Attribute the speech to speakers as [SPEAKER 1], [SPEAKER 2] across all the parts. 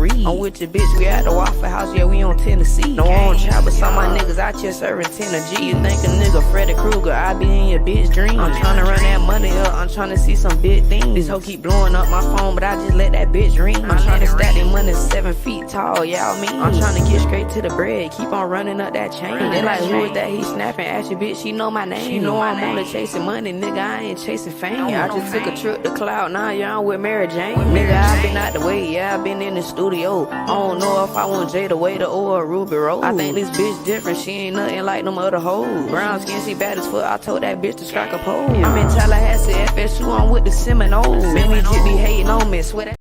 [SPEAKER 1] read. I'm with your bitch, we at the Waffle House, yeah, we on Tennessee. No, I don't try, but some of my niggas out here serving 10 a G. You think a nigga Freddy Krueger, I be in your bitch dream. I'm tryna run that money up, I'm tryna see some big things. This hoe keep blowing up my phone, but I just let that bitch ring. I'm tryna stack that money 7 feet tall, y'all mean. I'm tryna get straight to the bread, keep on running up that chain. They like, who is that? He snapping at your bitch, she know my name. She know I'm only chasing money, nigga, I ain't chasing fame. I just took a trip to Cloud, now y'all with Mary Jane. Nigga, I been out the way, yeah, I been in the studio. I don't know if I want Jada Waiter or a Ruby Rose. I think this bitch different, she ain't nothing like them other hoes. Brown skin, she bad as fuck, I told that bitch to strike a pole. I'm in Tallahassee, FSU, I'm with the Seminoles. Man, we just be hating on me, swear that.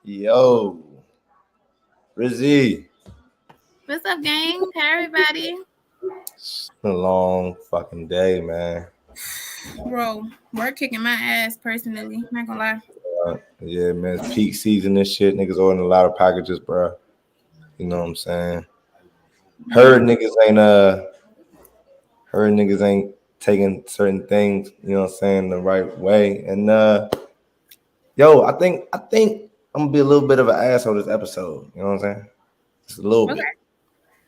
[SPEAKER 2] Yo, Rizzy.
[SPEAKER 3] What's up, gang? Hey, everybody.
[SPEAKER 2] It's been a long fucking day, man.
[SPEAKER 3] Bro, work kicking my ass personally. Not gonna lie.
[SPEAKER 2] Yeah, man, it's peak season and shit. Niggas ordering a lot of packages, bro. You know what I'm saying? Heard niggas ain't taking certain things, you know what I'm saying, the right way. And yo, I think I'm gonna be a little bit of an asshole this episode. You know what I'm saying? Just a little bit. A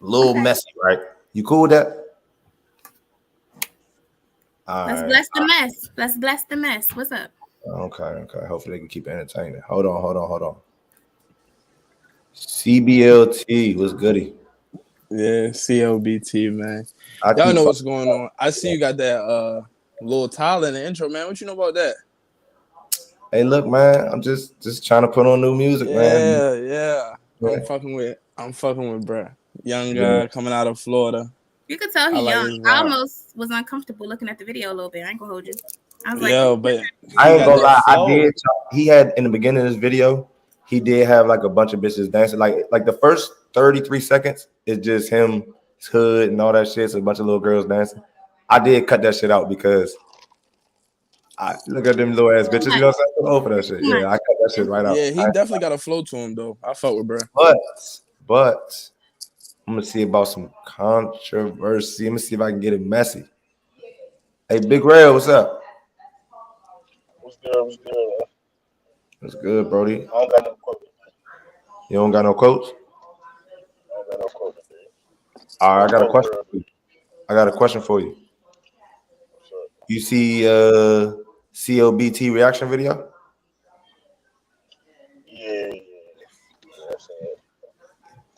[SPEAKER 2] little messy, right? You cool with that?
[SPEAKER 3] Let's bless the mess. Let's bless the mess. What's up?
[SPEAKER 2] Okay. Hopefully they can keep it entertaining. Hold on. CBLT, what's goody?
[SPEAKER 4] Yeah, CLBT, man. Y'all know what's going on. I see you got that little Tyler in the intro, man. What you know about that?
[SPEAKER 2] Hey, look, man. I'm just trying to put on new music, man.
[SPEAKER 4] Yeah. I'm fucking with, bro. Young guy coming out of Florida.
[SPEAKER 3] You could tell he's young. I almost was uncomfortable looking at the video a little bit. I ain't gonna hold you. I was like,
[SPEAKER 4] yo, but
[SPEAKER 2] I ain't gonna lie. I did. He had in the beginning of this video, he did have like a bunch of bitches dancing. Like the first 33 seconds is just him, his hood, and all that shit. So a bunch of little girls dancing. I did cut that shit out because I look at them little ass bitches. You know what I'm saying? I'm over that shit. Yeah, I cut that shit right out.
[SPEAKER 4] Yeah, he definitely got a flow to him though. I fuck with bro.
[SPEAKER 2] But I'm gonna see about some controversy. I'm gonna see if I can get it messy. Hey, Big Rail, what's up?
[SPEAKER 5] What's good?
[SPEAKER 2] What's good, Brody?
[SPEAKER 5] I don't got no quotes.
[SPEAKER 2] You don't got no quotes?
[SPEAKER 5] I don't got no quotes.
[SPEAKER 2] All right, I got a question for you. You see CLBT reaction video?
[SPEAKER 5] Yeah.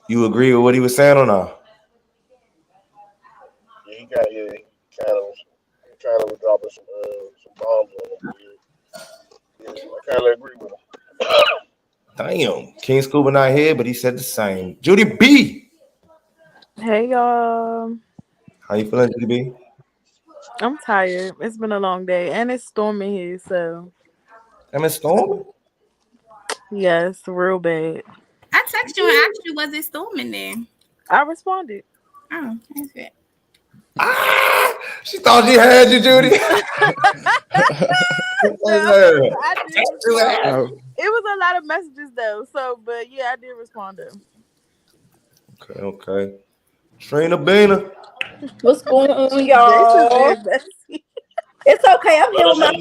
[SPEAKER 2] You agree with what he was saying or not?
[SPEAKER 5] Yeah, he kind of was dropping some bombs on him. Yeah, I kind of agree with him.
[SPEAKER 2] Damn, King Scuba not here, but he said the same. Judy B.
[SPEAKER 6] Hey y'all.
[SPEAKER 2] How you feeling, Judy B?
[SPEAKER 6] I'm tired. It's been a long day, and it's storming here. So.
[SPEAKER 2] And it's storming?
[SPEAKER 6] Yes, real bad.
[SPEAKER 3] I texted you and asked you, was it storming there?
[SPEAKER 6] I responded.
[SPEAKER 3] Oh, that's good.
[SPEAKER 2] She thought she had you, Judy.
[SPEAKER 6] It was a lot of messages though. So, but yeah, I did respond to him.
[SPEAKER 2] Okay. Trina Bina.
[SPEAKER 7] What's going on, y'all? It's okay. I'm here with my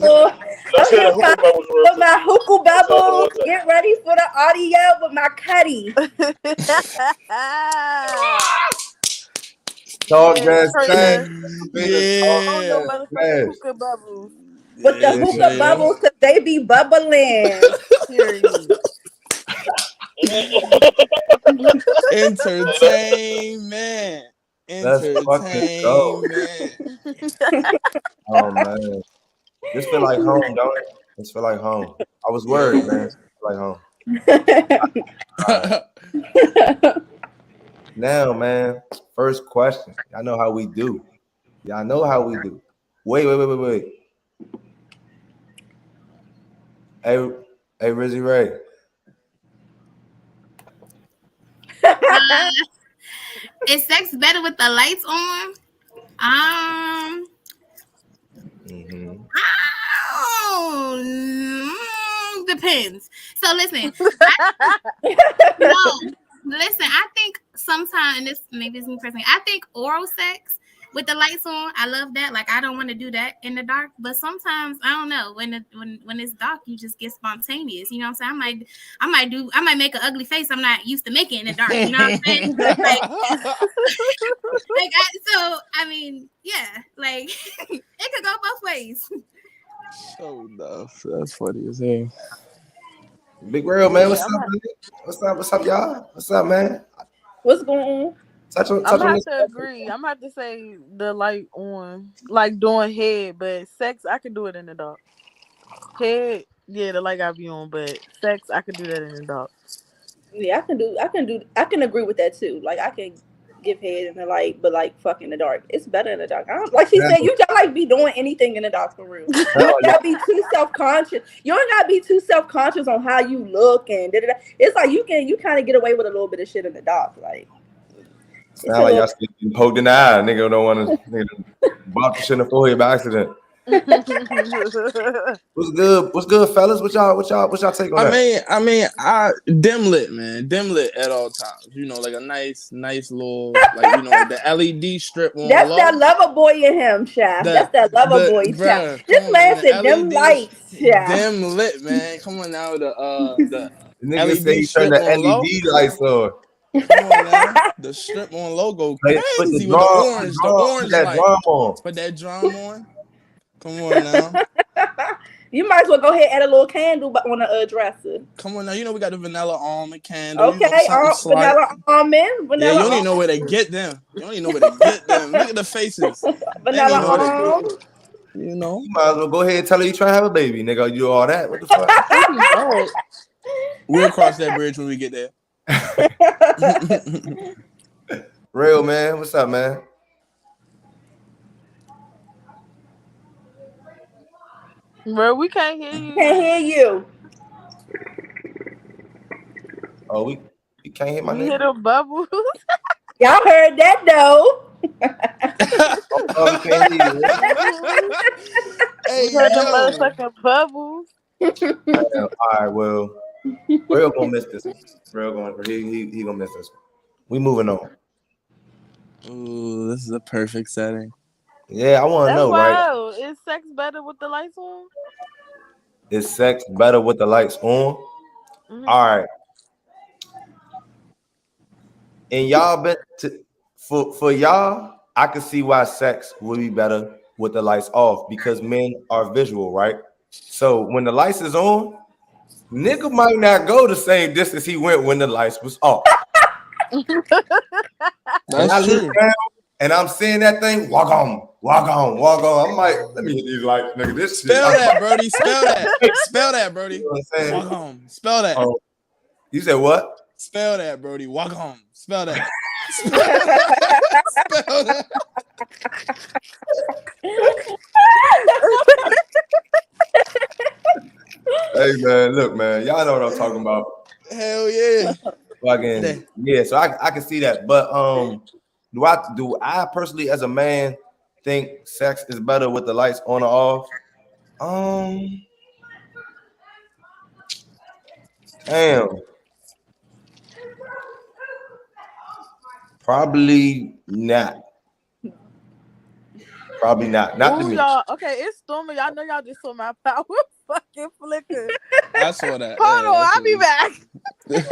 [SPEAKER 7] my hookah bubbles. Get ready for the audio with my cutty.
[SPEAKER 2] Talk that
[SPEAKER 6] hookah bubbles.
[SPEAKER 7] With the hookah bubbles, because they be bubbling.
[SPEAKER 4] Entertainment.
[SPEAKER 2] Oh man, this feel like home, don't it? This feel like home. I was worried, man. This feel like home. Now, man, first question. Y'all know how we do. Wait. Hey, Rizzy Ray.
[SPEAKER 3] Is sex better with the lights on? Depends. So listen. I think sometimes, and this maybe is me personally, I think oral sex with the lights on, I love that. Like I don't want to do that in the dark, but sometimes I don't know when it's dark, you just get spontaneous. You know what I'm saying? I might make an ugly face I'm not used to making in the dark. You know what I'm saying? Yeah, like it could go both ways.
[SPEAKER 4] So enough. That's funny as hell.
[SPEAKER 2] Big Real, man. What's up, man? What's up, y'all? What's up, man?
[SPEAKER 7] What's going on?
[SPEAKER 6] I'm gonna have to agree. I'm gonna have to say the light on, like doing head, but sex I can do it in the dark. Head, yeah, the light gotta be on, but sex I can do that in the dark.
[SPEAKER 7] Yeah, I can agree with that too. Like I can give head in the light, but like fuck in the dark. It's better in the dark. Like she said, you gotta like be doing anything in the dark for real. You don't gotta be too self-conscious. You don't gotta be too self-conscious on how you look and da-da-da. It's like you kind of get away with a little bit of shit in the dark. Like
[SPEAKER 2] sound like y'all still getting poked in the eye. Nigga don't want to bump the shit in the forehead by accident. What's good, fellas? What y'all take on that?
[SPEAKER 4] I mean, dim lit, man. Dim lit at all times. You know, like a nice little, like, you know, the LED strip on.
[SPEAKER 7] That's that lover boy in him, Chef. That's that lover boy, Chef. This man said dim lights, Chef.
[SPEAKER 4] Dim lit, man. Come on now, the
[SPEAKER 2] nigga say he turned the LED lights on.
[SPEAKER 4] Come on now, the strip on logo crazy with the orange light. Put that drum on. Come on now.
[SPEAKER 7] You might as well go ahead and add a little candle on the dresser.
[SPEAKER 4] Come on now. You know we got the vanilla almond candle.
[SPEAKER 7] Okay, vanilla almond.
[SPEAKER 4] Yeah, you don't even know where to get them. Look at the faces.
[SPEAKER 7] Vanilla almond.
[SPEAKER 4] You know.
[SPEAKER 2] You might as well go ahead and tell her you trying to have a baby, nigga. You do all that. What the fuck?
[SPEAKER 4] We'll cross that bridge when we get there.
[SPEAKER 2] Real, man. What's up, man?
[SPEAKER 6] Bro, we can't hear you.
[SPEAKER 7] Can't hear you.
[SPEAKER 2] Oh, we can't hear my name.
[SPEAKER 6] You hear the bubbles?
[SPEAKER 7] Y'all heard that though.
[SPEAKER 2] Oh, we can't hear you.
[SPEAKER 6] Hey, you heard the motherfucking bubbles.
[SPEAKER 2] All right, well, Real gonna miss this. Real gonna he gonna miss this. We moving on.
[SPEAKER 4] Ooh, this is a perfect setting.
[SPEAKER 2] Yeah, I want to know,
[SPEAKER 6] wild. Right? Is sex better with the lights on?
[SPEAKER 2] Is sex better with the lights on? Mm-hmm. All right. And y'all for y'all, I can see why sex would be better with the lights off because men are visual, right? So when the lights is on, nigga might not go the same distance he went when the lights was off.
[SPEAKER 4] That's true.
[SPEAKER 2] And I'm seeing that thing, walk on. I'm like, let me hit these lights, nigga. This
[SPEAKER 4] spell
[SPEAKER 2] shit.
[SPEAKER 4] that, Brody. Spell that, Brody.
[SPEAKER 2] You know what I'm saying?
[SPEAKER 4] Walk home. Spell that.
[SPEAKER 2] You said what?
[SPEAKER 4] Spell that, Brody. Walk home. Spell that. Spell that.
[SPEAKER 2] Hey man, look, man, y'all know what I'm talking about.
[SPEAKER 4] Hell yeah.
[SPEAKER 2] Fucking yeah. So I can see that, but do I personally as a man think sex is better with the lights on or off? Damn. Probably not. Not to me.
[SPEAKER 6] Y'all, okay, it's storming. Y'all know y'all just saw my power fucking flicker.
[SPEAKER 4] I saw that.
[SPEAKER 6] Hold on, I'll be back.
[SPEAKER 5] Y'all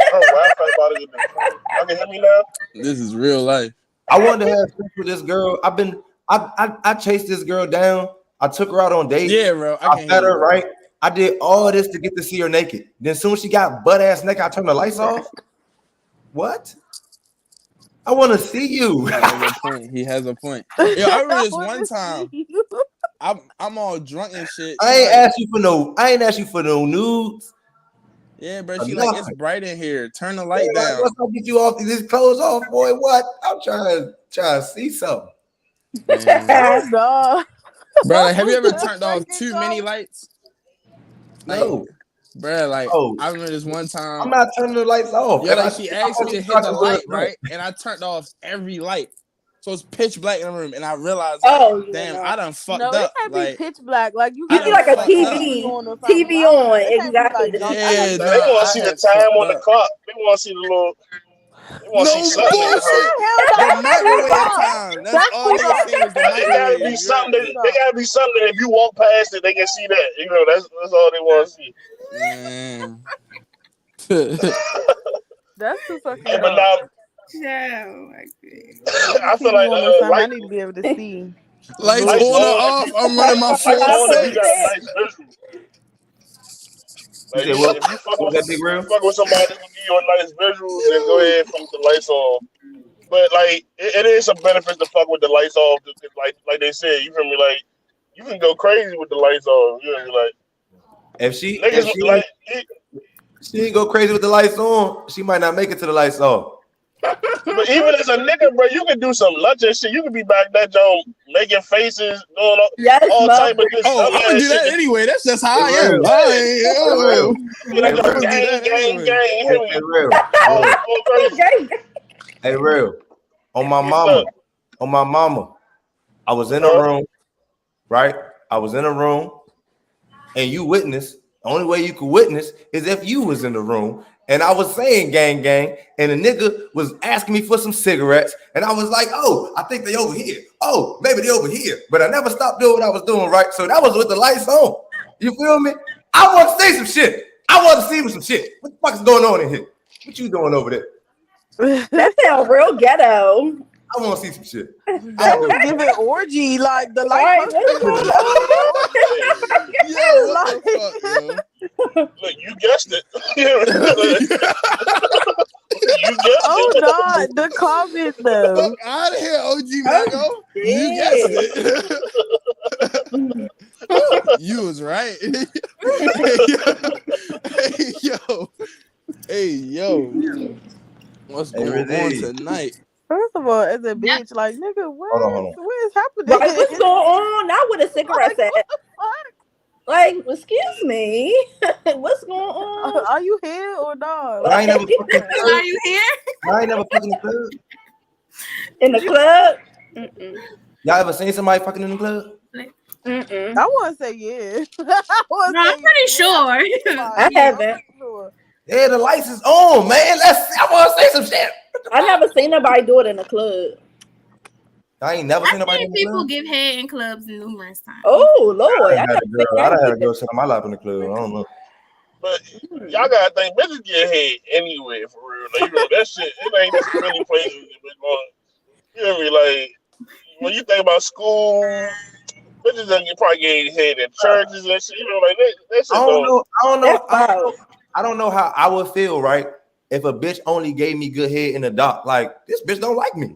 [SPEAKER 5] can hear me now?
[SPEAKER 4] This is real life.
[SPEAKER 2] I wanted to have sex with this girl. I chased this girl down. I took her out on dates.
[SPEAKER 4] Yeah, bro.
[SPEAKER 2] I met her, right? I did all this to get to see her naked. Then as soon as she got butt ass naked, I turned the lights off. What? I want to see you.
[SPEAKER 4] He has a point. Yo, I remember this one time. I'm all drunk and shit.
[SPEAKER 2] I ain't asked you for no nudes.
[SPEAKER 4] Yeah, bro. She like, it's bright in here. Turn the light down.
[SPEAKER 2] Let's get you off these clothes off, boy. What? I'm trying to see something.
[SPEAKER 6] No.
[SPEAKER 4] Bro, like, have you ever turned off too many lights?
[SPEAKER 2] No.
[SPEAKER 4] Bro, like, I remember this one time.
[SPEAKER 2] I'm not turning the lights off.
[SPEAKER 4] Yeah, like, she asked me to hit the light, right? And I turned off every light. So it's pitch black in the room. And I realized, damn, I done fucked up.
[SPEAKER 6] No, it can't be pitch black. Like, you
[SPEAKER 7] need like a TV on. Exactly.
[SPEAKER 4] Yeah,
[SPEAKER 5] they want to see the time on the clock. They want to see the little.
[SPEAKER 4] No bullshit. The microwave time. That's all they see was the
[SPEAKER 5] It gotta
[SPEAKER 4] microwave.
[SPEAKER 5] be something. They gotta be something that if you walk past it, they can see that. You know, that's all they want to see.
[SPEAKER 4] Man.
[SPEAKER 6] That's too fucking
[SPEAKER 5] But
[SPEAKER 6] dumb.
[SPEAKER 5] now,
[SPEAKER 3] No,
[SPEAKER 5] I feel like
[SPEAKER 6] I need to be able to see.
[SPEAKER 4] Lights on or off. I'm running my 4
[SPEAKER 5] you got a
[SPEAKER 4] 6.
[SPEAKER 5] nice visual. Like,
[SPEAKER 2] You said what?
[SPEAKER 5] if you fuck
[SPEAKER 2] What that big real?
[SPEAKER 5] with somebody that's gonna give you a nice visual, then go ahead and fuck with the lights on. But like, it is some benefits to fuck with the lights off. Like they said, you feel me? Like, you can go crazy with the lights off. You know, like
[SPEAKER 2] If she go crazy with the lights on, she might not make it to the lights off.
[SPEAKER 5] But even as a nigga, bro, you can do some lunch shit. You can be back that joint making faces, doing all type of this.
[SPEAKER 4] Oh, I'm gonna do that anyway. That's just how I am.
[SPEAKER 2] Hey, real. On my mama. I was in a room, right? I was in a room, and you witnessed. The only way you could witness is if you was in the room. And I was saying gang, gang, and the nigga was asking me for some cigarettes, and I was like, oh, I think they over here. Oh, maybe they over here. But I never stopped doing what I was doing, right? So that was with the lights on. You feel me? I want to see some shit. I want to see some shit. What the fuck is going on in here? What you doing over there?
[SPEAKER 7] That sounds real ghetto.
[SPEAKER 2] I want to see some shit.
[SPEAKER 6] That was giving orgy, like the light.
[SPEAKER 5] Look, you guessed it. You guessed it.
[SPEAKER 6] Oh no, the comment though.
[SPEAKER 4] Fuck out of here, OG Mago. You guessed it. You was right. Hey yo. What's going on tonight?
[SPEAKER 6] First of all, as a bitch, like nigga, what is happening?
[SPEAKER 7] Like, what's going on? Not with a cigarette set. Like, excuse me, what's going on?
[SPEAKER 6] Are you here or not?
[SPEAKER 2] I ain't never fucking
[SPEAKER 3] Are you here?
[SPEAKER 2] I ain't never fucking in the club.
[SPEAKER 7] In the club?
[SPEAKER 2] Y'all ever seen somebody fucking in the club?
[SPEAKER 7] I
[SPEAKER 6] want to say yeah.
[SPEAKER 3] I'm pretty sure.
[SPEAKER 7] I haven't.
[SPEAKER 2] Yeah, the lights is on, man. I want to say some shit.
[SPEAKER 7] I never seen nobody do it in the club.
[SPEAKER 2] I ain't never seen nobody in the
[SPEAKER 3] People
[SPEAKER 2] club.
[SPEAKER 3] give head in clubs numerous times.
[SPEAKER 7] Oh Lord,
[SPEAKER 2] I done had a girl sit on my lap in the club. I don't know.
[SPEAKER 5] But y'all gotta think, bitches get head anywhere for real. Like, you know, that shit, it ain't just many places. You know what I mean? Like, when you think about school, bitches you probably get head in churches and shit. You know, like that shit.
[SPEAKER 2] I don't know how I would feel, right? If a bitch only gave me good head in the dock, like this bitch don't like me.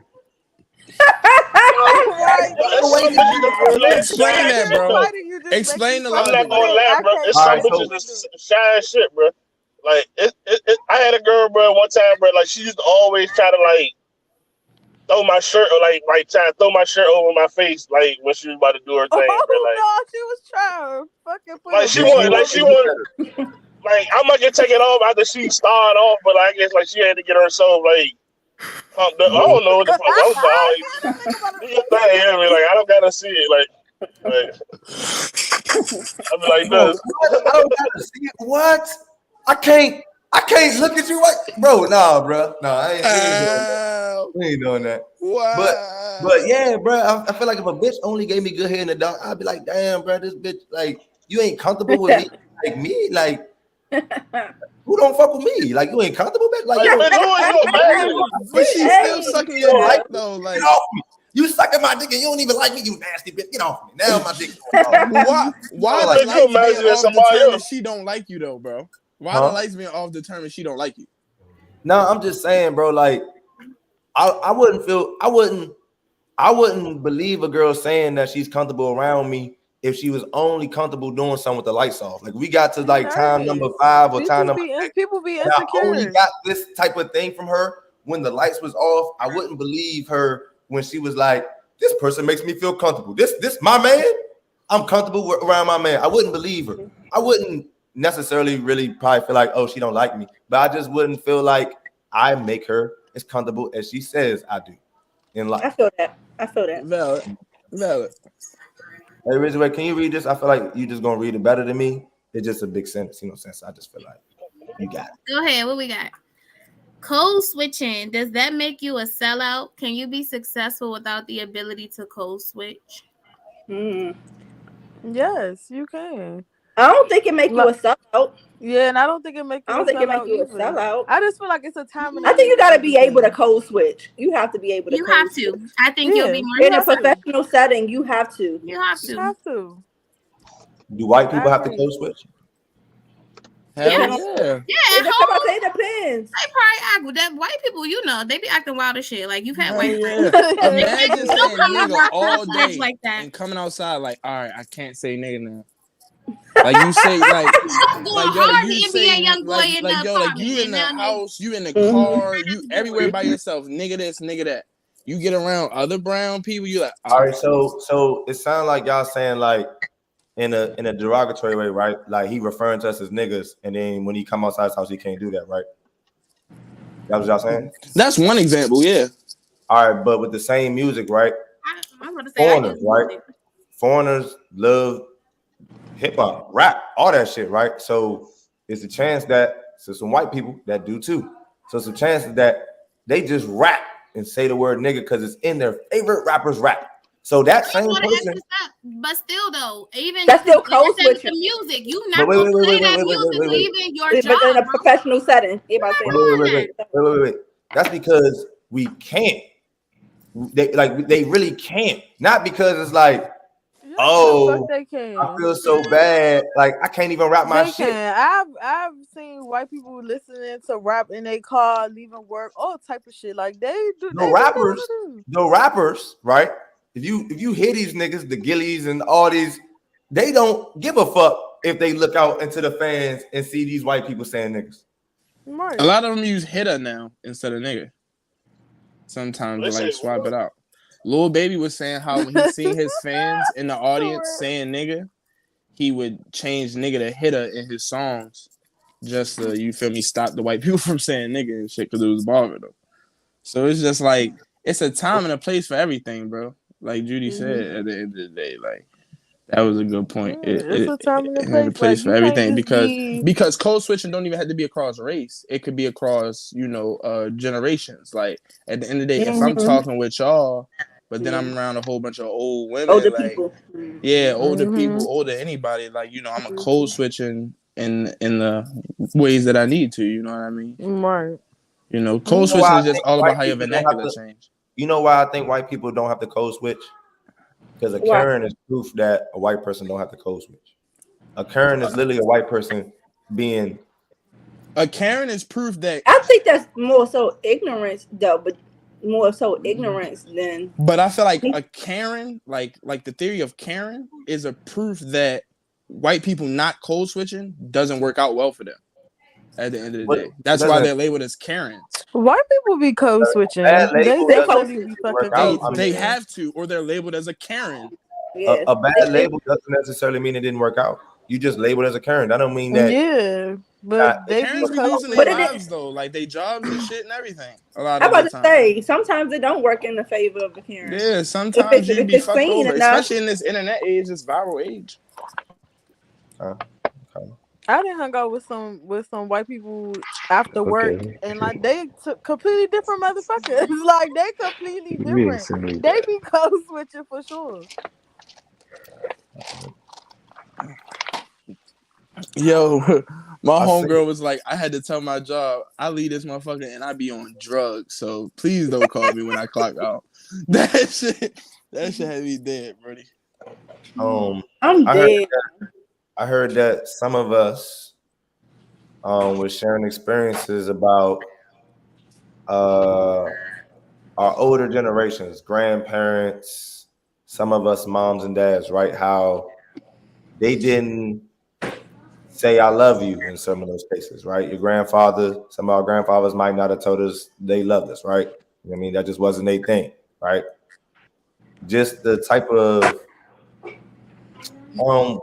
[SPEAKER 4] Explain that, bro. Explain the logic.
[SPEAKER 5] I'm not gonna laugh, bro. It's some bitches that's shy as shit, bro. Like I had a girl, bro, one time, bro. Like she used to always try to like throw my shirt, or like try to throw my shirt over my face, like when she was about to do her thing, bro. Like,
[SPEAKER 6] no, she was trying. Fucking put
[SPEAKER 5] like she wanted. Like I'm not gonna take it off after she started off, but I guess like she had to get herself like pumped up. I don't know what the fuck I was like. I don't gotta see it. Like I be like this.
[SPEAKER 2] I don't gotta see it. What? I can't look at you like, bro. Nah, bro. Nah, I ain't doing that.
[SPEAKER 4] Wow.
[SPEAKER 2] But yeah, bro. I feel like if a bitch only gave me good hair in the dark, I'd be like, damn, bro, this bitch, like, you ain't comfortable with me, like me, like. Who don't fuck with me? Like you ain't comfortable, bitch. Like
[SPEAKER 4] but she's still sucking your dick though. Like
[SPEAKER 2] you sucking my dick and you don't even like me, you nasty bitch. Get off me. Now my dick.
[SPEAKER 4] Why the lights being off determine she don't like you though, bro? Why the lights being off determine she don't like you?
[SPEAKER 2] No, I'm just saying, bro. Like I wouldn't believe a girl saying that she's comfortable around me if she was only comfortable doing something with the lights off. Like we got to like time number 5 or time number 6.
[SPEAKER 6] People be insecure.
[SPEAKER 2] I only got this type of thing from her when the lights was off. I wouldn't believe her when she was like, this person makes me feel comfortable. This my man. I'm comfortable around my man. I wouldn't believe her. I wouldn't necessarily really probably feel like, oh, she don't like me. But I just wouldn't feel like I make her as comfortable as she says I do in life.
[SPEAKER 7] I feel that.
[SPEAKER 4] Valid.
[SPEAKER 2] Hey, Ridgeway, can you read this? I feel like you're just gonna read it better than me. It's just a big sentence, sense. I just feel like you got it.
[SPEAKER 3] Go ahead. What we got? Code switching, does that make you a sellout? Can you be successful without the ability to code switch?
[SPEAKER 6] Yes, you can.
[SPEAKER 7] I don't think it make you a sellout.
[SPEAKER 6] Yeah, and I don't think it make you.
[SPEAKER 7] I don't think it make you a sellout.
[SPEAKER 6] I just feel like it's a time.
[SPEAKER 7] I think you got to be able to code switch. You have to be able to.
[SPEAKER 3] You have to.
[SPEAKER 7] Switch.
[SPEAKER 3] I think you'll be more
[SPEAKER 7] in a professional setting. You have to.
[SPEAKER 3] You have to.
[SPEAKER 6] You have to.
[SPEAKER 2] Do white people have to code switch?
[SPEAKER 4] Hell yeah.
[SPEAKER 7] It depends.
[SPEAKER 3] They probably act with that. White people, you know, they be acting wild as shit. Like you've had white people.
[SPEAKER 4] Imagine saying nigga all
[SPEAKER 3] work
[SPEAKER 4] day
[SPEAKER 3] like that.
[SPEAKER 4] and coming outside like, all right, I can't say nigga now. Like you say, like
[SPEAKER 3] you say,
[SPEAKER 4] you in the house, you in the car, you everywhere by yourself, nigga this, nigga that. You get around other brown people, you like.
[SPEAKER 2] All right, so it sounds like y'all saying like in a derogatory way, right? Like he referring to us as niggas, and then when he come outside his house, he can't do that, right? That was y'all saying?
[SPEAKER 4] That's one example, yeah.
[SPEAKER 2] All right, but with the same music, right?
[SPEAKER 3] I'm gonna say
[SPEAKER 2] foreigners, right? Foreigners love hip hop, rap, all that shit, right? So it's a chance that some white people that do too. So it's a chance that they just rap and say the word nigga because it's in their favorite rappers rap. So that same person,
[SPEAKER 3] but still though, even
[SPEAKER 7] that's still code switching.
[SPEAKER 3] Music, you not gonna play that music leaving your job,
[SPEAKER 7] but in a professional setting.
[SPEAKER 2] Wait. That's because we can't. They really can't. Not because it's like, oh,
[SPEAKER 6] they can.
[SPEAKER 2] I feel so bad. Like I can't even rap my shit.
[SPEAKER 6] I've seen white people listening to rap in their car, leaving work, all type of shit. Like they do.
[SPEAKER 2] The rappers, right? If you hear these niggas, the Gillies and all these, they don't give a fuck if they look out into the fans and see these white people saying niggas.
[SPEAKER 6] Right.
[SPEAKER 4] A lot of them use hitter now instead of nigga. Sometimes they like swap it out. Lil Baby was saying how when he seen his fans in the audience saying nigga, he would change nigga to hitter in his songs just to, you feel me, stop the white people from saying nigga and shit because it was bothering them. So it's just like, it's a time and a place for everything, bro. Like Judy said, at the end of the day, like, that was a good point.
[SPEAKER 6] It's a time and
[SPEAKER 4] a place for everything because code switching don't even have to be across race. It could be across, generations. Like at the end of the day, if I'm talking with y'all, but then I'm around a whole bunch of old women, older people, older anybody. Like I'm a code switching in the ways that I need to. You know what I mean?
[SPEAKER 6] Right.
[SPEAKER 4] Code switching is just all about how your vernacular change.
[SPEAKER 2] You know why I think white people don't have to code switch? Because a Karen is proof that a white person don't have to code switch. A Karen is literally a white person being.
[SPEAKER 4] A Karen is proof that.
[SPEAKER 7] I think that's more so ignorance, though, but more so ignorance than.
[SPEAKER 4] But I feel like a Karen, like the theory of Karen, is a proof that white people not code switching doesn't work out well for them. At the end of the day, that's why they're labeled as Karens.
[SPEAKER 6] White people be code switching. They
[SPEAKER 4] have to, or they're labeled as a Karen.
[SPEAKER 2] Yeah. A bad label doesn't necessarily mean it didn't work out. You just labeled as a Karen. That don't mean that.
[SPEAKER 6] Yeah, but they
[SPEAKER 4] Karens be losing their lives though, like they jobs and shit and everything. A lot of
[SPEAKER 7] I'm about to say sometimes it don't work in the favor of a Karen.
[SPEAKER 4] Yeah, sometimes you be fucked over, especially in this internet age, this viral age.
[SPEAKER 6] I done hung out with some white people after work, and like they completely different motherfuckers. Like they completely different. They be code switching for sure.
[SPEAKER 4] Yo, my homegirl was like, I had to tell my job, I leave this motherfucker and I be on drugs, so please don't call me when I clock out. That shit had me dead, buddy.
[SPEAKER 7] I'm dead.
[SPEAKER 2] I heard that some of us were sharing experiences about our older generations, grandparents, some of us moms and dads, right? How they didn't say I love you in some of those cases, right? Your grandfather, some of our grandfathers might not have told us they loved us, right? I mean, that just wasn't their thing, right? Just the type of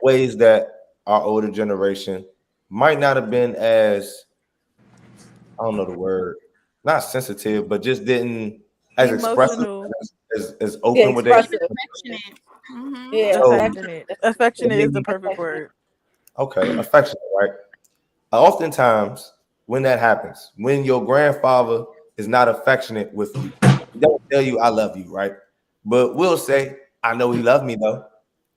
[SPEAKER 2] ways that our older generation might not have been as, I don't know the word, not sensitive, but just didn't as expressive, as open with their.
[SPEAKER 3] Mm-hmm.
[SPEAKER 6] Yeah, so, affectionate is the perfect word.
[SPEAKER 2] Okay, affectionate, right? Oftentimes, when that happens, when your grandfather is not affectionate with you, he don't tell you I love you, right? But we'll say, I know he loved me though,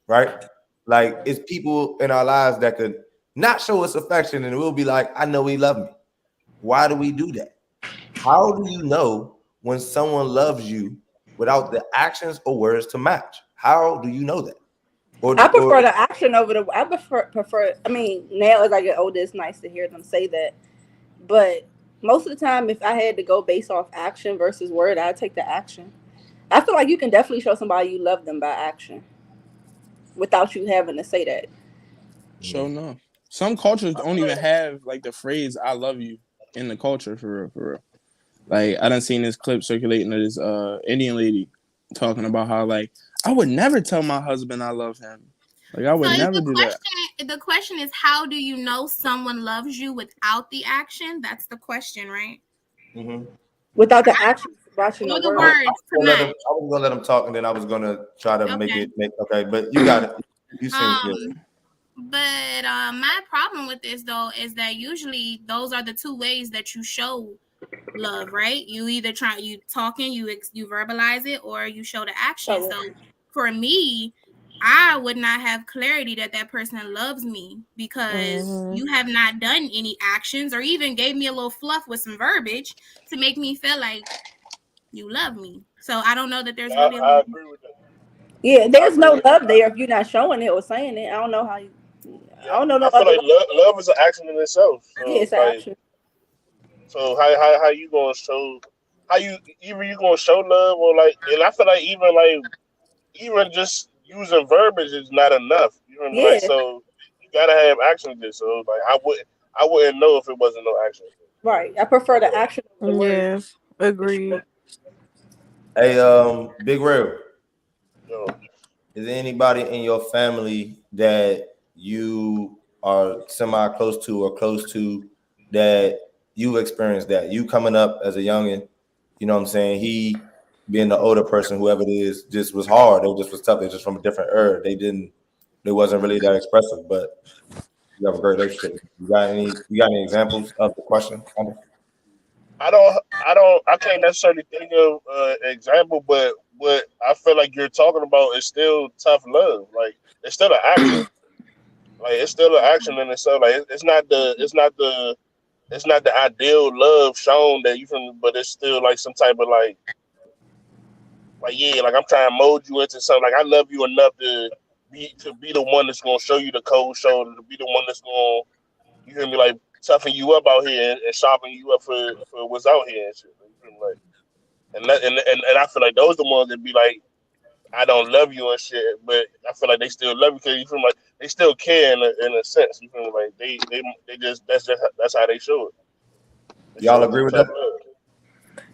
[SPEAKER 2] right? Like it's people in our lives that could not show us affection and we'll be like, I know he loved me. Why do we do that? How do you know when someone loves you without the actions or words to match? How do you know that?
[SPEAKER 7] I prefer the action over the. I prefer. I mean, now as I get older, it's nice to hear them say that. But most of the time, if I had to go based off action versus word, I'd take the action. I feel like you can definitely show somebody you love them by action, without you having to say that.
[SPEAKER 4] Sure enough. Some cultures don't even have like the phrase "I love you" in the culture for real, for real. Like I done seen this clip circulating of this Indian lady talking about how like I would never tell my husband I love him. Like I would never do that.
[SPEAKER 3] The question is, how do you know someone loves you without the action? That's the question, right?
[SPEAKER 2] Mm-hmm.
[SPEAKER 7] Without the action, watching the words.
[SPEAKER 2] I was gonna let him talk, and then I was gonna try to make it. Okay, but you got it. You seem good.
[SPEAKER 3] But my problem with this though is that usually those are the two ways that you show love, right? You either you talking, you verbalize it, or you show the action. So for me, I would not have clarity that person loves me because you have not done any actions or even gave me a little fluff with some verbiage to make me feel like you love me. So I don't know that there's really.
[SPEAKER 5] I agree with that.
[SPEAKER 7] Yeah, there's no love there if you're not showing it or saying it. I don't know how you.
[SPEAKER 5] Yeah, I don't know. I feel like love is an action in itself. So,
[SPEAKER 7] yeah, it's an action.
[SPEAKER 5] So how you gonna show? How you either you gonna show love or like? And I feel like even just using verbiage is not enough. You know what I mean? Like, so you gotta have action. So like I wouldn't know if it wasn't no action.
[SPEAKER 7] Right. I prefer the action.
[SPEAKER 6] Yes, agreed.
[SPEAKER 2] Hey, Big Real. Is there anybody in your family that you are semi close to or close to that you experienced that? You coming up as a youngin', you know what I'm saying? He being the older person, whoever it is, just was hard. It just was tough. They just from a different era. They wasn't really that expressive, but you have a great relationship. You got any examples of the question?
[SPEAKER 5] I can't necessarily think of an example, but what I feel like you're talking about is still tough love. Like it's still an action. Like it's still an action in itself. Like it's not the ideal love shown that you can, but it's still like some type of like yeah, like I'm trying to mold you into something. Like I love you enough to be the one that's gonna show you the cold shoulder, to be the one that's gonna, you hear me, like toughen you up out here and sharpen you up for what's out here and shit. Like, and I feel like those the ones that be like, I don't love you and shit, but I feel like they still love you because you feel like they still care in a sense. You feel like they just that's how they show it.
[SPEAKER 2] Y'all agree with that?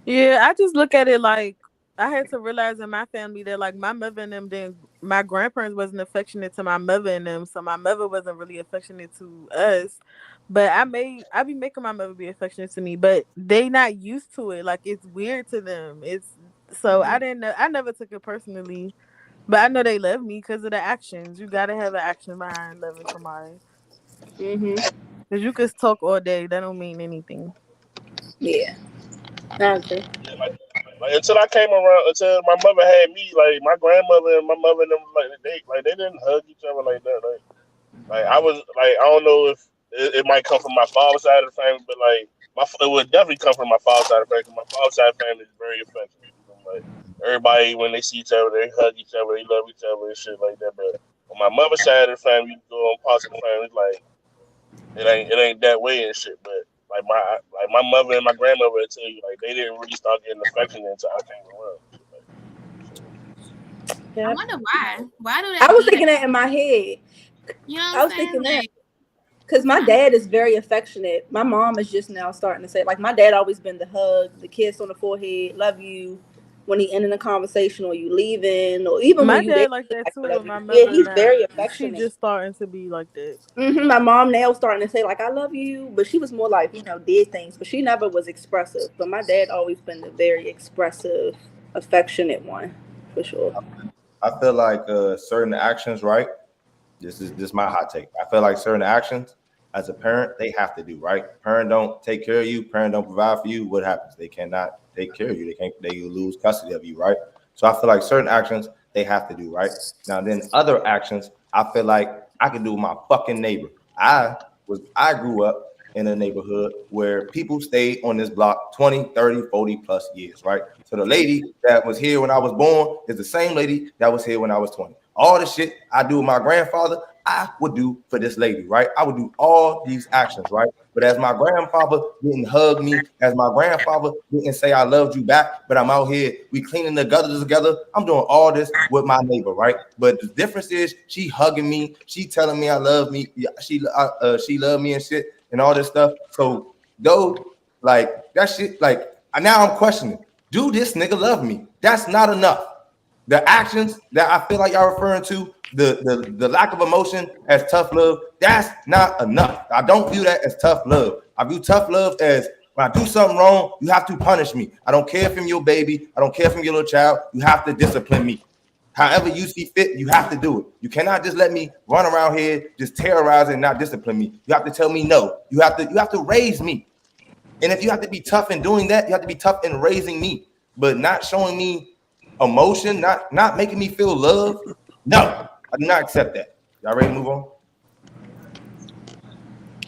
[SPEAKER 6] Yeah, I just look at it like I had to realize in my family that like my mother and them my grandparents wasn't affectionate to my mother and them, so my mother wasn't really affectionate to us. But I be making my mother be affectionate to me, but they not used to it. Like it's weird to them. I didn't know. I never took it personally, but I know they love me because of the actions. You gotta have an action behind loving somebody. Because you could talk all day, that don't mean anything.
[SPEAKER 7] Yeah. Okay.
[SPEAKER 5] Like until I came around, until my mother had me, like my grandmother and my mother and them, they didn't hug each other like that. Like I was like, I don't know if it might come from my father's side of the family, but like it would definitely come from my father's side of the family. My father's side of the family is very affectionate. Like everybody, when they see each other, they hug each other, they love each other and shit like that. But on my mother's side of the family, you go on parts of the family, it's like it ain't that way and shit. But like my mother and my grandmother would tell you, like they didn't really start getting affection until I came around.
[SPEAKER 3] I wonder why. Why do they?
[SPEAKER 7] I was thinking that in my head.
[SPEAKER 3] You know what
[SPEAKER 7] I was thinking that because my dad is very affectionate. My mom is just now starting to say, like, my dad always been the hug, the kiss on the forehead, love you when he ending a conversation or you leaving, or even
[SPEAKER 6] my
[SPEAKER 7] when you
[SPEAKER 6] dad like that too. With my mother,
[SPEAKER 7] yeah, he's very affectionate.
[SPEAKER 6] She's just starting to be like that.
[SPEAKER 7] My mom now starting to say like I love you, but she was more like did things, but she never was expressive. But my dad always been the very expressive, affectionate one for sure.
[SPEAKER 2] I feel like certain actions, right? This is my hot take. I feel like certain actions as a parent, they have to do, right? Parent don't take care of you, parent don't provide for you. What happens? They cannot take care of you. They lose custody of you, right? So I feel like certain actions they have to do, right? Now then other actions, I feel like I can do with my fucking neighbor. I grew up in a neighborhood where people stayed on this block 20, 30, 40 plus years, right? So the lady that was here when I was born is the same lady that was here when I was 20. All the shit I do with my grandfather, I would do for this lady, right? I would do all these actions, right? But as my grandfather didn't hug me, as my grandfather didn't say I loved you back, but I'm out here, we cleaning the gutters together. I'm doing all this with my neighbor, right? But the difference is she hugging me, she telling me I love me, she loved me and shit and all this stuff. So though, like that shit, like now I'm questioning, do this nigga love me? That's not enough. The actions that I feel like y'all referring to, the lack of emotion as tough love, that's not enough. I don't view that as tough love. I view tough love as when I do something wrong, you have to punish me. I don't care if I'm your baby. I don't care if I'm your little child. You have to discipline me. However you see fit, you have to do it. You cannot just let me run around here, just terrorize and not discipline me. You have to tell me no. You have to raise me. And if you have to be tough in doing that, you have to be tough in raising me, but not showing me emotion, not making me feel love. No, I do not accept that. Y'all ready to move on?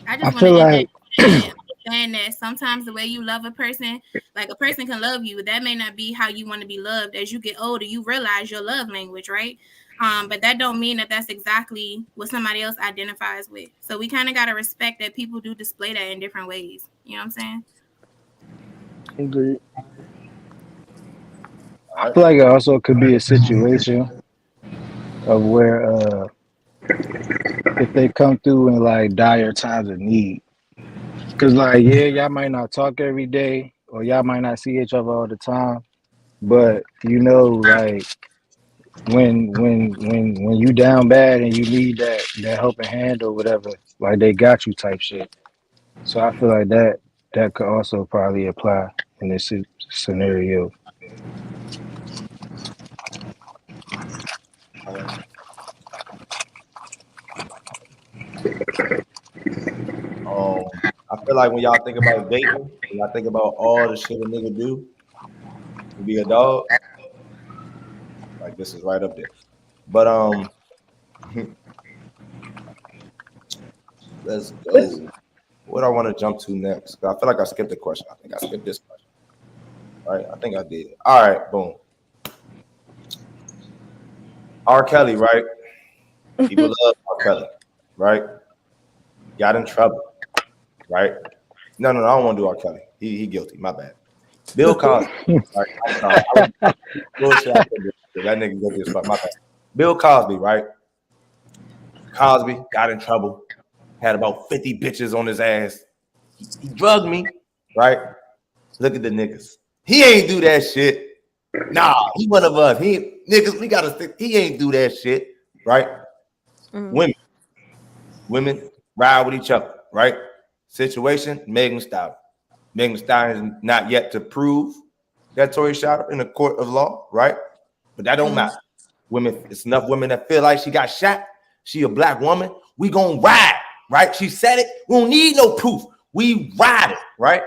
[SPEAKER 3] I just want to understand that sometimes the way you love a person, like a person can love you, that may not be how you want to be loved. As you get older, you realize your love language, right? But that don't mean that that's exactly what somebody else identifies with. So we kind of got to respect that people do display that in different ways. You know what I'm saying?
[SPEAKER 8] Agreed. I feel like it also could be a situation of where if they come through in like dire times of need. Cause like, yeah, y'all might not talk every day or y'all might not see each other all the time. But you know, like when you down bad and you need that helping hand or whatever, like they got you type shit. So I feel like that could also probably apply in this scenario.
[SPEAKER 2] I feel like when y'all think about dating, when y'all think about all the shit a nigga do to be a dog, like this is right up there. But let's go. What I want to jump to next? I feel like I skipped the question. I think I skipped this question. Right? I think I did. All right, boom. R. Kelly, right? People love R. Kelly, right? Got in trouble, right? No, I don't want to do R. Kelly. He guilty. My bad. Bill Cosby. Right? I'm sorry. That nigga guilty as fuck. My bad. Bill Cosby, right? Cosby got in trouble. Had about 50 bitches on his ass. He drugged me, right? Look at the niggas. He ain't do that shit. Nah, he one of us. Niggas, we gotta stick. He ain't do that shit, right? Mm-hmm. Women ride with each other, right? Situation, Megan Thee Stallion. Megan Thee Stallion is not yet to prove that Tory shot her in a court of law, right? But that don't matter. Women, it's enough women that feel like she got shot. She a black woman. We gonna ride, right? She said it. We don't need no proof. We ride it, right?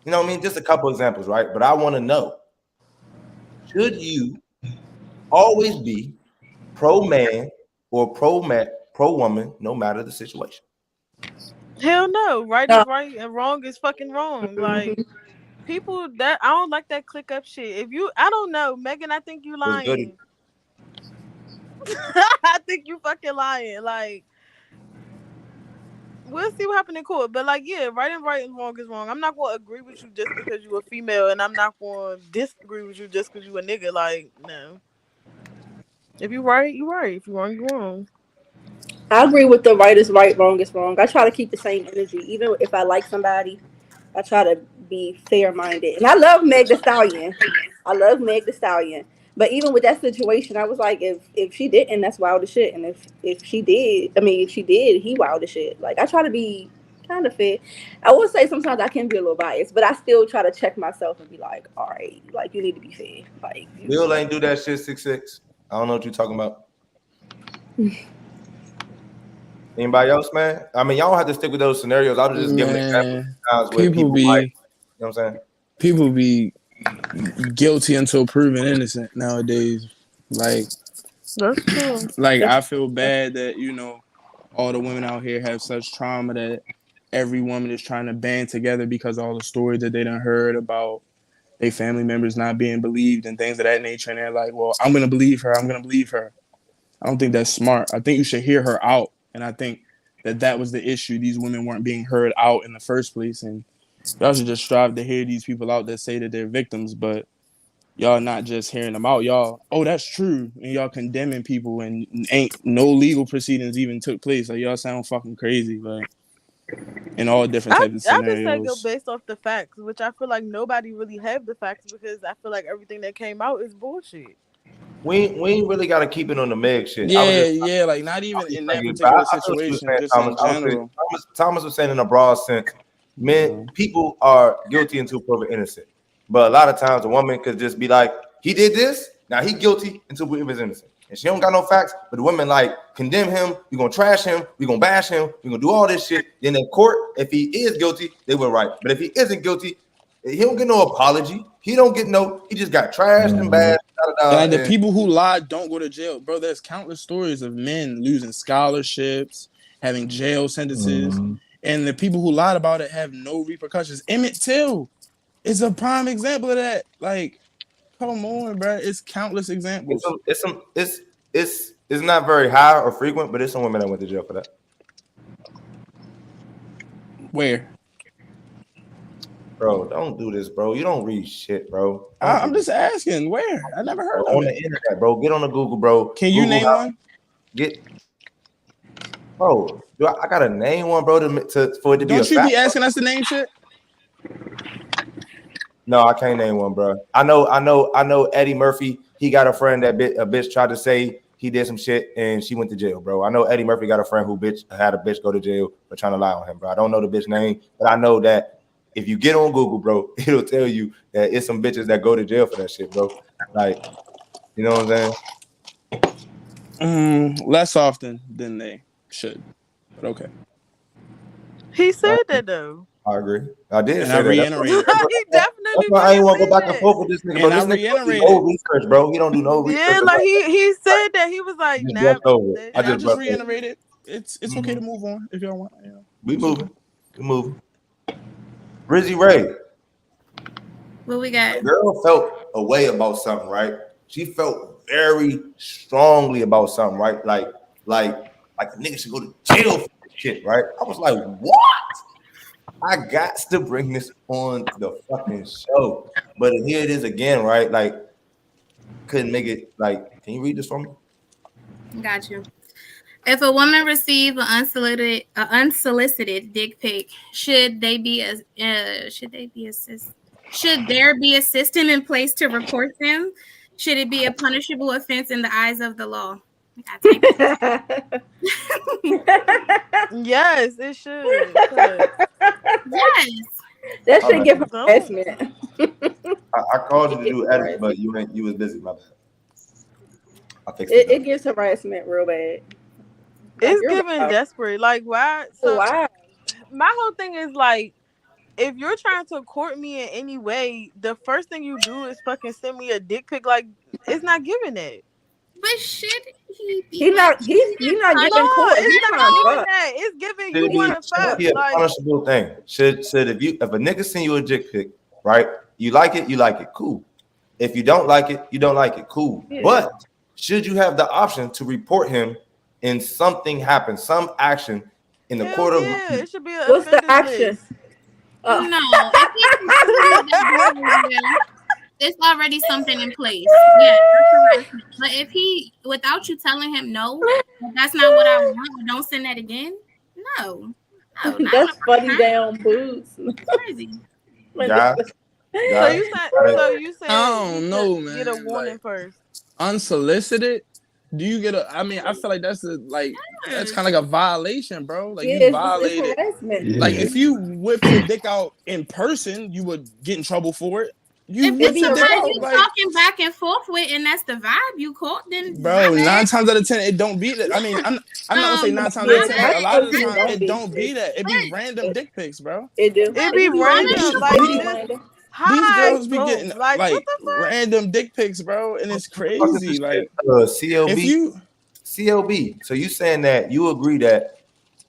[SPEAKER 2] You know what I mean? Just a couple examples, right? But I want to know, should you always be pro-man or pro-woman, no matter the situation?
[SPEAKER 6] Hell no. Right is right and wrong is fucking wrong. Like, people that I don't like that click up shit. I don't know, Megan, I think you lying. I think you fucking lying. Like, we'll see what happened in court. But like, yeah, right and wrong is wrong. I'm not gonna agree with you just because you're a female, and I'm not gonna disagree with you just because you a nigga. Like, no. If you right, you right. If you wrong, you wrong.
[SPEAKER 7] I agree with the right is right, wrong is wrong. I try to keep the same energy. Even if I like somebody, I try to be fair-minded. And I love Meg Thee Stallion. But even with that situation, I was like, if she didn't, that's wild as shit. And if she did, he wild as shit. Like, I try to be kind of fair. I will say sometimes I can be a little biased, but I still try to check myself and be like, all right, like, you need to be fair. Like,
[SPEAKER 2] Bill ain't do that shit 6'6". I don't know what you're talking about. Anybody else, man? I mean, y'all don't have to stick with those scenarios. I was just giving examples of times where
[SPEAKER 4] people
[SPEAKER 2] people
[SPEAKER 4] be,
[SPEAKER 2] like, you know what I'm saying?
[SPEAKER 4] People be guilty until proven innocent nowadays. Like,
[SPEAKER 6] That's true.
[SPEAKER 4] I feel bad that, you know, all the women out here have such trauma that every woman is trying to band together because of all the stories that they done heard about their family members not being believed and things of that nature. And they're like, well, I'm going to believe her. I'm going to believe her. I don't think that's smart. I think you should hear her out. And I think that was the issue. These women weren't being heard out in the first place. And y'all should just strive to hear these people out that say that they're victims, but y'all not just hearing them out. Y'all, oh, that's true. And y'all condemning people and ain't no legal proceedings even took place. Like, y'all sound fucking crazy. Like, in all different types of scenarios.
[SPEAKER 6] I just say go based off the facts, which I feel like nobody really have the facts because I feel like everything that came out is bullshit.
[SPEAKER 2] We ain't really got to keep it on the Meg shit.
[SPEAKER 4] Yeah, like not even in that particular situation, just in general.
[SPEAKER 2] Thomas was saying in a broad sense, men, people are guilty until proven innocent. But a lot of times a woman could just be like, he did this, now he guilty until he was innocent. And she don't got no facts, but the women like condemn him, we're gonna trash him, we're gonna bash him, we're gonna do all this shit. Then in court, if he is guilty, they were right. But if he isn't guilty, he don't get no apology. He don't get no, he just got trashed and bashed.
[SPEAKER 4] And the people who lied don't go to jail. Bro, there's countless stories of men losing scholarships, having jail sentences, and the people who lied about it have no repercussions. Emmett Till is a prime example of that. Like, come on, bro. It's countless examples.
[SPEAKER 2] It's not very high or frequent, but it's some women that went to jail for that.
[SPEAKER 4] Where?
[SPEAKER 2] Bro, don't do this, bro. You don't read shit, bro.
[SPEAKER 4] I'm just asking. Where? I never heard of
[SPEAKER 2] on the internet, bro. Get on the Google, bro.
[SPEAKER 4] Can you name one?
[SPEAKER 2] Bro. I gotta name one, bro, for it to be.
[SPEAKER 4] Don't you be asking us to name shit?
[SPEAKER 2] No, I can't name one, bro. I know Eddie Murphy. He got a friend that a bitch tried to say he did some shit and she went to jail, bro. I know Eddie Murphy got a friend who had a bitch go to jail for trying to lie on him, bro. I don't know the bitch name, but I know that if you get on Google, bro, it'll tell you that it's some bitches that go to jail for that shit, bro. Like, you know what I'm
[SPEAKER 4] saying? Less often than they should, but okay.
[SPEAKER 6] He said that though.
[SPEAKER 2] I agree. I did.
[SPEAKER 4] And I reiterated.
[SPEAKER 6] He definitely.
[SPEAKER 2] That's why I ain't want to go back and forth with this nigga. Bro. This nigga do no research, bro. He don't do no research.
[SPEAKER 6] Yeah, like he said that he was like,
[SPEAKER 4] nah. I just reiterated. It's okay to move on if y'all want. Yeah.
[SPEAKER 2] We moving. Brizzy Ray.
[SPEAKER 3] What we got?
[SPEAKER 2] The girl felt a way about something, right? She felt very strongly about something, right? Like a nigga should go to jail for this shit, right? I was like, what? I got to bring this on the fucking show. But here it is again, right? Like, couldn't make it. Like, can you read this for me?
[SPEAKER 3] Got you. If a woman receives an unsolicited dick pic, should there be a system in place to report them? Should it be a punishable offense in the eyes of the law?
[SPEAKER 6] Yes, it should.
[SPEAKER 3] Yes.
[SPEAKER 7] That should give harassment.
[SPEAKER 2] I called you to do edits, but you was busy. My bad.
[SPEAKER 7] It gives harassment real bad.
[SPEAKER 6] It's giving desperate. Like, why? So why? My whole thing is like, if you're trying to court me in any way, the first thing you do is fucking send me a dick pic. Like, it's not giving that.
[SPEAKER 3] But should he be?
[SPEAKER 7] He's not giving court.
[SPEAKER 6] It's not giving that. It's giving you want to fuck.
[SPEAKER 2] Be a punishable thing. Should if a nigga send you a dick pic, right? You like it, cool. If you don't like it, you don't like it, cool. Yeah. But should you have the option to report him and something happens, some action in the court of
[SPEAKER 6] it should be
[SPEAKER 7] what's the action?
[SPEAKER 3] No, it's already something in place. Yeah, but if he, without you telling him no, that's not what I want, don't send that again. No,
[SPEAKER 7] that's funny down boots.
[SPEAKER 3] Crazy.
[SPEAKER 2] Yeah.
[SPEAKER 6] So you said
[SPEAKER 4] I don't know, man.
[SPEAKER 6] Get a warning first.
[SPEAKER 4] Unsolicited. Do you get I feel like that's that's kind of like a violation, bro. Like you violated.
[SPEAKER 2] Yeah.
[SPEAKER 4] Like if you whip your dick out in person, you would get in trouble for it. You
[SPEAKER 3] if
[SPEAKER 4] whip
[SPEAKER 3] it's
[SPEAKER 4] your dick
[SPEAKER 3] somebody
[SPEAKER 4] out
[SPEAKER 3] you
[SPEAKER 4] like,
[SPEAKER 3] talking back and forth with, and that's the vibe you caught, then
[SPEAKER 4] bro.
[SPEAKER 3] my
[SPEAKER 4] 9
[SPEAKER 3] bad.
[SPEAKER 4] times out of 10, it don't be that. I mean, I'm not gonna say 9 times out
[SPEAKER 7] Yeah,
[SPEAKER 4] of 10,
[SPEAKER 3] My
[SPEAKER 4] but a
[SPEAKER 7] nine
[SPEAKER 4] lot
[SPEAKER 7] out
[SPEAKER 4] of
[SPEAKER 7] of
[SPEAKER 4] the
[SPEAKER 7] 10
[SPEAKER 4] time
[SPEAKER 3] bad.
[SPEAKER 7] don't
[SPEAKER 4] it
[SPEAKER 7] be.
[SPEAKER 4] don't be that. It be random
[SPEAKER 7] It,
[SPEAKER 4] dick pics, bro.
[SPEAKER 7] it do.
[SPEAKER 6] It
[SPEAKER 3] But
[SPEAKER 6] be
[SPEAKER 7] It be random.
[SPEAKER 6] random.
[SPEAKER 4] These
[SPEAKER 3] honestly,
[SPEAKER 6] Like
[SPEAKER 7] It be
[SPEAKER 4] these,
[SPEAKER 6] just
[SPEAKER 7] random.
[SPEAKER 4] these
[SPEAKER 6] hi,
[SPEAKER 4] girls be
[SPEAKER 6] boom.
[SPEAKER 4] getting
[SPEAKER 6] Like what
[SPEAKER 4] like
[SPEAKER 6] the fuck?
[SPEAKER 4] random dick pics, bro, and it's
[SPEAKER 2] Fuck is
[SPEAKER 4] crazy.
[SPEAKER 2] this
[SPEAKER 4] Like
[SPEAKER 2] shit?
[SPEAKER 4] if
[SPEAKER 2] CLB.
[SPEAKER 4] you,
[SPEAKER 2] CLB. So you saying that you agree that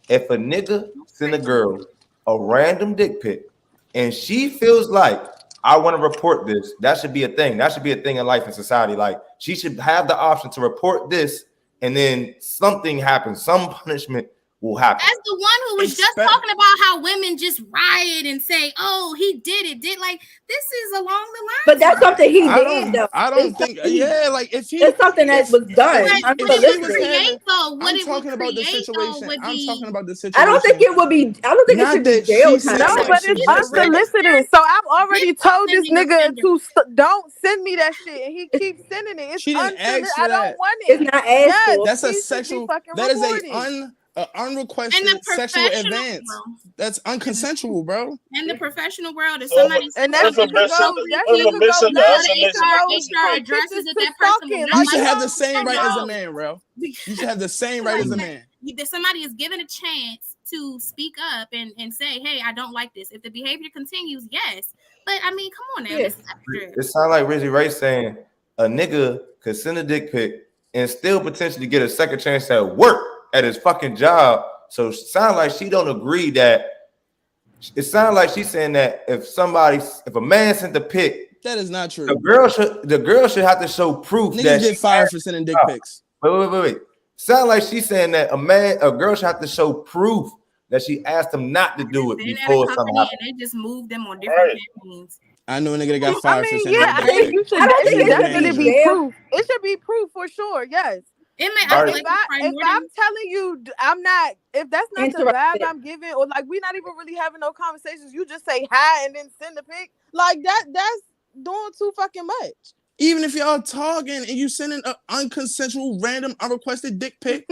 [SPEAKER 2] if a nigga send a girl a random dick pic and she feels like I want to report this, that should be a thing. That should be a thing in life and society. Like she should have the option to report this, and then something happens, some punishment will happen.
[SPEAKER 3] as the one who was just
[SPEAKER 4] expect,
[SPEAKER 3] talking about how women just riot and say, "Oh, he did it," like this is along the
[SPEAKER 7] But
[SPEAKER 3] lines
[SPEAKER 7] that's
[SPEAKER 3] of that.
[SPEAKER 7] something he did though.
[SPEAKER 4] I don't think, yeah, like if
[SPEAKER 7] It's something that was done
[SPEAKER 3] But what
[SPEAKER 4] if
[SPEAKER 3] it
[SPEAKER 4] she
[SPEAKER 3] would
[SPEAKER 4] was
[SPEAKER 7] unsolicited.
[SPEAKER 3] create
[SPEAKER 4] having,
[SPEAKER 3] though, what
[SPEAKER 4] I'm
[SPEAKER 3] it would
[SPEAKER 4] talking about the
[SPEAKER 3] create though
[SPEAKER 4] situation.
[SPEAKER 3] would
[SPEAKER 4] I'm talking
[SPEAKER 3] be
[SPEAKER 4] about the
[SPEAKER 7] I don't think
[SPEAKER 4] situation.
[SPEAKER 7] it would be. I don't think it
[SPEAKER 4] Not
[SPEAKER 7] should be
[SPEAKER 4] that
[SPEAKER 7] jail
[SPEAKER 4] she
[SPEAKER 7] time.
[SPEAKER 4] sent
[SPEAKER 6] No,
[SPEAKER 4] like
[SPEAKER 6] but
[SPEAKER 4] she
[SPEAKER 6] it's
[SPEAKER 4] did a random.
[SPEAKER 6] unsolicited. So I've already
[SPEAKER 3] Dick
[SPEAKER 6] told this
[SPEAKER 3] sending
[SPEAKER 6] nigga
[SPEAKER 3] offender.
[SPEAKER 6] to don't send me that shit, and he keeps sending it. It's
[SPEAKER 4] She didn't
[SPEAKER 6] unsolicited.
[SPEAKER 4] ask for
[SPEAKER 6] I don't
[SPEAKER 4] that.
[SPEAKER 6] want
[SPEAKER 7] It's
[SPEAKER 6] it.
[SPEAKER 7] not asked
[SPEAKER 6] Yes,
[SPEAKER 7] for.
[SPEAKER 4] That's a
[SPEAKER 6] he should be
[SPEAKER 4] sexual.
[SPEAKER 6] fucking
[SPEAKER 4] That is
[SPEAKER 6] reported.
[SPEAKER 3] In the
[SPEAKER 4] unrequested sexual
[SPEAKER 3] professional
[SPEAKER 4] advance.
[SPEAKER 3] world,
[SPEAKER 4] That's unconsensual, bro.
[SPEAKER 3] in the professional world, if
[SPEAKER 5] So
[SPEAKER 3] somebody
[SPEAKER 6] And
[SPEAKER 3] sends
[SPEAKER 6] that
[SPEAKER 3] something
[SPEAKER 6] shit could
[SPEAKER 5] information,
[SPEAKER 6] go.
[SPEAKER 3] inappropriate
[SPEAKER 6] That
[SPEAKER 3] to
[SPEAKER 6] shit
[SPEAKER 3] you,
[SPEAKER 6] could go
[SPEAKER 5] information
[SPEAKER 3] you
[SPEAKER 5] to
[SPEAKER 3] go
[SPEAKER 6] left.
[SPEAKER 3] to
[SPEAKER 6] It could
[SPEAKER 5] unsolicited
[SPEAKER 6] go
[SPEAKER 5] pussy
[SPEAKER 3] HR
[SPEAKER 5] pics.
[SPEAKER 3] addresses it.
[SPEAKER 6] to
[SPEAKER 3] That person will
[SPEAKER 6] stalking.
[SPEAKER 3] not
[SPEAKER 4] You
[SPEAKER 6] Like
[SPEAKER 4] should
[SPEAKER 3] like
[SPEAKER 4] have
[SPEAKER 6] no,
[SPEAKER 4] the same right as a
[SPEAKER 3] no.
[SPEAKER 4] man, bro. You should have the same right
[SPEAKER 3] Like
[SPEAKER 4] as a
[SPEAKER 3] that.
[SPEAKER 4] man.
[SPEAKER 3] That somebody is given a chance to speak up and say, "Hey, I don't like this." If the behavior continues, yes. But I mean, come on now,
[SPEAKER 7] Yeah.
[SPEAKER 3] this is extra.
[SPEAKER 2] It sounds like Rizzy Ray saying a nigga could send a dick pic and still potentially get a second chance at work at his fucking job. So it sounds like she don't agree that. It sounds like she's saying that if a man sent the pic,
[SPEAKER 4] That is not true.
[SPEAKER 2] the girl should have to show proof
[SPEAKER 4] Niggas
[SPEAKER 2] that
[SPEAKER 4] get fired for sending dick pics.
[SPEAKER 2] Wait. Sound like she's saying that a girl should have to show proof that she asked him not to do it
[SPEAKER 3] Been at a
[SPEAKER 2] before something
[SPEAKER 3] company
[SPEAKER 2] happened.
[SPEAKER 3] and they just moved them on different
[SPEAKER 5] Right.
[SPEAKER 3] campaigns.
[SPEAKER 4] I know a nigga that got
[SPEAKER 6] I
[SPEAKER 4] fired for
[SPEAKER 6] mean,
[SPEAKER 4] sending
[SPEAKER 6] yeah,
[SPEAKER 4] a
[SPEAKER 6] I
[SPEAKER 4] dick
[SPEAKER 6] think
[SPEAKER 4] pic.
[SPEAKER 6] you should.
[SPEAKER 7] I don't
[SPEAKER 6] That
[SPEAKER 7] think
[SPEAKER 6] should
[SPEAKER 7] it should
[SPEAKER 6] definitely
[SPEAKER 7] be
[SPEAKER 6] be
[SPEAKER 7] jail.
[SPEAKER 6] proof. It should be proof for sure. Yes.
[SPEAKER 3] It may,
[SPEAKER 6] But
[SPEAKER 3] I feel
[SPEAKER 6] if
[SPEAKER 3] like
[SPEAKER 6] I
[SPEAKER 3] it's probably
[SPEAKER 6] if
[SPEAKER 3] more
[SPEAKER 6] I'm
[SPEAKER 3] than
[SPEAKER 6] telling you I'm not, if that's not the vibe
[SPEAKER 7] Interested.
[SPEAKER 6] I'm giving, or like we're not even really having no conversations, you just say hi and then send a pic, like that's doing too fucking much.
[SPEAKER 4] Even if y'all talking and you sending an unconsensual, random, unrequested dick pic,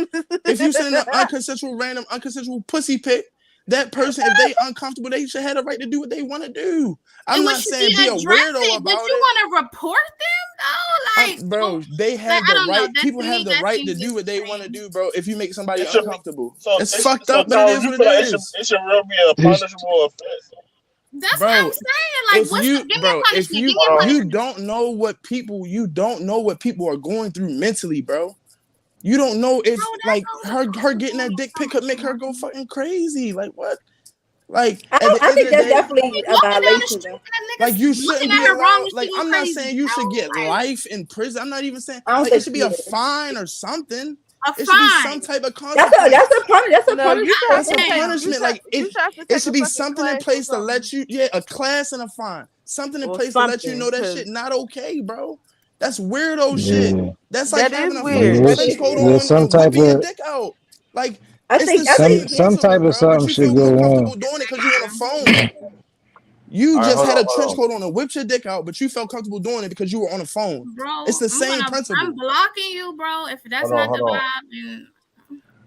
[SPEAKER 4] if you sending an unconsensual, random, unconsensual pussy pic, that person, if they uncomfortable, they should have the right to do what they want to do. I'm
[SPEAKER 3] and
[SPEAKER 4] not
[SPEAKER 3] should
[SPEAKER 4] saying be a
[SPEAKER 3] address
[SPEAKER 4] weirdo
[SPEAKER 3] it.
[SPEAKER 4] about
[SPEAKER 3] But you
[SPEAKER 4] it.
[SPEAKER 3] want to report them though? Like,
[SPEAKER 4] Bro, they have
[SPEAKER 3] I
[SPEAKER 4] the
[SPEAKER 3] don't know.
[SPEAKER 4] right.
[SPEAKER 3] That,
[SPEAKER 4] People
[SPEAKER 3] to
[SPEAKER 4] have
[SPEAKER 3] me,
[SPEAKER 4] the
[SPEAKER 3] that
[SPEAKER 4] right to
[SPEAKER 3] seems
[SPEAKER 4] do what they want to
[SPEAKER 3] strange.
[SPEAKER 4] do, bro. If you make somebody
[SPEAKER 5] It should be
[SPEAKER 4] uncomfortable,
[SPEAKER 5] so.
[SPEAKER 4] it's fucked
[SPEAKER 5] So
[SPEAKER 4] up, but it is
[SPEAKER 5] you
[SPEAKER 4] what
[SPEAKER 5] feel like
[SPEAKER 4] it is.
[SPEAKER 5] it should really be a punishable offense.
[SPEAKER 3] That's
[SPEAKER 4] Bro,
[SPEAKER 3] what I'm saying. Like,
[SPEAKER 4] if you,
[SPEAKER 3] give me a
[SPEAKER 4] bro,
[SPEAKER 3] punishment.
[SPEAKER 4] if
[SPEAKER 3] Give me
[SPEAKER 4] you,
[SPEAKER 3] a punishment.
[SPEAKER 4] you don't know what people are going through mentally, bro. You don't know if like her getting that dick pic could make her go fucking crazy. Like what? Like
[SPEAKER 7] I
[SPEAKER 4] at the end
[SPEAKER 7] think
[SPEAKER 4] of the
[SPEAKER 7] that's
[SPEAKER 4] day,
[SPEAKER 7] definitely a
[SPEAKER 3] Walking down the
[SPEAKER 7] violation.
[SPEAKER 3] street and that
[SPEAKER 4] like
[SPEAKER 3] nigga's
[SPEAKER 4] you
[SPEAKER 3] looking
[SPEAKER 4] shouldn't
[SPEAKER 3] at
[SPEAKER 4] be
[SPEAKER 3] her wrong
[SPEAKER 4] allowed.
[SPEAKER 3] and
[SPEAKER 4] Like
[SPEAKER 3] she
[SPEAKER 4] I'm
[SPEAKER 3] go
[SPEAKER 4] not
[SPEAKER 3] crazy.
[SPEAKER 4] saying you should get
[SPEAKER 3] Like,
[SPEAKER 4] life in prison. I'm not even saying
[SPEAKER 7] I don't
[SPEAKER 4] like it
[SPEAKER 7] think
[SPEAKER 4] should be a
[SPEAKER 7] either.
[SPEAKER 4] fine or something.
[SPEAKER 3] a
[SPEAKER 4] It should be some
[SPEAKER 3] fine.
[SPEAKER 4] type of consequence.
[SPEAKER 7] That's a
[SPEAKER 6] No, you should have
[SPEAKER 3] Damn.
[SPEAKER 6] to
[SPEAKER 4] That's a
[SPEAKER 6] take.
[SPEAKER 4] punishment. Like
[SPEAKER 6] You should have to
[SPEAKER 4] it
[SPEAKER 6] take
[SPEAKER 4] should
[SPEAKER 6] a
[SPEAKER 4] be
[SPEAKER 6] fucking
[SPEAKER 4] something in
[SPEAKER 6] class
[SPEAKER 4] place
[SPEAKER 6] or
[SPEAKER 4] to let
[SPEAKER 6] something.
[SPEAKER 4] you, a class and a fine. Something in
[SPEAKER 6] Or
[SPEAKER 4] place to let you know
[SPEAKER 6] something,
[SPEAKER 4] that
[SPEAKER 6] 'cause
[SPEAKER 4] shit not okay, bro. That's weirdo
[SPEAKER 8] Yeah.
[SPEAKER 4] shit. That's like
[SPEAKER 6] that is
[SPEAKER 4] having a
[SPEAKER 6] weird.
[SPEAKER 4] fucking
[SPEAKER 6] That
[SPEAKER 4] trench
[SPEAKER 6] is
[SPEAKER 4] coat
[SPEAKER 6] weird.
[SPEAKER 8] There's
[SPEAKER 4] on
[SPEAKER 8] some
[SPEAKER 4] and
[SPEAKER 8] type
[SPEAKER 4] whipping your
[SPEAKER 8] of
[SPEAKER 4] dick out. Like
[SPEAKER 7] I
[SPEAKER 4] it's the
[SPEAKER 7] think
[SPEAKER 4] same
[SPEAKER 8] some type
[SPEAKER 4] principle,
[SPEAKER 8] of
[SPEAKER 4] bro. But
[SPEAKER 8] something
[SPEAKER 4] you
[SPEAKER 8] should
[SPEAKER 4] feel
[SPEAKER 8] go
[SPEAKER 4] uncomfortable
[SPEAKER 8] on.
[SPEAKER 4] doing it because you on a phone. You
[SPEAKER 2] All right,
[SPEAKER 4] just
[SPEAKER 2] hold
[SPEAKER 4] had
[SPEAKER 2] on,
[SPEAKER 4] a trench
[SPEAKER 2] hold
[SPEAKER 4] coat on and whipped your dick out, but you felt comfortable doing it because you were on a phone.
[SPEAKER 3] Bro,
[SPEAKER 4] It's the same
[SPEAKER 3] I'm
[SPEAKER 4] principle.
[SPEAKER 3] blocking you, bro. If that's
[SPEAKER 2] on,
[SPEAKER 3] not the
[SPEAKER 2] hold on.
[SPEAKER 3] vibe, then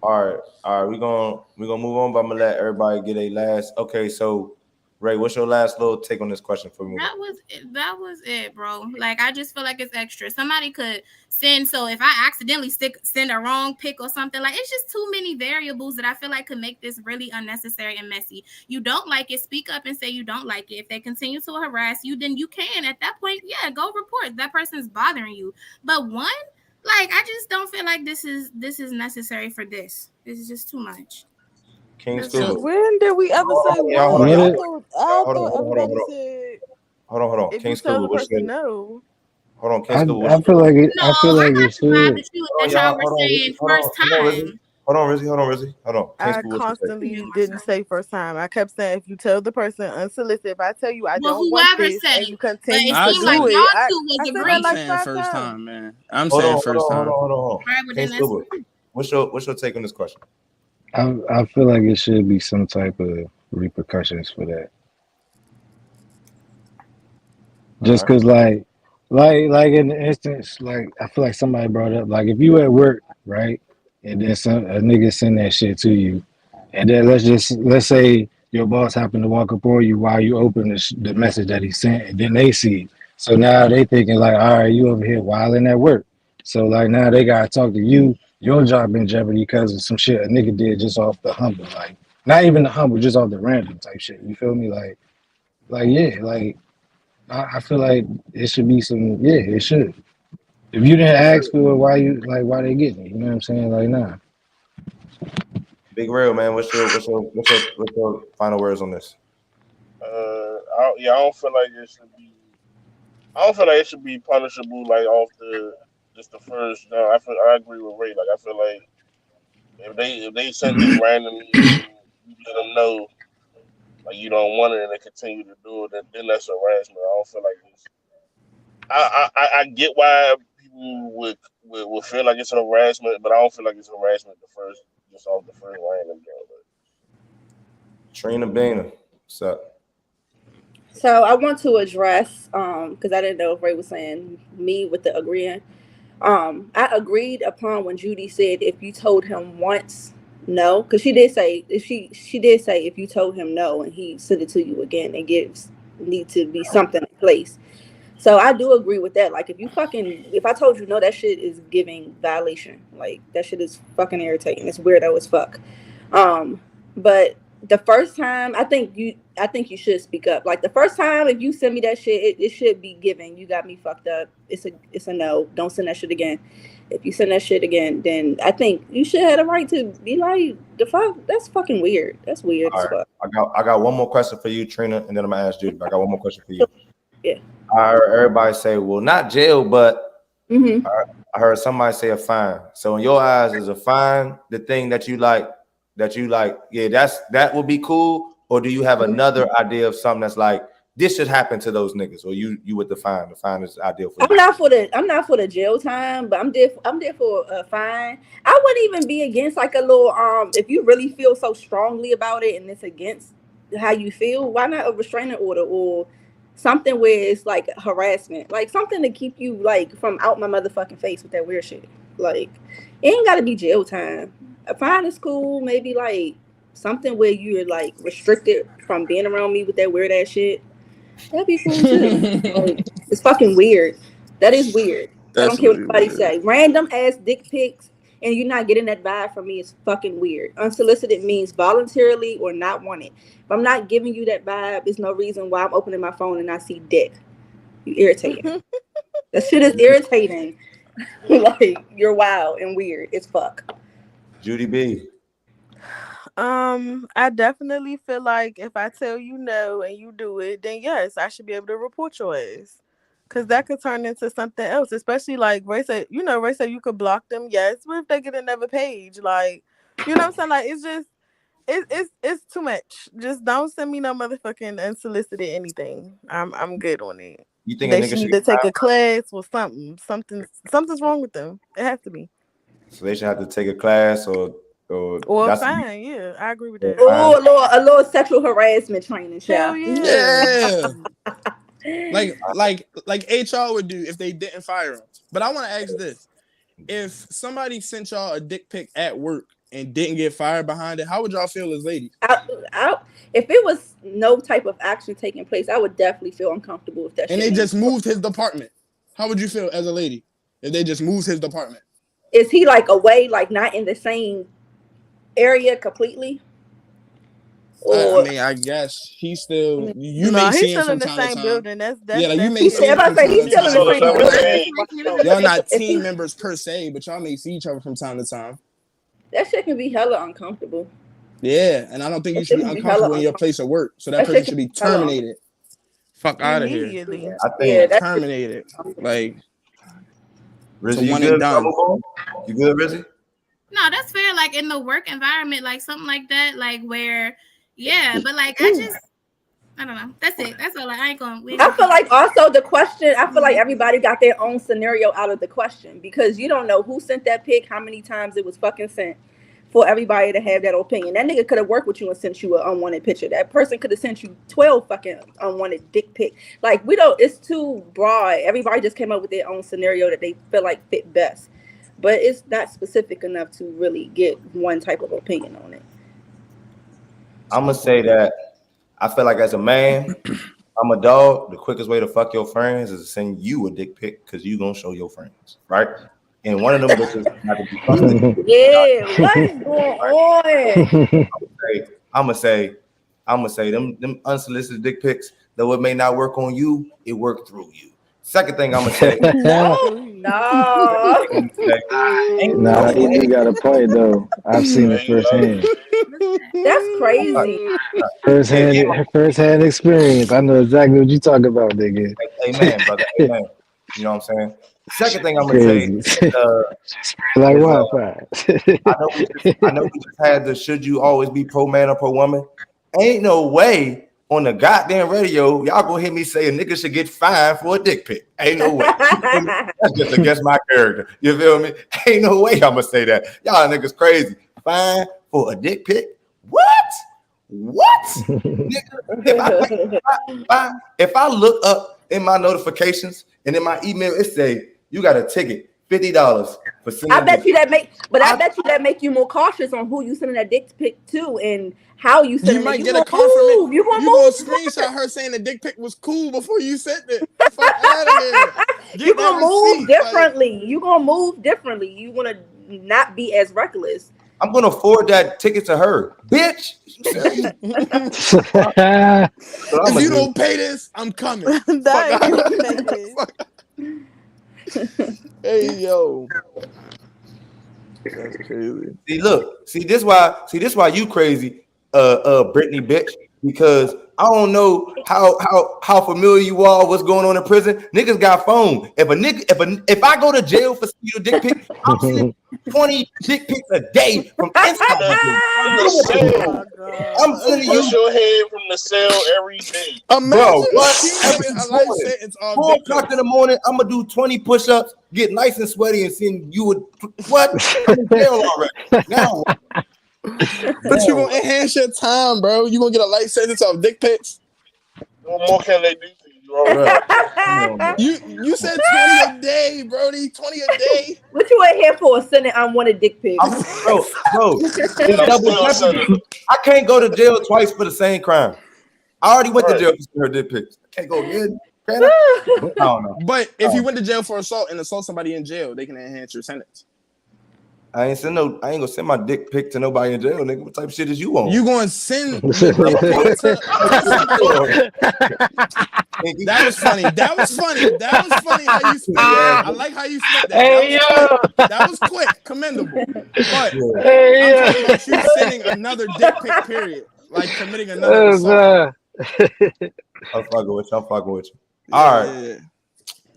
[SPEAKER 2] All right. We're gonna move on, but I'm gonna let everybody get a last. Okay, so Ray, what's your last little take on this question for me?
[SPEAKER 3] that was it, bro. Like I just feel like it's extra. Somebody could send. So if I accidentally send a wrong pic or something, like it's just too many variables that I feel like could make this really unnecessary and messy. You don't like it, speak up and say you don't like it. If they continue to harass you, then you can at that point, yeah, go report that person's bothering you. But like I just don't feel like this is necessary for this. This is just too much.
[SPEAKER 2] King
[SPEAKER 3] That's
[SPEAKER 2] Scuba.
[SPEAKER 6] When did we ever say
[SPEAKER 2] Hold
[SPEAKER 6] one?
[SPEAKER 2] on.
[SPEAKER 6] I
[SPEAKER 2] Hold
[SPEAKER 6] thought
[SPEAKER 2] on.
[SPEAKER 6] everybody said
[SPEAKER 2] Hold on.
[SPEAKER 6] if
[SPEAKER 2] King
[SPEAKER 6] you tell the
[SPEAKER 2] Scuba,
[SPEAKER 6] person no.
[SPEAKER 2] hold on, King Scuba.
[SPEAKER 8] I feel like it.
[SPEAKER 3] No,
[SPEAKER 8] I feel like
[SPEAKER 3] I
[SPEAKER 8] it
[SPEAKER 3] got the vibe
[SPEAKER 8] should.
[SPEAKER 3] that y'all were saying first time.
[SPEAKER 2] Hold on, Rizzy. Hold on. King
[SPEAKER 6] I
[SPEAKER 2] Scuba, what you say?
[SPEAKER 6] constantly didn't say first time. I kept saying if you tell the person unsolicited, if I tell you I
[SPEAKER 3] Well,
[SPEAKER 6] don't want
[SPEAKER 3] whoever
[SPEAKER 6] this
[SPEAKER 3] said
[SPEAKER 6] and you
[SPEAKER 3] it, but
[SPEAKER 6] continue
[SPEAKER 3] it
[SPEAKER 4] I
[SPEAKER 6] to
[SPEAKER 3] seemed like
[SPEAKER 6] do
[SPEAKER 4] agree.
[SPEAKER 6] it,
[SPEAKER 3] y'all two was
[SPEAKER 6] I said that
[SPEAKER 4] I'm
[SPEAKER 3] agreeing.
[SPEAKER 6] like
[SPEAKER 4] saying
[SPEAKER 6] 5
[SPEAKER 4] first
[SPEAKER 6] times.
[SPEAKER 4] time, man. I'm saying first time.
[SPEAKER 2] Hold on.
[SPEAKER 3] All right, but
[SPEAKER 2] King
[SPEAKER 3] then that's
[SPEAKER 2] Scuba, what's your take on this question?
[SPEAKER 8] I feel like it should be some type of repercussions for that. Just because, like in the instance, like I feel like somebody brought up, like if you at work, right, and then a nigga send that shit to you, and then let's say your boss happened to walk up on you while you open the message that he sent, and then they see it. So now they thinking like, all right, you over here wilding at work. So like now they gotta talk to you. Your job in jeopardy because of some shit a nigga did just off the humble, like not even the humble, just off the random type shit. You feel me? Like yeah, like I feel like it should be some. Yeah, it should. If you didn't ask for it, why they getting it? You know what I'm saying? Like nah.
[SPEAKER 2] Big Real, man. What's your final words on this?
[SPEAKER 5] I don't feel like it should be. I don't feel like it should be punishable like off just the first. No, I agree with Ray. Like I feel like if they sent this randomly and you let them know like you don't want it and they continue to do it, then that's harassment. I don't feel like it's. I get why people would feel like it's harassment, but I don't feel like it's harassment just off the first random job.
[SPEAKER 2] Trina Bina, what's up?
[SPEAKER 7] So I want to address because I didn't know if Ray was saying me with the agreeing. I agreed upon when Judy said if you told him once no, because she did say if you told him no and he sent it to you again, it need to be something in place. So I do agree with that. Like if I told you no, that shit is giving violation. Like that shit is fucking irritating. It's weirdo as fuck. But the first time, I think you should speak up. Like the first time, if you send me that shit, it should be given. You got me fucked up. It's a no. Don't send that shit again. If you send that shit again, then I think you should have the right to be like, the fuck, that's fucking weird. That's weird as fuck.
[SPEAKER 2] I got one more question for you, Trina, and then I'm gonna ask Judy. I got one more question for you.
[SPEAKER 7] Yeah.
[SPEAKER 2] I heard everybody say, well, not jail, but
[SPEAKER 7] Mm-hmm.
[SPEAKER 2] I heard somebody say a fine. So in your eyes, is a fine the thing that you like, yeah, that would be cool? Or do you have another idea of something that's like, this should happen to those niggas? Or you with the fine is ideal for you?
[SPEAKER 7] I'm not for the jail time, but I'm there for a fine. I wouldn't even be against like a little if you really feel so strongly about it and it's against how you feel, why not a restraining order or something where it's like harassment, like something to keep you like from out my motherfucking face with that weird shit. Like it ain't gotta be jail time. A fine is cool, maybe like something where you're like restricted from being around me with that weird ass shit. That'd be cool too. Like, it's fucking weird. That is weird. I don't care what anybody say. Random ass dick pics and you're not getting that vibe from me is fucking weird. Unsolicited means voluntarily or not wanted. If I'm not giving you that vibe, there's no reason why I'm opening my phone and I see dick. You irritating. That shit is irritating. Like you're wild and weird as fuck.
[SPEAKER 2] Judy B.
[SPEAKER 6] I definitely feel like if I tell you no and you do it, then yes, I should be able to report your ass. Cause that could turn into something else, especially like Ray said, you could block them. Yes, what if they get another page? Like, you know what I'm saying? Like, it's just, it's too much. Just don't send me no motherfucking unsolicited anything. I'm good on it.
[SPEAKER 2] You think
[SPEAKER 6] they should need to take a class or something? Something's wrong with them. It has to be.
[SPEAKER 2] So they should have to take a class or
[SPEAKER 6] fine. Yeah, I agree with that.
[SPEAKER 7] Oh, a little sexual harassment training.
[SPEAKER 6] Hell yeah.
[SPEAKER 4] like HR would do if they didn't fire him. But I want to ask this: if somebody sent y'all a dick pic at work and didn't get fired behind it, how would y'all feel as ladies?
[SPEAKER 7] If it was no type of action taking place, I would definitely feel uncomfortable with that.
[SPEAKER 4] And they just moved his department. How would you feel as a lady if they just moved his department?
[SPEAKER 7] Is he like away, like not in the same area completely?
[SPEAKER 4] Or, I mean, I guess he's still. You may see him from time to time.
[SPEAKER 6] Building. That's
[SPEAKER 4] like you may see him from time
[SPEAKER 7] to
[SPEAKER 4] time. Y'all not team members per se, but y'all may see each other from time to time.
[SPEAKER 7] That shit can be hella uncomfortable.
[SPEAKER 4] Yeah, and I don't think you should be uncomfortable in your place of work. So that person should be terminated. Fuck out of here.
[SPEAKER 2] I think
[SPEAKER 4] terminated. Like,
[SPEAKER 2] Rizzy, you good? You good, Rizzy?
[SPEAKER 3] No, that's fair. Like in the work environment, like something like that, like where, yeah. But like I don't know. That's it. That's all. Like, I ain't going.
[SPEAKER 7] I feel like also the question. I feel like everybody got their own scenario out of the question because you don't know who sent that pic, how many times it was fucking sent. For everybody to have that opinion. That nigga could have worked with you and sent you an unwanted picture. That person could have sent you 12 fucking unwanted dick pic. Like, it's too broad. Everybody just came up with their own scenario that they feel like fit best. But it's not specific enough to really get one type of opinion on it.
[SPEAKER 2] I'm going to say that I feel like as a man, I'm a dog. The quickest way to fuck your friends is to send you a dick pic because you gonna show your friends, right? And one of them bitches not to be fucking.
[SPEAKER 7] Yeah, what is going on?
[SPEAKER 2] I'm gonna say them unsolicited dick pics, though it may not work on you, it worked through you. Second thing I'm gonna say,
[SPEAKER 7] No.
[SPEAKER 8] Nah, he got a point though. I've seen it firsthand.
[SPEAKER 7] That's crazy.
[SPEAKER 8] First-hand experience. I know exactly what you talk about, nigga.
[SPEAKER 2] Amen, brother. Amen. You know what I'm saying? Second thing I'm gonna
[SPEAKER 8] Crazy.
[SPEAKER 2] say,
[SPEAKER 8] like Wi-Fi.
[SPEAKER 2] I know we just had the should you always be pro man or pro woman. Ain't no way on the goddamn radio y'all gonna hear me say a nigga should get fined for a dick pic. Ain't no way. That's just against my character. You feel me? Ain't no way I'm gonna say that. Y'all niggas crazy. Fine for a dick pic? What? Nigga, if I look up in my notifications and in my email, it say you got a ticket, $50 for sending.
[SPEAKER 7] I bet you that make you more cautious on who you sending that dick pic to and how you send it.
[SPEAKER 4] You might get a confirmation.
[SPEAKER 7] You
[SPEAKER 4] gonna screenshot her saying the dick pic was cool before you sent it. Fuck out of here.
[SPEAKER 7] You gonna move differently. You gonna move differently. You wanna not be as reckless.
[SPEAKER 2] I'm gonna forward that ticket to her, bitch.
[SPEAKER 4] If you don't pay this, I'm coming. Hey yo, that's crazy.
[SPEAKER 2] See this why you crazy, Brittany bitch, because I don't know how familiar you are what's going on in prison. Niggas got phone. If I go to jail for stealing dick pic, I'm sending 20 dick pics a day from Instagram. I'm sending you
[SPEAKER 5] your head from the cell every day.
[SPEAKER 2] Bro, what? 4 o'clock in the morning, I'm gonna do 20 push-ups, get nice and sweaty, and send you what? I'm in jail already. Now what?
[SPEAKER 4] But you gonna enhance your time, bro. You gonna get a light sentence off dick pics.
[SPEAKER 5] What more can they do to you?
[SPEAKER 4] You said 20 a day, Brody. 20 a day.
[SPEAKER 7] What you in here for? Sending unwanted dick pics.
[SPEAKER 2] Bro, I can't go to jail twice for the same crime. I already went to jail for her dick pics. I can't go again. Can I? I don't know.
[SPEAKER 4] But if you went to jail for assault and assault somebody in jail, they can enhance your sentence.
[SPEAKER 2] I ain't gonna send my dick pic to nobody in jail, nigga. What type of shit is you on?
[SPEAKER 4] You gonna send the dick pic to... That was funny. That was funny how you spent that. I like how you spent that. That was quick. Commendable. But I'm talking about you sending another dick pic, period. Like committing another assault.
[SPEAKER 2] I'm fucking with you. All right.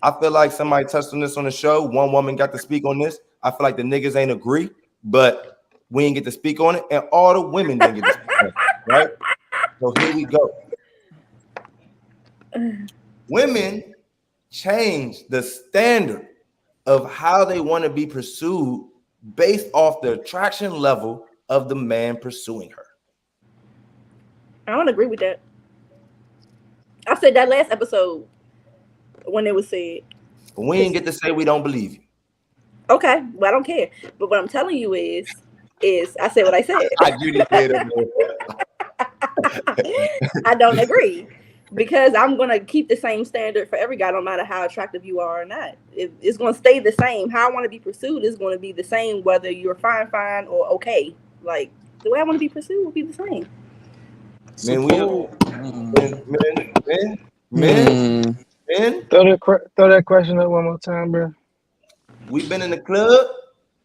[SPEAKER 2] I feel like somebody touched on this on the show. One woman got to speak on this. I feel like the niggas ain't agree, but we ain't get to speak on it, and all the women didn't get to speak on it, right? So here we go. Women change the standard of how they want to be pursued based off the attraction level of the man pursuing her.
[SPEAKER 7] I don't agree with that. I said that last episode when it was said.
[SPEAKER 2] We ain't get to say we don't believe you.
[SPEAKER 7] Okay, well, I don't care. But what I'm telling you is I said what I said.
[SPEAKER 2] I do need
[SPEAKER 7] I don't agree because I'm gonna keep the same standard for every guy, no matter how attractive you are or not. It's gonna stay the same. How I want to be pursued is going to be the same, whether you're fine or okay. Like the way I want to be pursued will be the same.
[SPEAKER 2] Men.
[SPEAKER 8] Throw that question up one more time, bro.
[SPEAKER 2] We been in the club,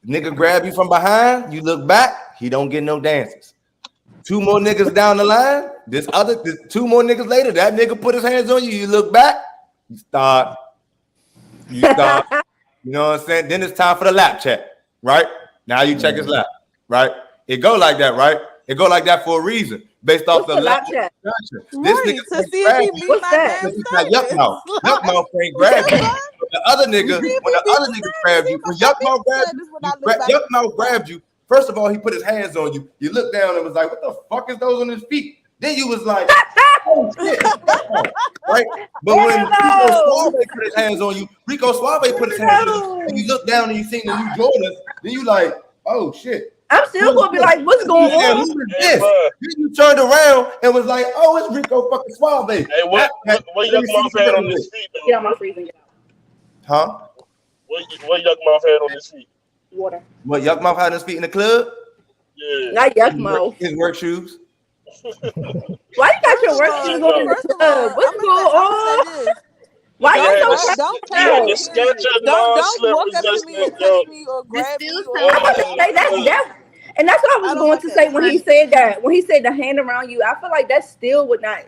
[SPEAKER 2] nigga grab you from behind, you look back, he don't get no dances. 2 more niggas down the line, this 2 more niggas later, that nigga put his hands on you, you look back, you start, you know what I'm saying? Then it's time for the lap check, right? Now you check his lap, right? It go like that, right? It go like that for a reason, based off the lap check. This nigga
[SPEAKER 6] to see if he beat my damn
[SPEAKER 2] Yuck mouth ain't grab you. The other nigga, when the other nigga grabbed you, when Yuck mouth grabbed you, first of all, he put his hands on you. You looked down and was like, what the fuck is those on his feet? Then you was like, oh shit. Right? But when Rico Suave put his hands on you, and you look down and you seen the new Jordans, then you like, oh shit.
[SPEAKER 7] I'm still gonna be like, what's going
[SPEAKER 2] Yeah, who
[SPEAKER 7] on?
[SPEAKER 2] is
[SPEAKER 5] Hey,
[SPEAKER 2] this?
[SPEAKER 5] bro.
[SPEAKER 2] Then you turned around and was like, oh, it's Rico fucking Suave.
[SPEAKER 5] Hey, what
[SPEAKER 2] Let me
[SPEAKER 5] Yuck
[SPEAKER 2] see
[SPEAKER 5] Mouth
[SPEAKER 2] what
[SPEAKER 5] had
[SPEAKER 2] you
[SPEAKER 5] on
[SPEAKER 2] got
[SPEAKER 5] his
[SPEAKER 2] with.
[SPEAKER 5] feet
[SPEAKER 7] Get
[SPEAKER 5] though,
[SPEAKER 7] out my
[SPEAKER 5] bro?
[SPEAKER 7] freezing.
[SPEAKER 2] Huh?
[SPEAKER 5] What Yuck Mouth had on his feet?
[SPEAKER 7] Water.
[SPEAKER 2] What, Yuck Mouth had his feet in the club?
[SPEAKER 5] Yeah.
[SPEAKER 7] Not yuck mouth.
[SPEAKER 2] His work shoes?
[SPEAKER 7] Why you got your work
[SPEAKER 5] That
[SPEAKER 7] shoes
[SPEAKER 5] shit
[SPEAKER 7] on in
[SPEAKER 5] though.
[SPEAKER 7] the
[SPEAKER 6] First of
[SPEAKER 7] club?
[SPEAKER 6] all,
[SPEAKER 7] What's going
[SPEAKER 6] I'm gonna say
[SPEAKER 7] on?
[SPEAKER 6] this.
[SPEAKER 7] Why you
[SPEAKER 5] Nigga
[SPEAKER 7] so
[SPEAKER 6] Don't
[SPEAKER 5] he had
[SPEAKER 6] touch
[SPEAKER 5] the
[SPEAKER 7] proud?
[SPEAKER 6] me. Period.
[SPEAKER 5] Skechers
[SPEAKER 6] Don't walk
[SPEAKER 5] non-slip
[SPEAKER 6] up to me and
[SPEAKER 5] resistant,
[SPEAKER 6] touch
[SPEAKER 5] yo.
[SPEAKER 6] me or
[SPEAKER 3] This
[SPEAKER 6] grab
[SPEAKER 3] still
[SPEAKER 6] me or
[SPEAKER 7] I'm
[SPEAKER 3] sounds
[SPEAKER 7] about to
[SPEAKER 6] anything.
[SPEAKER 7] say
[SPEAKER 5] Look,
[SPEAKER 7] and that's what I
[SPEAKER 6] I
[SPEAKER 7] was
[SPEAKER 6] don't
[SPEAKER 7] going
[SPEAKER 6] like
[SPEAKER 7] to
[SPEAKER 6] that
[SPEAKER 7] say when he
[SPEAKER 6] shit.
[SPEAKER 7] said that. When he said the hand around you, I feel like that still would not.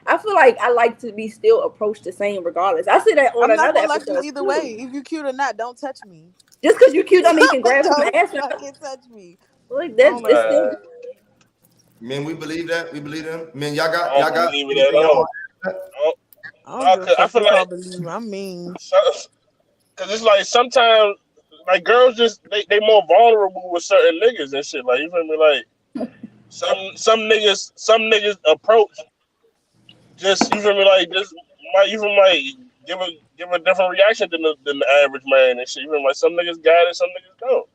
[SPEAKER 7] I feel like I like to be still approached the same regardless. I said that on
[SPEAKER 6] I'm not
[SPEAKER 7] another
[SPEAKER 6] gonna like you
[SPEAKER 7] episode
[SPEAKER 6] either
[SPEAKER 7] too.
[SPEAKER 6] way. If you cute or not, don't touch me.
[SPEAKER 7] Just because you cute, I mean you can grab some
[SPEAKER 6] Don't
[SPEAKER 7] ass.
[SPEAKER 6] fucking touch me.
[SPEAKER 7] Like that,
[SPEAKER 6] Oh my
[SPEAKER 7] it's still.
[SPEAKER 5] man,
[SPEAKER 6] god.
[SPEAKER 2] Man, we believe that. We believe them. Man, y'all
[SPEAKER 5] I
[SPEAKER 2] got
[SPEAKER 5] don't believe it at
[SPEAKER 2] anything y'all
[SPEAKER 5] all.
[SPEAKER 2] want to add?
[SPEAKER 5] I don't,
[SPEAKER 6] I don't
[SPEAKER 5] nah,
[SPEAKER 6] give a
[SPEAKER 5] 'cause I
[SPEAKER 6] fuck
[SPEAKER 5] feel
[SPEAKER 6] what y'all
[SPEAKER 5] like,
[SPEAKER 6] believe. I'm mean.
[SPEAKER 5] cause it's like sometimes like girls just they more vulnerable with certain niggas and shit. Like you feel me? Like some niggas approach just you feel me like just might you feel me like give a different reaction than the average man and shit. You feel me? Like some niggas got it, some niggas don't.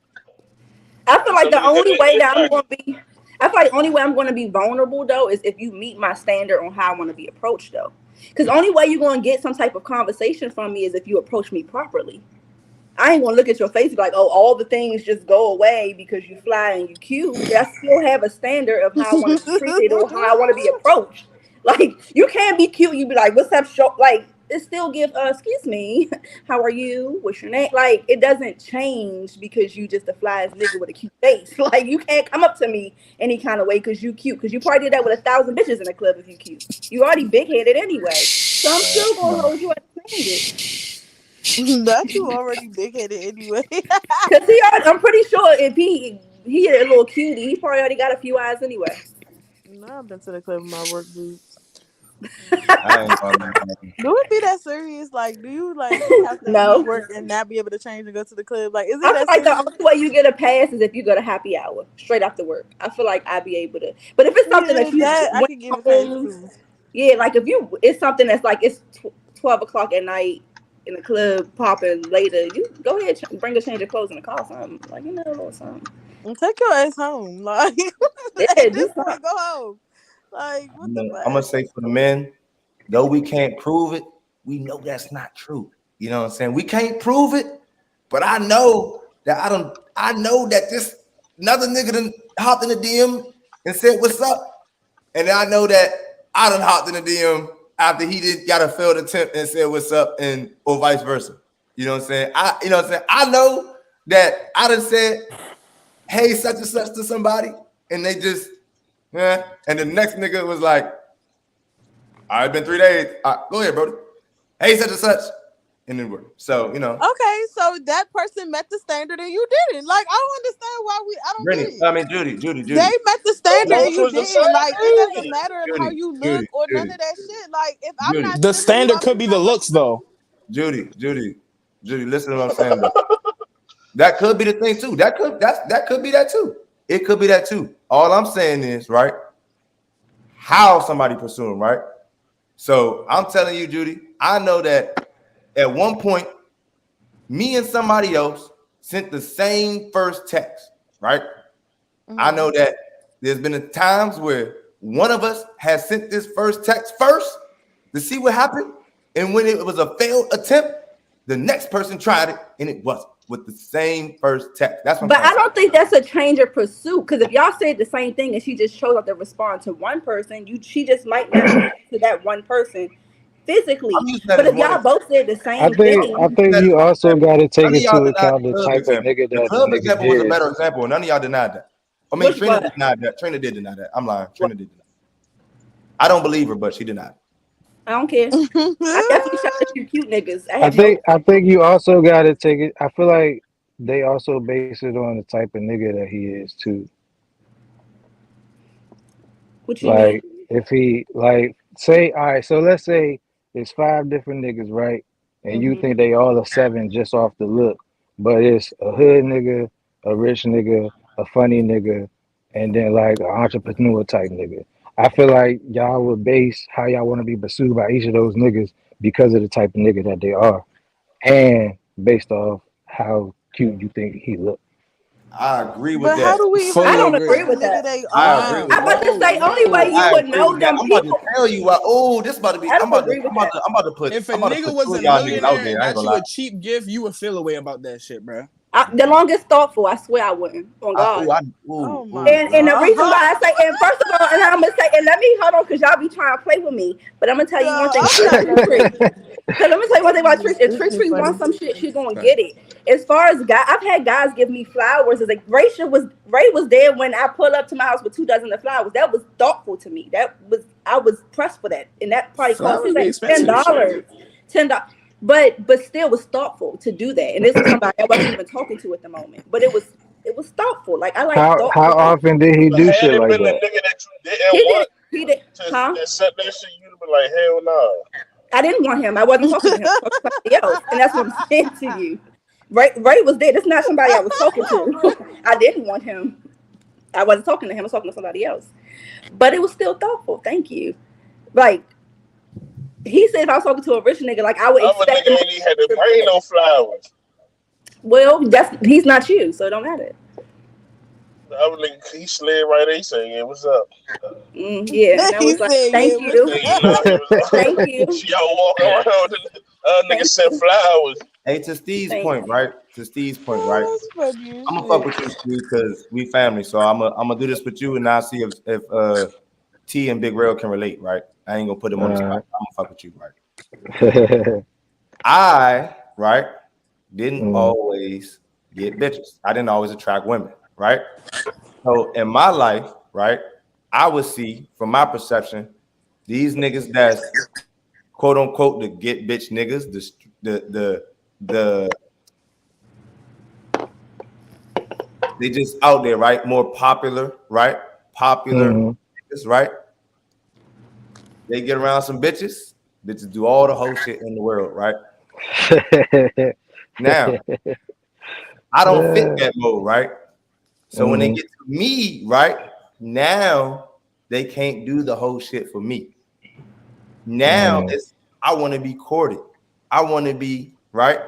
[SPEAKER 7] I feel
[SPEAKER 5] Like
[SPEAKER 7] like
[SPEAKER 5] some
[SPEAKER 7] the
[SPEAKER 5] niggas
[SPEAKER 7] only way
[SPEAKER 5] it
[SPEAKER 7] that I'm
[SPEAKER 5] back.
[SPEAKER 7] going to be. I feel like the only way I'm going to be vulnerable though is if you meet my standard on how I want to be approached though. Because the only way you're going to get some type of conversation from me is if you approach me properly. I ain't gonna look at your face and be like, oh, all the things just go away because you fly and you cute. I still have a standard of how I want to be treated or how I want to be approached. Like you can't be cute. You be like, what's up, show? Like it still give. Excuse me, how are you? What's your name? Like it doesn't change because you just a flyest nigga with a cute face. Like you can't come up to me any kind of way because you cute. Because you probably did that with 1,000 bitches in the club if you cute. You already big headed anyway. So I'm still gonna hold you at the standard.
[SPEAKER 6] Not you already big headed anyway.
[SPEAKER 7] Cause I'm pretty sure if he a little cutie, he probably already got a few eyes anyway.
[SPEAKER 6] No, I've been to the club in my work boots.
[SPEAKER 2] I ain't gonna lie.
[SPEAKER 6] Do it be that serious? Like, do you like have to leave
[SPEAKER 7] No,
[SPEAKER 6] work and not be able to change and go to the club? Like, is it
[SPEAKER 7] I feel
[SPEAKER 6] that
[SPEAKER 7] like the
[SPEAKER 6] serious?
[SPEAKER 7] only way you get a pass is if you go to happy hour straight after work. I feel like I'd be able to. But if it's something
[SPEAKER 6] Yeah,
[SPEAKER 7] that you
[SPEAKER 6] that I
[SPEAKER 7] went
[SPEAKER 6] could give a pass
[SPEAKER 7] home,
[SPEAKER 6] too.
[SPEAKER 7] yeah, like if it's something that's like it's 12 o'clock at night in the club popping later, you go ahead bring a change of clothes in the car, something like a little something.
[SPEAKER 6] And take your ass home. Like
[SPEAKER 7] Yeah,
[SPEAKER 6] at
[SPEAKER 7] do
[SPEAKER 6] this point,
[SPEAKER 7] something.
[SPEAKER 6] go home. Like what the
[SPEAKER 2] I'm gonna
[SPEAKER 6] fuck?
[SPEAKER 2] say for the men, though we can't prove it, we know that's not true. You know what I'm saying? We can't prove it, but I know that I know that this another nigga done hopped in the DM and said what's up. And I know that I done hopped in the DM after he did got a failed attempt and said what's up and or vice versa. You know what I'm saying? I know that I done said, hey, such and such to somebody, and they just and the next nigga was like, all right, been 3 days. Go ahead, Brody. Hey, such and such. And then so,
[SPEAKER 6] Okay, so that person met the standard and you didn't. Like I don't understand why I don't
[SPEAKER 2] Brittany,
[SPEAKER 6] get it.
[SPEAKER 2] I mean Judy.
[SPEAKER 6] They met the
[SPEAKER 5] So
[SPEAKER 6] standard and
[SPEAKER 5] both
[SPEAKER 6] you
[SPEAKER 5] was the
[SPEAKER 6] didn't. Like it
[SPEAKER 5] same
[SPEAKER 6] doesn't
[SPEAKER 5] thing.
[SPEAKER 6] matter how you
[SPEAKER 2] Judy,
[SPEAKER 6] look or none of that shit. Like if I'm
[SPEAKER 2] Judy,
[SPEAKER 6] not
[SPEAKER 4] The
[SPEAKER 6] feeling you,
[SPEAKER 4] standard
[SPEAKER 6] I'm
[SPEAKER 4] could
[SPEAKER 6] just
[SPEAKER 4] be the
[SPEAKER 6] not gonna
[SPEAKER 4] looks, though.
[SPEAKER 2] Judy. Listen to what I'm saying, though. That could be the thing too. That could be that too. It could be that too. All I'm saying is, right, how somebody pursue him, right? So I'm telling you, Judy, I know that at one point, me and somebody else sent the same first text, right? I know that there's been times where one of us has sent this first text first to see what happened. And when it was a failed attempt, the next person tried it and it wasn't with the same first text. That's what I'm
[SPEAKER 7] But
[SPEAKER 2] trying
[SPEAKER 7] I
[SPEAKER 2] to say.
[SPEAKER 7] don't think that's a change of pursuit because if y'all said the same thing and she just chose up to respond to one person, she just might not react to that one person physically.
[SPEAKER 2] I'm using that
[SPEAKER 7] But
[SPEAKER 2] as
[SPEAKER 7] if
[SPEAKER 2] one
[SPEAKER 7] y'all
[SPEAKER 2] example.
[SPEAKER 7] both said the
[SPEAKER 8] I
[SPEAKER 7] same
[SPEAKER 8] think I
[SPEAKER 7] thing,
[SPEAKER 8] think
[SPEAKER 2] That is
[SPEAKER 8] you
[SPEAKER 2] one
[SPEAKER 8] also
[SPEAKER 2] example.
[SPEAKER 8] got to take
[SPEAKER 2] None of y'all
[SPEAKER 8] into
[SPEAKER 2] denied
[SPEAKER 8] account
[SPEAKER 2] the
[SPEAKER 8] the
[SPEAKER 2] club
[SPEAKER 8] type of
[SPEAKER 2] example.
[SPEAKER 8] nigga
[SPEAKER 2] The
[SPEAKER 8] that the
[SPEAKER 2] club
[SPEAKER 8] nigga
[SPEAKER 2] example was a
[SPEAKER 8] is.
[SPEAKER 2] better example. None of y'all denied that. I mean,
[SPEAKER 7] which
[SPEAKER 2] Trina
[SPEAKER 7] one?
[SPEAKER 2] denied that. Trina did deny that. I'm lying. Trina did deny that. I don't believe her, but she denied it.
[SPEAKER 7] I don't care. I definitely shot at you cute niggas. I
[SPEAKER 8] I
[SPEAKER 7] have no
[SPEAKER 8] think I think you also got to take it. I feel like they also base it on the type of nigga that he is too.
[SPEAKER 7] what you mean.
[SPEAKER 8] Like if he like say all right, so let's say it's 5 different niggas, right? And you
[SPEAKER 7] Hmm.
[SPEAKER 8] think they all are 7 just off the look, but it's a hood nigga, a rich nigga, a funny nigga, and then like an entrepreneur type nigga. I feel like y'all would base how y'all want to be pursued by each of those niggas because of the type of nigga that they are, and based off how cute you think he look.
[SPEAKER 2] I agree with
[SPEAKER 6] But
[SPEAKER 2] that.
[SPEAKER 6] how do we even
[SPEAKER 4] Fully
[SPEAKER 7] I don't
[SPEAKER 6] know
[SPEAKER 7] agree
[SPEAKER 6] if
[SPEAKER 7] with
[SPEAKER 6] the nigga
[SPEAKER 7] that.
[SPEAKER 6] they
[SPEAKER 2] I agree
[SPEAKER 6] are?
[SPEAKER 2] with
[SPEAKER 7] I'm about to say only way you
[SPEAKER 2] I
[SPEAKER 7] would
[SPEAKER 2] agree
[SPEAKER 7] know
[SPEAKER 2] with that.
[SPEAKER 7] them
[SPEAKER 2] I'm about
[SPEAKER 7] people.
[SPEAKER 2] to tell you what. Oh, this about to be.
[SPEAKER 7] I don't agree with that.
[SPEAKER 2] I'm about to put.
[SPEAKER 4] If a
[SPEAKER 2] I'm about to
[SPEAKER 4] nigga
[SPEAKER 2] put
[SPEAKER 4] was
[SPEAKER 2] two
[SPEAKER 4] a
[SPEAKER 2] of y'all niggas out
[SPEAKER 4] millionaire
[SPEAKER 2] there.
[SPEAKER 4] and
[SPEAKER 2] I ain't
[SPEAKER 4] got
[SPEAKER 2] gonna
[SPEAKER 4] you
[SPEAKER 2] lie.
[SPEAKER 4] a cheap gift, you would feel away about that shit, bro.
[SPEAKER 7] The longest thoughtful, I swear I wouldn't. On God.
[SPEAKER 6] Oh my
[SPEAKER 7] And the reason
[SPEAKER 6] God.
[SPEAKER 7] why I say, and first of all, and I'm gonna say, and let me hold on, cause y'all be trying to play with me. But I'm gonna tell you one
[SPEAKER 6] No,
[SPEAKER 7] thing
[SPEAKER 6] I'm
[SPEAKER 7] about
[SPEAKER 6] not gonna play
[SPEAKER 7] Trish.
[SPEAKER 6] with you.
[SPEAKER 7] Cause let me tell you one thing about Trish. If
[SPEAKER 6] This shit
[SPEAKER 7] Trish
[SPEAKER 6] funny.
[SPEAKER 7] wants some shit, she's gonna get it. As far as guys, I've had guys give me flowers. It's like Ray was there when I pulled up to my house with 2 dozen of flowers. That was thoughtful to me. I was pressed for that, and that probably cost
[SPEAKER 4] Flowers
[SPEAKER 7] us
[SPEAKER 4] be
[SPEAKER 7] like
[SPEAKER 4] expensive as shit.
[SPEAKER 7] $10. But still was thoughtful to do that. And this was somebody I wasn't even talking to at the moment. But it was thoughtful. Like I like
[SPEAKER 8] How
[SPEAKER 7] thoughtful things.
[SPEAKER 8] often did he do
[SPEAKER 5] Had
[SPEAKER 8] shit
[SPEAKER 5] it
[SPEAKER 8] like
[SPEAKER 5] been a
[SPEAKER 8] that?
[SPEAKER 5] nigga that you
[SPEAKER 7] He
[SPEAKER 5] didn't want
[SPEAKER 7] did. He did. Huh?
[SPEAKER 5] to accept that shit, you'd be like, hell no.
[SPEAKER 7] I didn't want him. I wasn't talking to him. I was talking to somebody else. And that's what I'm saying to you. Ray was there. That's not somebody I was talking to. I didn't want him. I wasn't talking to him. I was talking to somebody else. But it was still thoughtful. Thank you. Like, he said if I was talking to a rich nigga, like I would
[SPEAKER 5] Other
[SPEAKER 7] expect
[SPEAKER 5] nigga
[SPEAKER 7] him
[SPEAKER 5] ain't even had to bring no flowers.
[SPEAKER 7] Well, he's not you, so it don't matter.
[SPEAKER 5] The other nigga, he slid right there. He said, yeah, what's up?
[SPEAKER 7] Yeah, and I was like, thank you.
[SPEAKER 5] You know, he was
[SPEAKER 7] Thank you.
[SPEAKER 5] She all walking around with the nigga sent flowers.
[SPEAKER 2] Hey, to Steve's
[SPEAKER 7] Thank
[SPEAKER 2] point,
[SPEAKER 7] you.
[SPEAKER 2] right? To Steve's point, right?
[SPEAKER 6] That's funny as
[SPEAKER 2] I'm gonna
[SPEAKER 6] shit.
[SPEAKER 2] fuck with you, Steve, because we family. So I'm gonna do this with you, and I'll see if T and Big Rail can relate, right? I ain't gonna put them on the spot. I'm gonna fuck with you, right? I didn't always get bitches. I didn't always attract women, right? So in my life, right, I would see from my perception these niggas that's quote unquote the get bitch niggas, the they just out there, right? More popular, right? Popular niggas, right? They get around some bitches. Bitches do all the whole shit in the world, right? Now, I don't fit that mold, right? So when they get to me, right, now they can't do the whole shit for me. Now it's I want to be courted. I want to be right.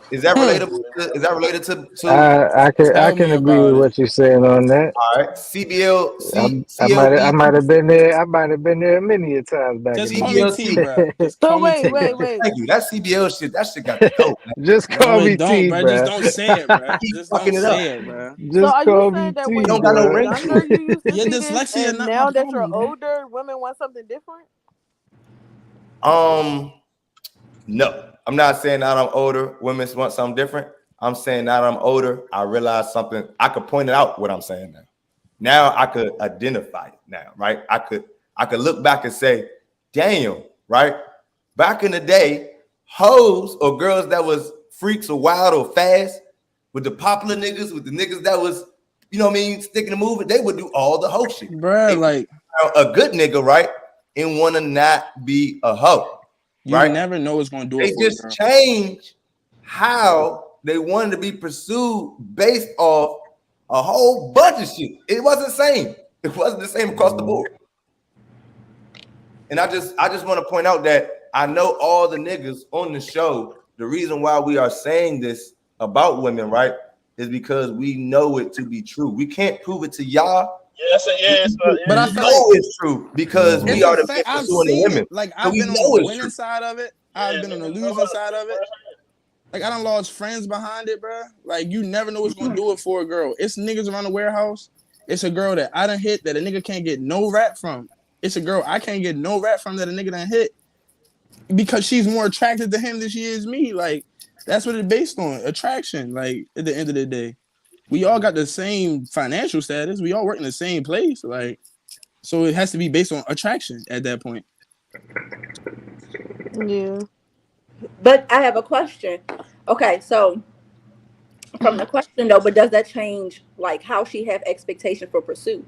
[SPEAKER 2] Is that relatable? Is that related to
[SPEAKER 8] I can agree with what you're saying on that.
[SPEAKER 2] All right, CBL,
[SPEAKER 8] I might have been there. I might have been there many a times back
[SPEAKER 4] Just
[SPEAKER 8] in
[SPEAKER 4] call
[SPEAKER 8] the
[SPEAKER 4] me
[SPEAKER 8] day.
[SPEAKER 4] T, bro. Just
[SPEAKER 6] So
[SPEAKER 4] call me T.
[SPEAKER 6] wait.
[SPEAKER 2] Thank you. That CBL shit, that shit got the dope.
[SPEAKER 8] Just
[SPEAKER 4] No,
[SPEAKER 8] call me
[SPEAKER 4] it don't,
[SPEAKER 8] T,
[SPEAKER 4] bro.
[SPEAKER 8] bro.
[SPEAKER 4] Just don't say it, bro.
[SPEAKER 2] Keep
[SPEAKER 4] Just
[SPEAKER 2] fucking
[SPEAKER 4] don't
[SPEAKER 2] it up.
[SPEAKER 4] say it, bro.
[SPEAKER 6] So
[SPEAKER 8] Just
[SPEAKER 6] are
[SPEAKER 8] call
[SPEAKER 6] you
[SPEAKER 8] me
[SPEAKER 6] saying that
[SPEAKER 8] T,
[SPEAKER 6] when
[SPEAKER 2] don't
[SPEAKER 6] you
[SPEAKER 2] got no
[SPEAKER 6] were
[SPEAKER 2] ring to
[SPEAKER 6] younger
[SPEAKER 2] it.
[SPEAKER 6] you used to
[SPEAKER 4] Your
[SPEAKER 6] see this,
[SPEAKER 4] dyslexia
[SPEAKER 6] and
[SPEAKER 4] not
[SPEAKER 6] now
[SPEAKER 4] my
[SPEAKER 6] that you're
[SPEAKER 4] problem, bro.
[SPEAKER 6] older, women want something different?
[SPEAKER 2] No, I'm not saying that I'm older. Women want something different. I'm saying that I'm older. I realize something. I could point it out what I'm saying now. Now I could identify it now, right? I could look back and say, damn, right? Back in the day, hoes or girls that was freaks or wild or fast with the popular niggas, with the niggas that was, you know what I mean, sticking the movie, they would do all the hoe shit.
[SPEAKER 4] Bro, like
[SPEAKER 2] A good nigga, right? And want to not be a hoe,
[SPEAKER 4] you
[SPEAKER 2] right?
[SPEAKER 4] never know what's gonna do
[SPEAKER 2] They
[SPEAKER 4] it for a
[SPEAKER 2] just
[SPEAKER 4] girl.
[SPEAKER 2] change how they wanted to be pursued based off a whole bunch of shit. It wasn't the same. It wasn't the same across the board. And I just want to point out that I know all the niggas on the show. The reason why we are saying this about women, right, is because we know it to be true. We can't prove it to y'all.
[SPEAKER 4] But I
[SPEAKER 2] We
[SPEAKER 4] feel
[SPEAKER 2] know
[SPEAKER 4] like
[SPEAKER 2] it's true because we
[SPEAKER 4] it's
[SPEAKER 2] are
[SPEAKER 4] a
[SPEAKER 2] the
[SPEAKER 4] fact.
[SPEAKER 2] people
[SPEAKER 4] I've
[SPEAKER 2] pursuing the
[SPEAKER 4] seen
[SPEAKER 2] women.
[SPEAKER 4] it. Like
[SPEAKER 2] So
[SPEAKER 4] I've
[SPEAKER 2] we
[SPEAKER 4] been on
[SPEAKER 2] know
[SPEAKER 4] the
[SPEAKER 2] it's
[SPEAKER 4] winning
[SPEAKER 2] true.
[SPEAKER 4] side of it. I've been on the losing side of it. Like I done lost friends behind it, bro. Like you never know what's gonna do it for a girl. It's niggas around the warehouse. It's a girl that I done hit that a nigga can't get no rap from. It's a girl I can't get no rap from that a nigga done hit because she's more attracted to him than she is me. Like that's what it's based on, attraction. Like at the end of the day, we all got the same financial status. We all work in the same place. Like so, it has to be based on attraction at that point.
[SPEAKER 6] Yeah.
[SPEAKER 7] But I have a question. Okay, so from the question though, but does that change like how she have expectation for pursuit?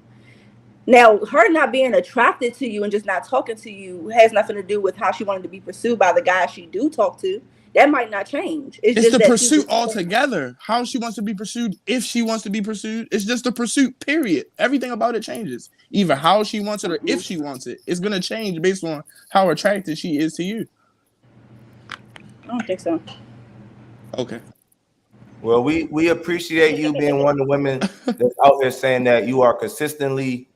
[SPEAKER 7] Now, her not being attracted to you and just not talking to you has nothing to do with how she wanted to be pursued by the guys she do talk to. That might not change. It's
[SPEAKER 4] It's
[SPEAKER 7] just
[SPEAKER 4] the
[SPEAKER 7] that she
[SPEAKER 4] pursuit
[SPEAKER 7] just
[SPEAKER 4] altogether. How she wants to be pursued, if she wants to be pursued. It's just the pursuit, period. Everything about it changes. Either how she wants it or if she wants it. It's going to change based on how attracted she is to you.
[SPEAKER 7] I don't think so.
[SPEAKER 4] Okay.
[SPEAKER 2] Well, we appreciate you being one of the women that's out here saying that you are consistently,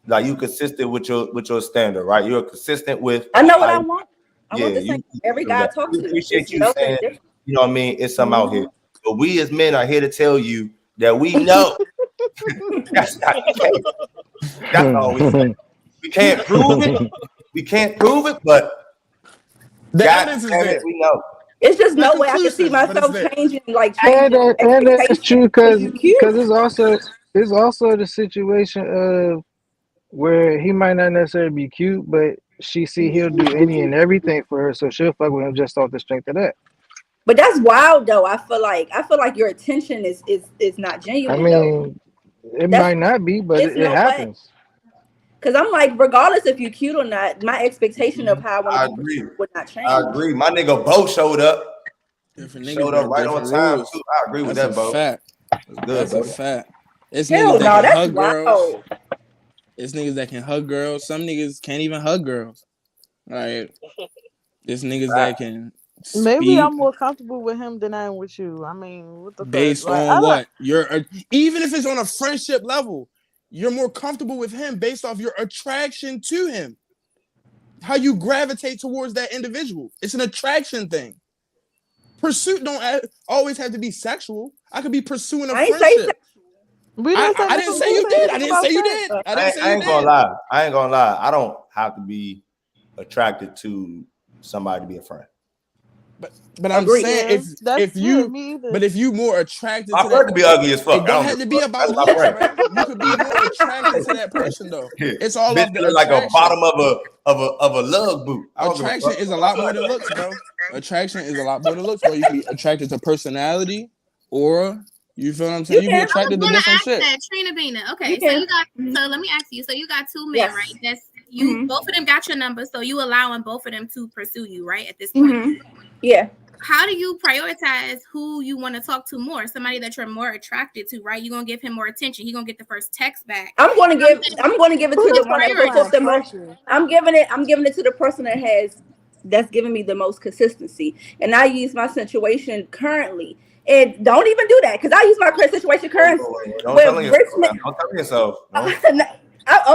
[SPEAKER 2] like you consistent with your standard, right? You're consistent with.
[SPEAKER 7] I know what I want. I want the
[SPEAKER 2] You
[SPEAKER 7] same every guy I talk
[SPEAKER 2] we
[SPEAKER 7] to.
[SPEAKER 2] appreciate
[SPEAKER 7] It's
[SPEAKER 2] you
[SPEAKER 7] nothing
[SPEAKER 2] saying,
[SPEAKER 7] different.
[SPEAKER 2] you know what I mean? It's something out here. But we as men are here to tell you that we know that's not the case. That's all we say. We can't prove it. We can't prove it, but
[SPEAKER 4] The
[SPEAKER 2] God
[SPEAKER 4] evidence is
[SPEAKER 2] damn
[SPEAKER 4] there.
[SPEAKER 2] it, we know.
[SPEAKER 7] It's just
[SPEAKER 4] Not
[SPEAKER 7] no way I can see
[SPEAKER 4] conclusive, but it's
[SPEAKER 7] myself
[SPEAKER 4] there.
[SPEAKER 7] changing, like
[SPEAKER 8] And
[SPEAKER 7] changing
[SPEAKER 8] that's true because
[SPEAKER 7] you cute.
[SPEAKER 8] it's also the situation of where he might not necessarily be cute, but she see he'll do any and everything for her, so she'll fuck with him just off the strength of that.
[SPEAKER 7] But that's wild though. I feel like your attention is not
[SPEAKER 8] I
[SPEAKER 7] genuine though.
[SPEAKER 8] mean, it
[SPEAKER 7] That's
[SPEAKER 8] might not be, but
[SPEAKER 7] it's
[SPEAKER 8] it
[SPEAKER 7] no way.
[SPEAKER 8] happens.
[SPEAKER 7] Cause I'm like, regardless if you're cute or not, my expectation of how I want
[SPEAKER 2] I
[SPEAKER 7] to be
[SPEAKER 2] agree.
[SPEAKER 7] would not change.
[SPEAKER 2] I agree. My nigga Bo showed up.
[SPEAKER 4] Different
[SPEAKER 2] Showed
[SPEAKER 4] niggas
[SPEAKER 2] up
[SPEAKER 4] got
[SPEAKER 2] right on
[SPEAKER 4] different
[SPEAKER 2] time
[SPEAKER 4] rules.
[SPEAKER 2] too. I agree with
[SPEAKER 4] That's
[SPEAKER 2] that,
[SPEAKER 4] a
[SPEAKER 2] Bo.
[SPEAKER 4] fact.
[SPEAKER 2] That's good,
[SPEAKER 4] That's
[SPEAKER 2] bro.
[SPEAKER 4] a fact. It's
[SPEAKER 7] Hell
[SPEAKER 4] niggas that
[SPEAKER 7] no,
[SPEAKER 4] can
[SPEAKER 7] that's
[SPEAKER 4] hug girls.
[SPEAKER 7] wild.
[SPEAKER 4] It's niggas that can hug girls. Some niggas can't even hug girls. Like, there's niggas that can
[SPEAKER 6] Maybe
[SPEAKER 4] speak
[SPEAKER 6] I'm more comfortable with him than I am with you. I mean, what the fuck?
[SPEAKER 4] based
[SPEAKER 6] Like,
[SPEAKER 4] on what even if it's on a friendship level, you're more comfortable with him based off your attraction to him. How you gravitate towards that individual. It's an attraction thing. Pursuit don't always have to be sexual. I could be pursuing a
[SPEAKER 7] I ain't say
[SPEAKER 4] friendship.
[SPEAKER 6] we didn't say
[SPEAKER 4] I didn't say you did. I didn't say you did. I didn't say
[SPEAKER 2] I
[SPEAKER 4] you
[SPEAKER 2] ain't gonna
[SPEAKER 4] did.
[SPEAKER 2] lie. I ain't gonna lie. I don't have to be attracted to somebody to be a friend.
[SPEAKER 4] But I'm
[SPEAKER 7] Agreed.
[SPEAKER 4] saying if you
[SPEAKER 6] me either.
[SPEAKER 4] but if you more attracted
[SPEAKER 2] My
[SPEAKER 4] to
[SPEAKER 2] friend
[SPEAKER 4] that,
[SPEAKER 2] to be ugly as fuck.
[SPEAKER 4] it
[SPEAKER 2] I
[SPEAKER 4] don't
[SPEAKER 2] don't
[SPEAKER 4] have
[SPEAKER 2] give
[SPEAKER 4] to
[SPEAKER 2] a
[SPEAKER 4] be
[SPEAKER 2] fuck.
[SPEAKER 4] about
[SPEAKER 2] That's my
[SPEAKER 4] looks,
[SPEAKER 2] friend.
[SPEAKER 4] right? You could be more attracted to that person though. It's all off
[SPEAKER 2] Bitch
[SPEAKER 4] the
[SPEAKER 2] look like a
[SPEAKER 4] attraction.
[SPEAKER 2] bottom of a lug boot. I don't give a
[SPEAKER 4] Attraction
[SPEAKER 2] fuck.
[SPEAKER 4] is a lot more than looks, bro. Attraction is a lot more than looks, bro. You can be attracted to personality, aura. You feel what I'm saying? You be
[SPEAKER 3] I was
[SPEAKER 4] attracted to
[SPEAKER 3] gonna
[SPEAKER 4] different
[SPEAKER 3] ask
[SPEAKER 4] shit.
[SPEAKER 3] that, Trina Bina. Okay,
[SPEAKER 7] You
[SPEAKER 3] so
[SPEAKER 7] can.
[SPEAKER 3] you got so let me ask you. So you got two men,
[SPEAKER 7] Yes.
[SPEAKER 3] right? That's you both of them got your number, so you allowing both of them to pursue you, right? At this point.
[SPEAKER 7] Yeah.
[SPEAKER 3] How do you prioritize who you want to talk to more? Somebody that you're more attracted to, right? You're gonna give him more attention. He's gonna get the first text back.
[SPEAKER 7] I'm gonna give it to the one that puts up the most.
[SPEAKER 6] Pressure.
[SPEAKER 7] I'm giving it to the person that's giving me the most consistency. And I use my situation currently. And don't even do that because I use my current situation currently.
[SPEAKER 2] Don't
[SPEAKER 7] With
[SPEAKER 2] tell yourself.
[SPEAKER 7] Richmond,
[SPEAKER 2] Don't tell yourself.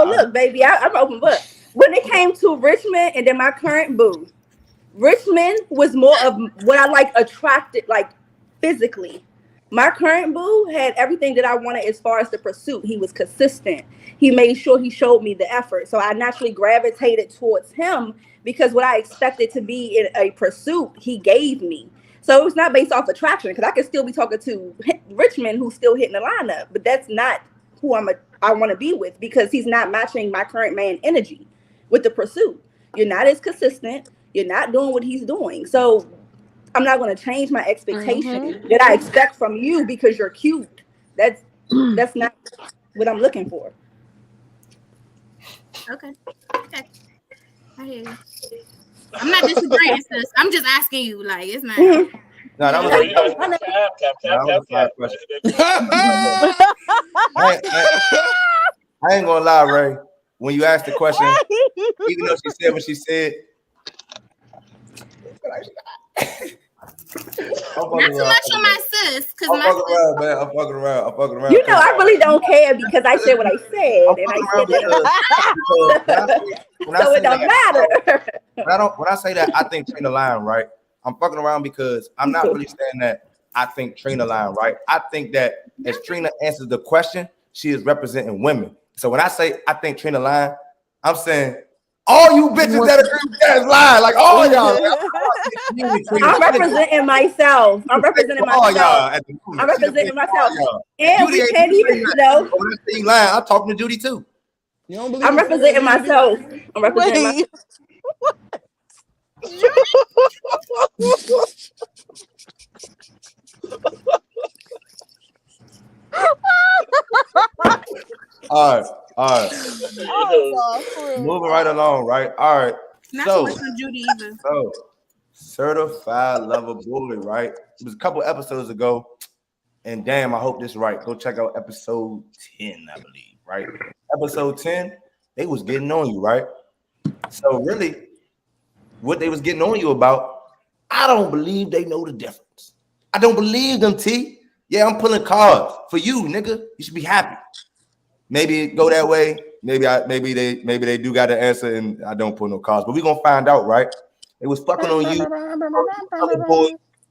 [SPEAKER 7] look, baby, I'm open book. When it came to Richmond and then my current boo, Richmond was more of what I like attracted, like physically. My current boo had everything that I wanted as far as the pursuit. He was consistent. He made sure he showed me the effort. So I naturally gravitated towards him because what I expected to be in a pursuit, he gave me. So it was not based off attraction because I could still be talking to Richmond who's still hitting the lineup, but that's not who I want to be with because he's not matching my current man energy with the pursuit. You're not as consistent. You're not doing what he's doing. So I'm not going to change my expectation that I expect from you because you're cute. That's not what I'm looking for.
[SPEAKER 3] Okay. I hear you. I'm not disagreeing, sis. I'm just asking you, like, it's not.
[SPEAKER 2] No, that was a
[SPEAKER 5] Cap.
[SPEAKER 2] question. I ain't gonna lie, Ray. When you asked the question, even though she said what she said,
[SPEAKER 3] Not too much on my sis, because
[SPEAKER 2] I'm fucking around, man. I'm fucking around.
[SPEAKER 7] You know, I really don't care because I said what I said, and I said that. So it don't matter.
[SPEAKER 2] When I say that, I think Trina lying, right? I'm fucking around because I'm not really saying that I think Trina lying, right? I think that as Trina answers the question, she is representing women. So when I say I think Trina lying, I'm saying all you bitches that agree with that is lying. Like all y'all.
[SPEAKER 7] I'm representing myself. I'm representing myself. And we can't even know.
[SPEAKER 2] When I say you lying, I'm talking to Judy too.
[SPEAKER 4] You don't believe
[SPEAKER 7] I'm representing myself. I'm representing myself.
[SPEAKER 2] All right. Moving right along, right? All right. So certified lover boy, right? It was a couple episodes ago, and damn, I hope this is right. Go check out episode 10, I believe, right? Episode 10, they was getting on you, right? So really, what they was getting on you about, I don't believe they know the difference. I don't believe them, T. Yeah, I'm pulling cards for you, nigga. You should be happy. Maybe it go that way. Maybe they do got the answer, and I don't pull no cards. But we gonna find out, right? It was fucking on you, other boy.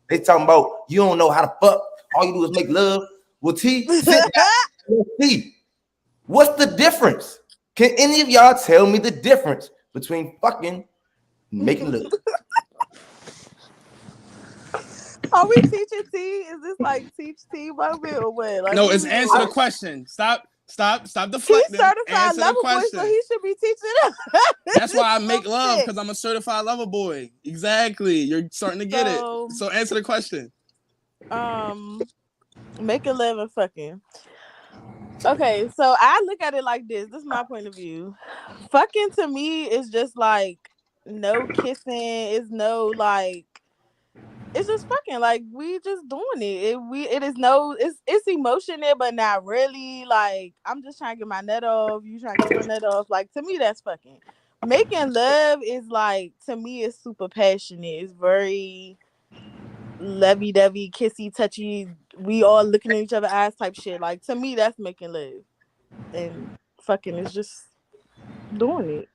[SPEAKER 2] They talking about you don't know how to fuck. All you do is make love. Well, T, sit down. T, what's the difference? Can any of y'all tell me the difference between fucking and making love?
[SPEAKER 6] Are we teaching T? Is this like teach T moment or what? Like,
[SPEAKER 4] no, it's answer the question. Stop deflecting.
[SPEAKER 6] He's certified
[SPEAKER 4] Answer
[SPEAKER 6] lover
[SPEAKER 4] the
[SPEAKER 6] boy,
[SPEAKER 4] question.
[SPEAKER 6] so he should be teaching us.
[SPEAKER 4] That's why I make love, because I'm a certified lover boy. Exactly. You're starting to get it. So answer the question.
[SPEAKER 6] Making love and fucking. Okay, so I look at it like this. This is my point of view. Fucking to me is just like no kissing. It's no like. It's just fucking like we just doing it. It's emotion there, but not really. Like I'm just trying to get my nut off. You trying to get your nut off. Like to me, that's fucking. Making love is like to me, it's super passionate. It's very lovey-dovey, kissy, touchy. We all looking at each other's eyes type shit. Like to me, that's making love, and fucking is just doing it.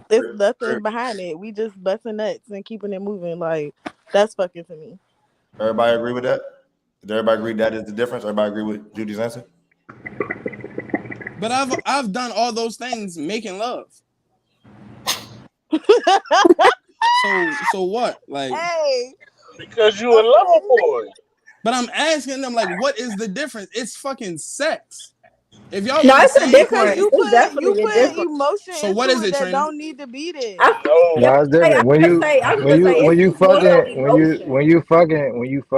[SPEAKER 6] There's nothing behind it. We just busting nuts and keeping it moving. Like that's fucking to me.
[SPEAKER 2] Everybody agree with that? Did everybody agree that is the difference? Everybody agree with Judy's answer?
[SPEAKER 4] But I've done all those things making love. So what? Like,
[SPEAKER 6] hey,
[SPEAKER 5] because you a lover boy.
[SPEAKER 4] But I'm asking them like, what is the difference? It's fucking sex. If y'all
[SPEAKER 7] no, it's a difference.
[SPEAKER 6] Because you put emotion
[SPEAKER 4] so what is it,
[SPEAKER 6] that
[SPEAKER 4] Trina?
[SPEAKER 6] don't need to be there.
[SPEAKER 8] No, it's different. When you fucking.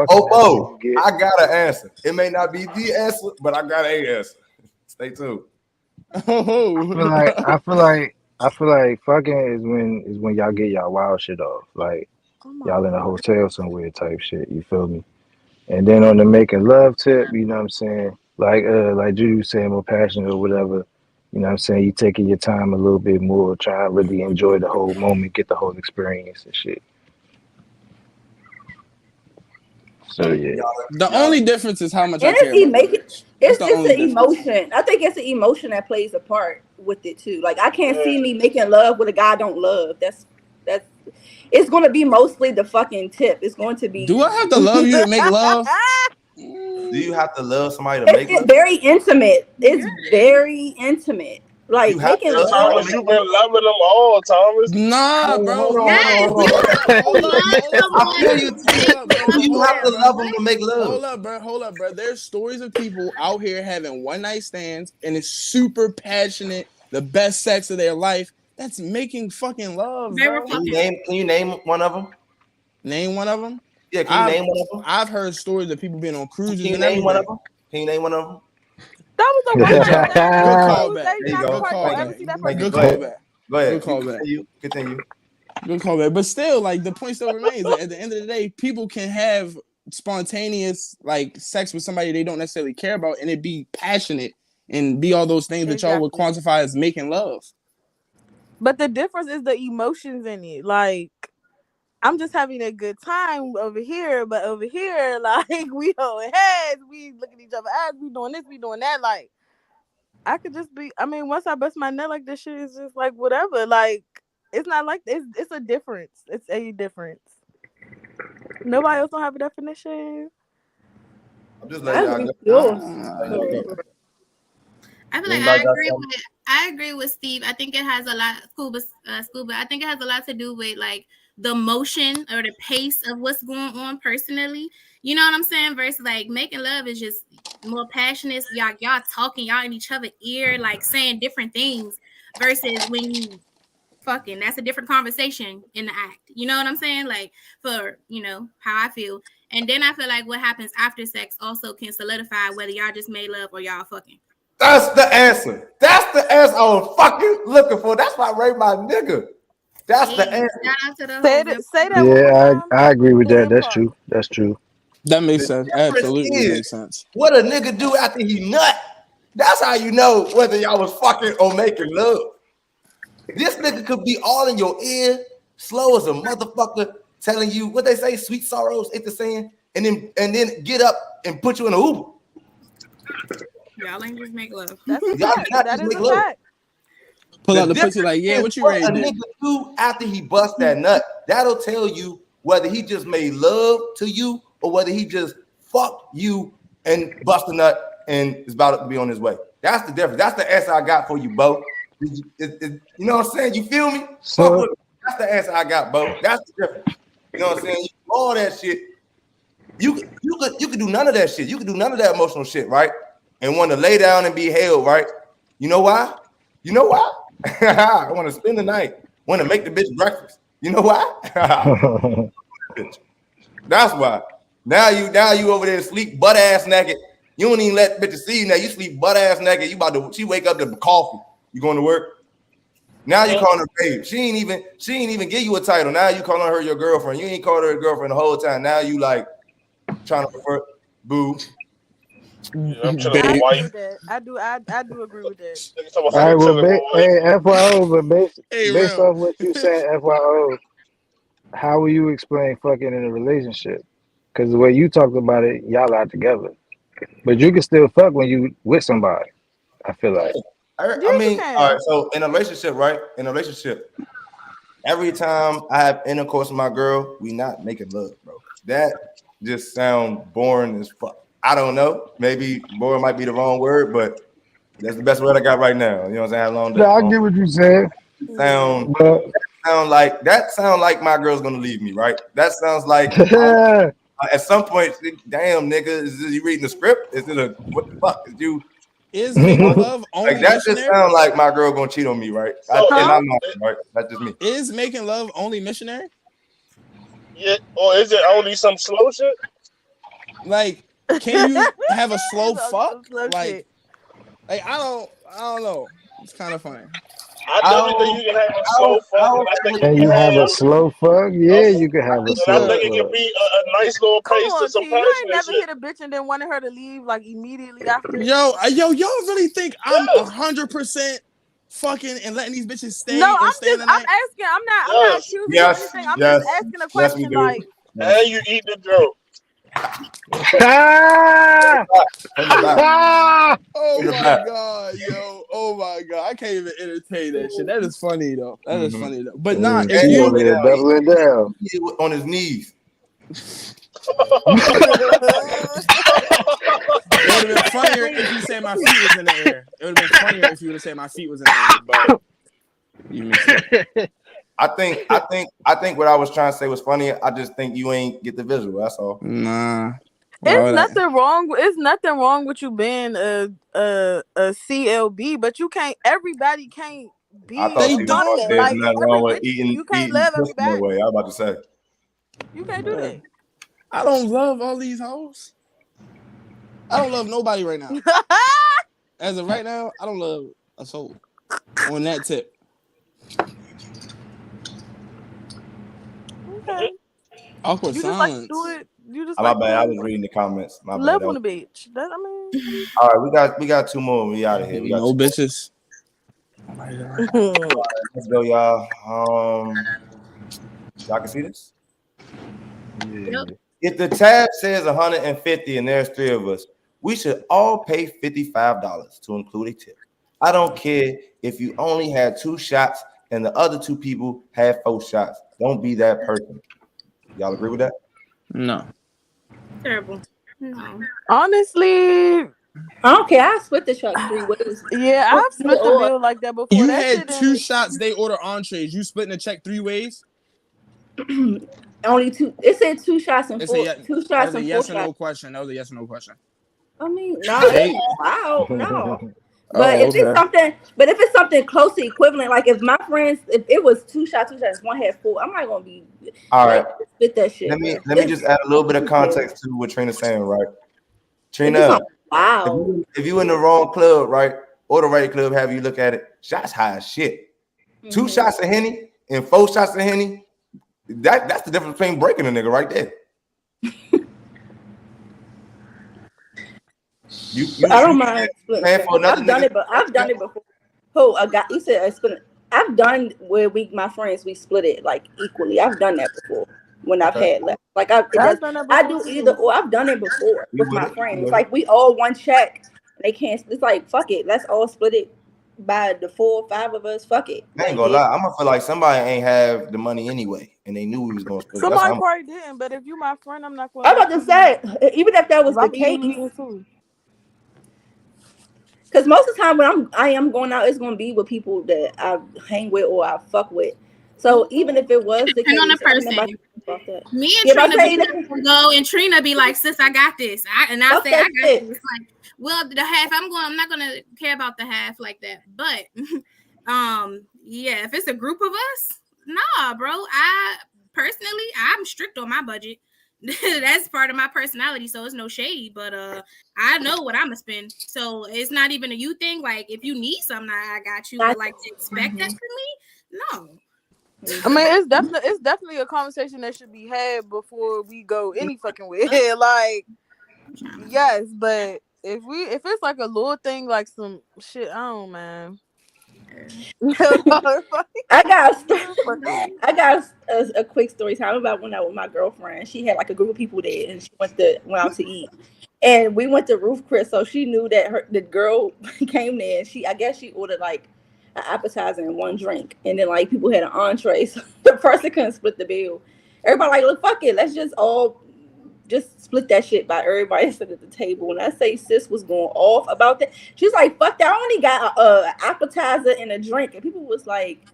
[SPEAKER 2] Oh, I got an answer. It may not be the answer, but I got an answer. Stay tuned.
[SPEAKER 8] I feel like fucking is when y'all get y'all wild shit off. Like y'all in a hotel somewhere type shit. You feel me? And then on the making love tip, you know what I'm saying? Like Judy was saying, more passionate or whatever. You know what I'm saying? You taking your time a little bit more, trying to really enjoy the whole moment, get the whole experience and shit. So yeah.
[SPEAKER 4] The only difference is how much I care about it.
[SPEAKER 7] It's the emotion. I think it's the emotion that plays a part with it too. Like I can't see me making love with a guy I don't love. That's it's going to be mostly the fucking tip. It's going to be.
[SPEAKER 4] Do I have to love you to make love?
[SPEAKER 2] Do you have to love somebody to make love?
[SPEAKER 7] It's very intimate. It's very intimate. Like making love.
[SPEAKER 5] Thomas, you've been loving them all, Thomas.
[SPEAKER 4] Nah, bro.
[SPEAKER 2] Hold on. I feel you. You have to love them to make love.
[SPEAKER 4] Hold up, bro. There's stories of people out here having one night stands and it's super passionate, the best sex of their life. That's making fucking love, bro.
[SPEAKER 2] Can you name one of them?
[SPEAKER 4] Name one of them?
[SPEAKER 2] Yeah, can you name one of them?
[SPEAKER 4] I've heard stories of people being on cruises.
[SPEAKER 2] Can you name one of them? Can you name one of them?
[SPEAKER 6] That was a
[SPEAKER 4] good callback.
[SPEAKER 2] Go ahead.
[SPEAKER 4] Good callback.
[SPEAKER 2] Continue.
[SPEAKER 4] Good callback. But still, like the point still remains. At the end of the day, people can have spontaneous like sex with somebody they don't necessarily care about, and it be passionate and be all those things that y'all would quantify as making love.
[SPEAKER 6] But the difference is the emotions in it. Like, I'm just having a good time over here, but over here, like, we holding heads, we look at each other's eyes, we doing this, we doing that. Like, I could just be, I mean, once I bust my nut, like, this shit is just like whatever. Like, it's not like, it's a difference. It's a difference. Nobody else don't have a definition.
[SPEAKER 2] I'm just letting y'all go.
[SPEAKER 3] I feel like I agree with Steve. I think it has a lot Scuba. I think it has a lot to do with like the motion or the pace of what's going on personally. You know what I'm saying? Versus like making love is just more passionate. Y'all talking, y'all in each other's ear, like saying different things. Versus when you fucking, that's a different conversation in the act. You know what I'm saying? Like for how I feel. And then I feel like what happens after sex also can solidify whether y'all just made love or y'all fucking.
[SPEAKER 2] That's the answer. That's the answer I was fucking looking for. That's why I rate my nigga. That's the answer.
[SPEAKER 6] Say that.
[SPEAKER 8] Yeah, I agree with that. That's true. That's true.
[SPEAKER 4] That makes sense. Absolutely makes sense.
[SPEAKER 2] What a nigga do after he nut. That's how you know whether y'all was fucking or making love. This nigga could be all in your ear, slow as a motherfucker, telling you what they say, sweet sorrows, ain't the saying? and then get up and put you in an Uber.
[SPEAKER 3] Y'all ain't just make love.
[SPEAKER 6] That's a
[SPEAKER 2] Y'all
[SPEAKER 6] fact.
[SPEAKER 2] not
[SPEAKER 6] That
[SPEAKER 2] just
[SPEAKER 6] is
[SPEAKER 2] make
[SPEAKER 6] a
[SPEAKER 2] love.
[SPEAKER 6] fact.
[SPEAKER 4] Pull out
[SPEAKER 2] The
[SPEAKER 4] the pussy like, yeah, what you ready
[SPEAKER 2] a
[SPEAKER 4] to do?
[SPEAKER 2] nigga do after he bust that nut, that'll tell you whether he just made love to you or whether he just fucked you and bust a nut and is about to be on his way. That's the difference. That's the answer I got for you, Bo. You know what I'm saying? You feel me?
[SPEAKER 8] So
[SPEAKER 2] That's the answer I got, Bo. That's the difference. You know what I'm saying? You do all that shit. You could do none of that shit. You could do none of that emotional shit, right? And want to lay down and be held, right? You know why? You know why? I want to spend the night. Want to make the bitch breakfast. You know why? That's why. Now you over there sleep butt ass naked. You don't even let bitches see you now. You sleep butt ass naked. You about to she wake up to coffee. You going to work? Now you calling her babe. She ain't even give you a title. Now you calling her your girlfriend. You ain't called her a girlfriend the whole time. Now you like trying to refer boo.
[SPEAKER 5] Yeah, I'm chilling
[SPEAKER 6] I
[SPEAKER 5] with my
[SPEAKER 6] agree
[SPEAKER 5] wife.
[SPEAKER 6] with that. I do agree with that.
[SPEAKER 5] Nigga talking about
[SPEAKER 8] all right,
[SPEAKER 5] I'm
[SPEAKER 8] well,
[SPEAKER 5] chilling with my wife.
[SPEAKER 8] hey, FYO, but
[SPEAKER 4] Hey,
[SPEAKER 8] based
[SPEAKER 4] real.
[SPEAKER 8] off what you said, FYO, how will you explain fucking in a relationship? Because the way you talked about it, y'all are together, but you can still fuck when you with somebody. I feel like.
[SPEAKER 2] I
[SPEAKER 6] Yeah, you
[SPEAKER 2] mean, all
[SPEAKER 6] can.
[SPEAKER 2] right. So in a relationship, right? In a relationship, every time I have intercourse with my girl, we not making love, bro. That just sounds boring as fuck. I don't know. Maybe boring might be the wrong word, but that's the best word I got right now. You know what I'm saying? How long
[SPEAKER 8] No, I get what you said,
[SPEAKER 2] sound
[SPEAKER 8] but
[SPEAKER 2] sound like my girl's gonna leave me, right? That sounds like at some point, damn nigga, is this, you reading the script? Is it a what the fuck? Is you
[SPEAKER 4] Is making love only
[SPEAKER 2] like that? Just
[SPEAKER 4] missionary?
[SPEAKER 2] sound like my girl gonna cheat on me, right?
[SPEAKER 5] So
[SPEAKER 2] And I'm not, right? That's just me.
[SPEAKER 4] Is making love only missionary?
[SPEAKER 5] yeah, or is it only some slow shit?
[SPEAKER 4] Like, can you have a slow
[SPEAKER 6] It's
[SPEAKER 4] fuck?
[SPEAKER 6] slow
[SPEAKER 4] Like I don't know. It's kind of funny.
[SPEAKER 5] I definitely think you can have a slow fuck, and I think you
[SPEAKER 8] can
[SPEAKER 5] can
[SPEAKER 8] you have a
[SPEAKER 5] have.
[SPEAKER 8] slow fuck? Yeah, you can have a
[SPEAKER 5] And I
[SPEAKER 8] slow
[SPEAKER 5] think it can
[SPEAKER 8] fuck.
[SPEAKER 5] be a nice little
[SPEAKER 6] Come
[SPEAKER 5] pace to
[SPEAKER 6] on,
[SPEAKER 5] some
[SPEAKER 6] T. You ain't
[SPEAKER 5] passionate
[SPEAKER 6] never
[SPEAKER 5] shit.
[SPEAKER 6] hit a bitch and then wanted her to leave like immediately after.
[SPEAKER 4] Y'all really think I'm
[SPEAKER 5] Yes.
[SPEAKER 4] 100% fucking and letting these bitches stay
[SPEAKER 6] No,
[SPEAKER 4] and stay in the
[SPEAKER 6] I'm
[SPEAKER 4] night?
[SPEAKER 6] asking. I'm not
[SPEAKER 5] Yes.
[SPEAKER 6] accusing you of
[SPEAKER 2] Yes,
[SPEAKER 6] anything. I'm
[SPEAKER 2] yes,
[SPEAKER 6] just asking a
[SPEAKER 2] yes, we
[SPEAKER 6] question.
[SPEAKER 2] do.
[SPEAKER 6] Like,
[SPEAKER 5] And you eat the girl.
[SPEAKER 8] Ah!
[SPEAKER 2] From the back.
[SPEAKER 8] Ah!
[SPEAKER 4] Oh
[SPEAKER 2] In the
[SPEAKER 4] my
[SPEAKER 2] back.
[SPEAKER 4] god, yo! Oh my god! I can't even entertain that shit. That is funny though. That is
[SPEAKER 2] Mhm.
[SPEAKER 4] funny though. But nah,
[SPEAKER 8] And
[SPEAKER 4] if
[SPEAKER 8] she
[SPEAKER 2] And
[SPEAKER 8] over
[SPEAKER 4] you
[SPEAKER 8] there doubling down.
[SPEAKER 2] he on his knees.
[SPEAKER 4] it would have been funnier if you said my feet was in the air. It would have been funnier if you would have said my feet was in the air. But you missed it.
[SPEAKER 2] I think what I was trying to say was funny. I just think you ain't get the visual. That's all.
[SPEAKER 4] Nah.
[SPEAKER 6] it's nothing wrong. It's nothing wrong with you being a CLB, but you can't. Everybody can't be
[SPEAKER 2] I thought
[SPEAKER 4] They
[SPEAKER 2] she was going.
[SPEAKER 6] fucking
[SPEAKER 4] don't.
[SPEAKER 2] There's
[SPEAKER 6] like
[SPEAKER 2] nothing
[SPEAKER 6] every
[SPEAKER 2] wrong with
[SPEAKER 6] bitch.
[SPEAKER 2] eating
[SPEAKER 6] You can't
[SPEAKER 2] eating
[SPEAKER 6] love
[SPEAKER 2] pussy that
[SPEAKER 6] everybody.
[SPEAKER 2] way. I was about to say.
[SPEAKER 6] You can't do that.
[SPEAKER 4] I don't love all these hoes. I don't love nobody right now. As of right now, I don't love a soul on that tip.
[SPEAKER 6] Okay.
[SPEAKER 4] Awkward
[SPEAKER 6] You just like to
[SPEAKER 4] silence.
[SPEAKER 6] do it. You just
[SPEAKER 2] My
[SPEAKER 6] like
[SPEAKER 2] bad. I
[SPEAKER 6] to
[SPEAKER 2] was reading the comments. My bad.
[SPEAKER 6] love on the bitch. That I mean.
[SPEAKER 2] All right, we got two more. We out of here. We got
[SPEAKER 4] No
[SPEAKER 2] two
[SPEAKER 4] bitches.
[SPEAKER 2] more. Let's go, y'all. Y'all can see this.
[SPEAKER 8] Yeah.
[SPEAKER 2] If the tab says 150 and there's three of us, we should all pay $55 to include a tip. I don't care if you only had 2 shots and the other 2 people had 4 shots. Don't be that person. Y'all agree with that?
[SPEAKER 4] No.
[SPEAKER 3] Terrible. No.
[SPEAKER 6] Honestly,
[SPEAKER 7] I don't care. I split the shot 3 ways.
[SPEAKER 6] yeah, I've split the bill like that before.
[SPEAKER 4] You
[SPEAKER 6] That
[SPEAKER 4] had
[SPEAKER 6] shit
[SPEAKER 4] 2
[SPEAKER 6] ain't-
[SPEAKER 4] shots. They order entrees. You splitting the check 3 ways.
[SPEAKER 7] Only 2. It said 2 shots and
[SPEAKER 4] It's
[SPEAKER 7] 4. 2
[SPEAKER 4] that
[SPEAKER 7] shots
[SPEAKER 4] was a
[SPEAKER 7] and 4
[SPEAKER 4] yes or no
[SPEAKER 7] shots.
[SPEAKER 4] question. That was a yes or no question.
[SPEAKER 7] I mean, no,
[SPEAKER 4] Hey.
[SPEAKER 7] it's wow, no.
[SPEAKER 4] Oh,
[SPEAKER 7] But if
[SPEAKER 4] okay.
[SPEAKER 7] it's something close to equivalent, like if my friends, if it was 2 shots, one had 4, I'm not gonna be
[SPEAKER 2] All
[SPEAKER 7] like
[SPEAKER 2] right.
[SPEAKER 7] spit that shit.
[SPEAKER 2] Let me just add a little bit of context to what Trina's saying, right? Trina,
[SPEAKER 7] wow.
[SPEAKER 2] if you in the wrong club, right, or the right club, have you look at it, shots high as shit. 2 shots of Henny and 4 shots of Henny, that's the difference between breaking a nigga right there.
[SPEAKER 7] I don't mind splitting.
[SPEAKER 2] For another
[SPEAKER 7] I've done
[SPEAKER 2] nigga.
[SPEAKER 7] it, but I've done it before. Oh, I said I split it. I've done where my friends we split it like equally. I've done that before. when I've
[SPEAKER 2] Okay.
[SPEAKER 7] had left. Like
[SPEAKER 6] I've done that
[SPEAKER 7] I
[SPEAKER 6] before
[SPEAKER 7] do
[SPEAKER 6] too.
[SPEAKER 7] either or. I've done it before
[SPEAKER 2] We
[SPEAKER 7] with
[SPEAKER 2] with
[SPEAKER 7] my
[SPEAKER 2] it. We
[SPEAKER 7] friends.
[SPEAKER 2] with
[SPEAKER 7] Like
[SPEAKER 2] it.
[SPEAKER 7] we all one check. They can't. It's like fuck it. Let's all split it by the 4 or 5 of us. Fuck it.
[SPEAKER 2] I ain't
[SPEAKER 7] Like
[SPEAKER 2] gonna
[SPEAKER 7] yeah.
[SPEAKER 2] lie. I'm gonna feel like somebody ain't have the money anyway, and they knew we was gonna split it. That's how
[SPEAKER 6] Somebody
[SPEAKER 2] I'm.
[SPEAKER 6] probably didn't, but if you my friend, I'm not gonna
[SPEAKER 7] I'm
[SPEAKER 6] let
[SPEAKER 7] about to
[SPEAKER 6] you.
[SPEAKER 7] say, even if that was
[SPEAKER 6] If
[SPEAKER 7] the
[SPEAKER 6] I'm eating,
[SPEAKER 7] case,
[SPEAKER 6] you eating too.
[SPEAKER 7] because most of the time when I am going out, it's gonna be with people that I hang with or I fuck with. So even if it was the
[SPEAKER 3] Depend on the
[SPEAKER 7] case, ain't nobody
[SPEAKER 3] person.
[SPEAKER 7] about that.
[SPEAKER 3] Me and
[SPEAKER 7] Yeah, but
[SPEAKER 3] Trina
[SPEAKER 7] I
[SPEAKER 3] be
[SPEAKER 7] say
[SPEAKER 3] go, and Trina be like, "Sis, I got this." I
[SPEAKER 7] fuck
[SPEAKER 3] say,
[SPEAKER 7] that
[SPEAKER 3] "I got
[SPEAKER 7] shit.
[SPEAKER 3] this." Like, well, the half I'm not gonna care about the half like that. But, yeah, if it's a group of us, nah, bro. I personally, I'm strict on my budget. That's part of my personality, so it's no shade. But I know what I'm gonna spend, so it's not even a you thing. Like, if you need something, I got you. But like to expect that from me, no.
[SPEAKER 6] I mean, it's definitely a conversation that should be had before we go any fucking way. Like, yes, but if it's like a little thing, like some shit, I don't, man.
[SPEAKER 7] I got a quick story time about when I was with my girlfriend. She had like a group of people there, and she went out to eat, and we went to Roof Chris. So she knew that the girl came there. And I guess she ordered like an appetizer and one drink, and then like people had an entree, so the person couldn't split the bill. Everybody like, look, fuck it, let's just split that shit by everybody sitting at the table. When I say sis was going off about that, she's like, fuck that, I only got a appetizer and a drink. And people was like,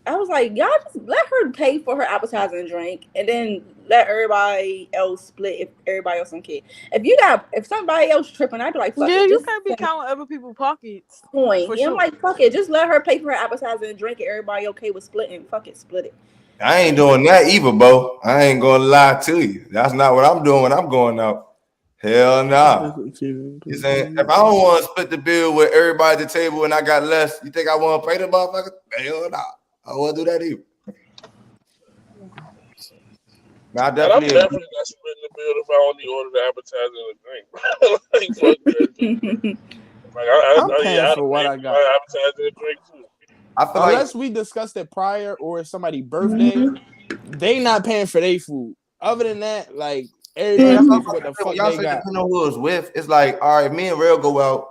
[SPEAKER 7] I was like, y'all just let her pay for her appetizer and drink, and then let everybody else split if everybody else don't care. If somebody else tripping, I'd be like, fuck
[SPEAKER 6] yeah,
[SPEAKER 7] it.
[SPEAKER 6] you
[SPEAKER 7] Just
[SPEAKER 6] can't be counting other people's pockets.
[SPEAKER 7] point.
[SPEAKER 6] For
[SPEAKER 7] Yeah, I'm
[SPEAKER 6] sure.
[SPEAKER 7] like, fuck it. Just let her pay for her appetizer and drink it. Everybody okay with splitting? Fuck it, split it.
[SPEAKER 2] I ain't doing that either, Bo. I ain't gonna lie to you. That's not what I'm doing when I'm going out. Hell nah. You saying if I don't want to split the bill with everybody at the table and I got less, you think I want to pay the motherfucker? Hell nah. I won't do that either. Now,
[SPEAKER 5] I'm definitely not splitting the bill if I only order the appetizer and a drink. Like fuck that. Like
[SPEAKER 4] I'm paying for what I got.
[SPEAKER 5] My appetizer and drink too.
[SPEAKER 2] I feel
[SPEAKER 4] Unless we discussed it prior or it's somebody's birthday, they not paying for their food. Other than that, like everybody pay for what the fuck
[SPEAKER 2] y'all
[SPEAKER 4] they
[SPEAKER 2] say
[SPEAKER 4] got.
[SPEAKER 2] depending on who it's with. It's like, all right, me and Rail go out.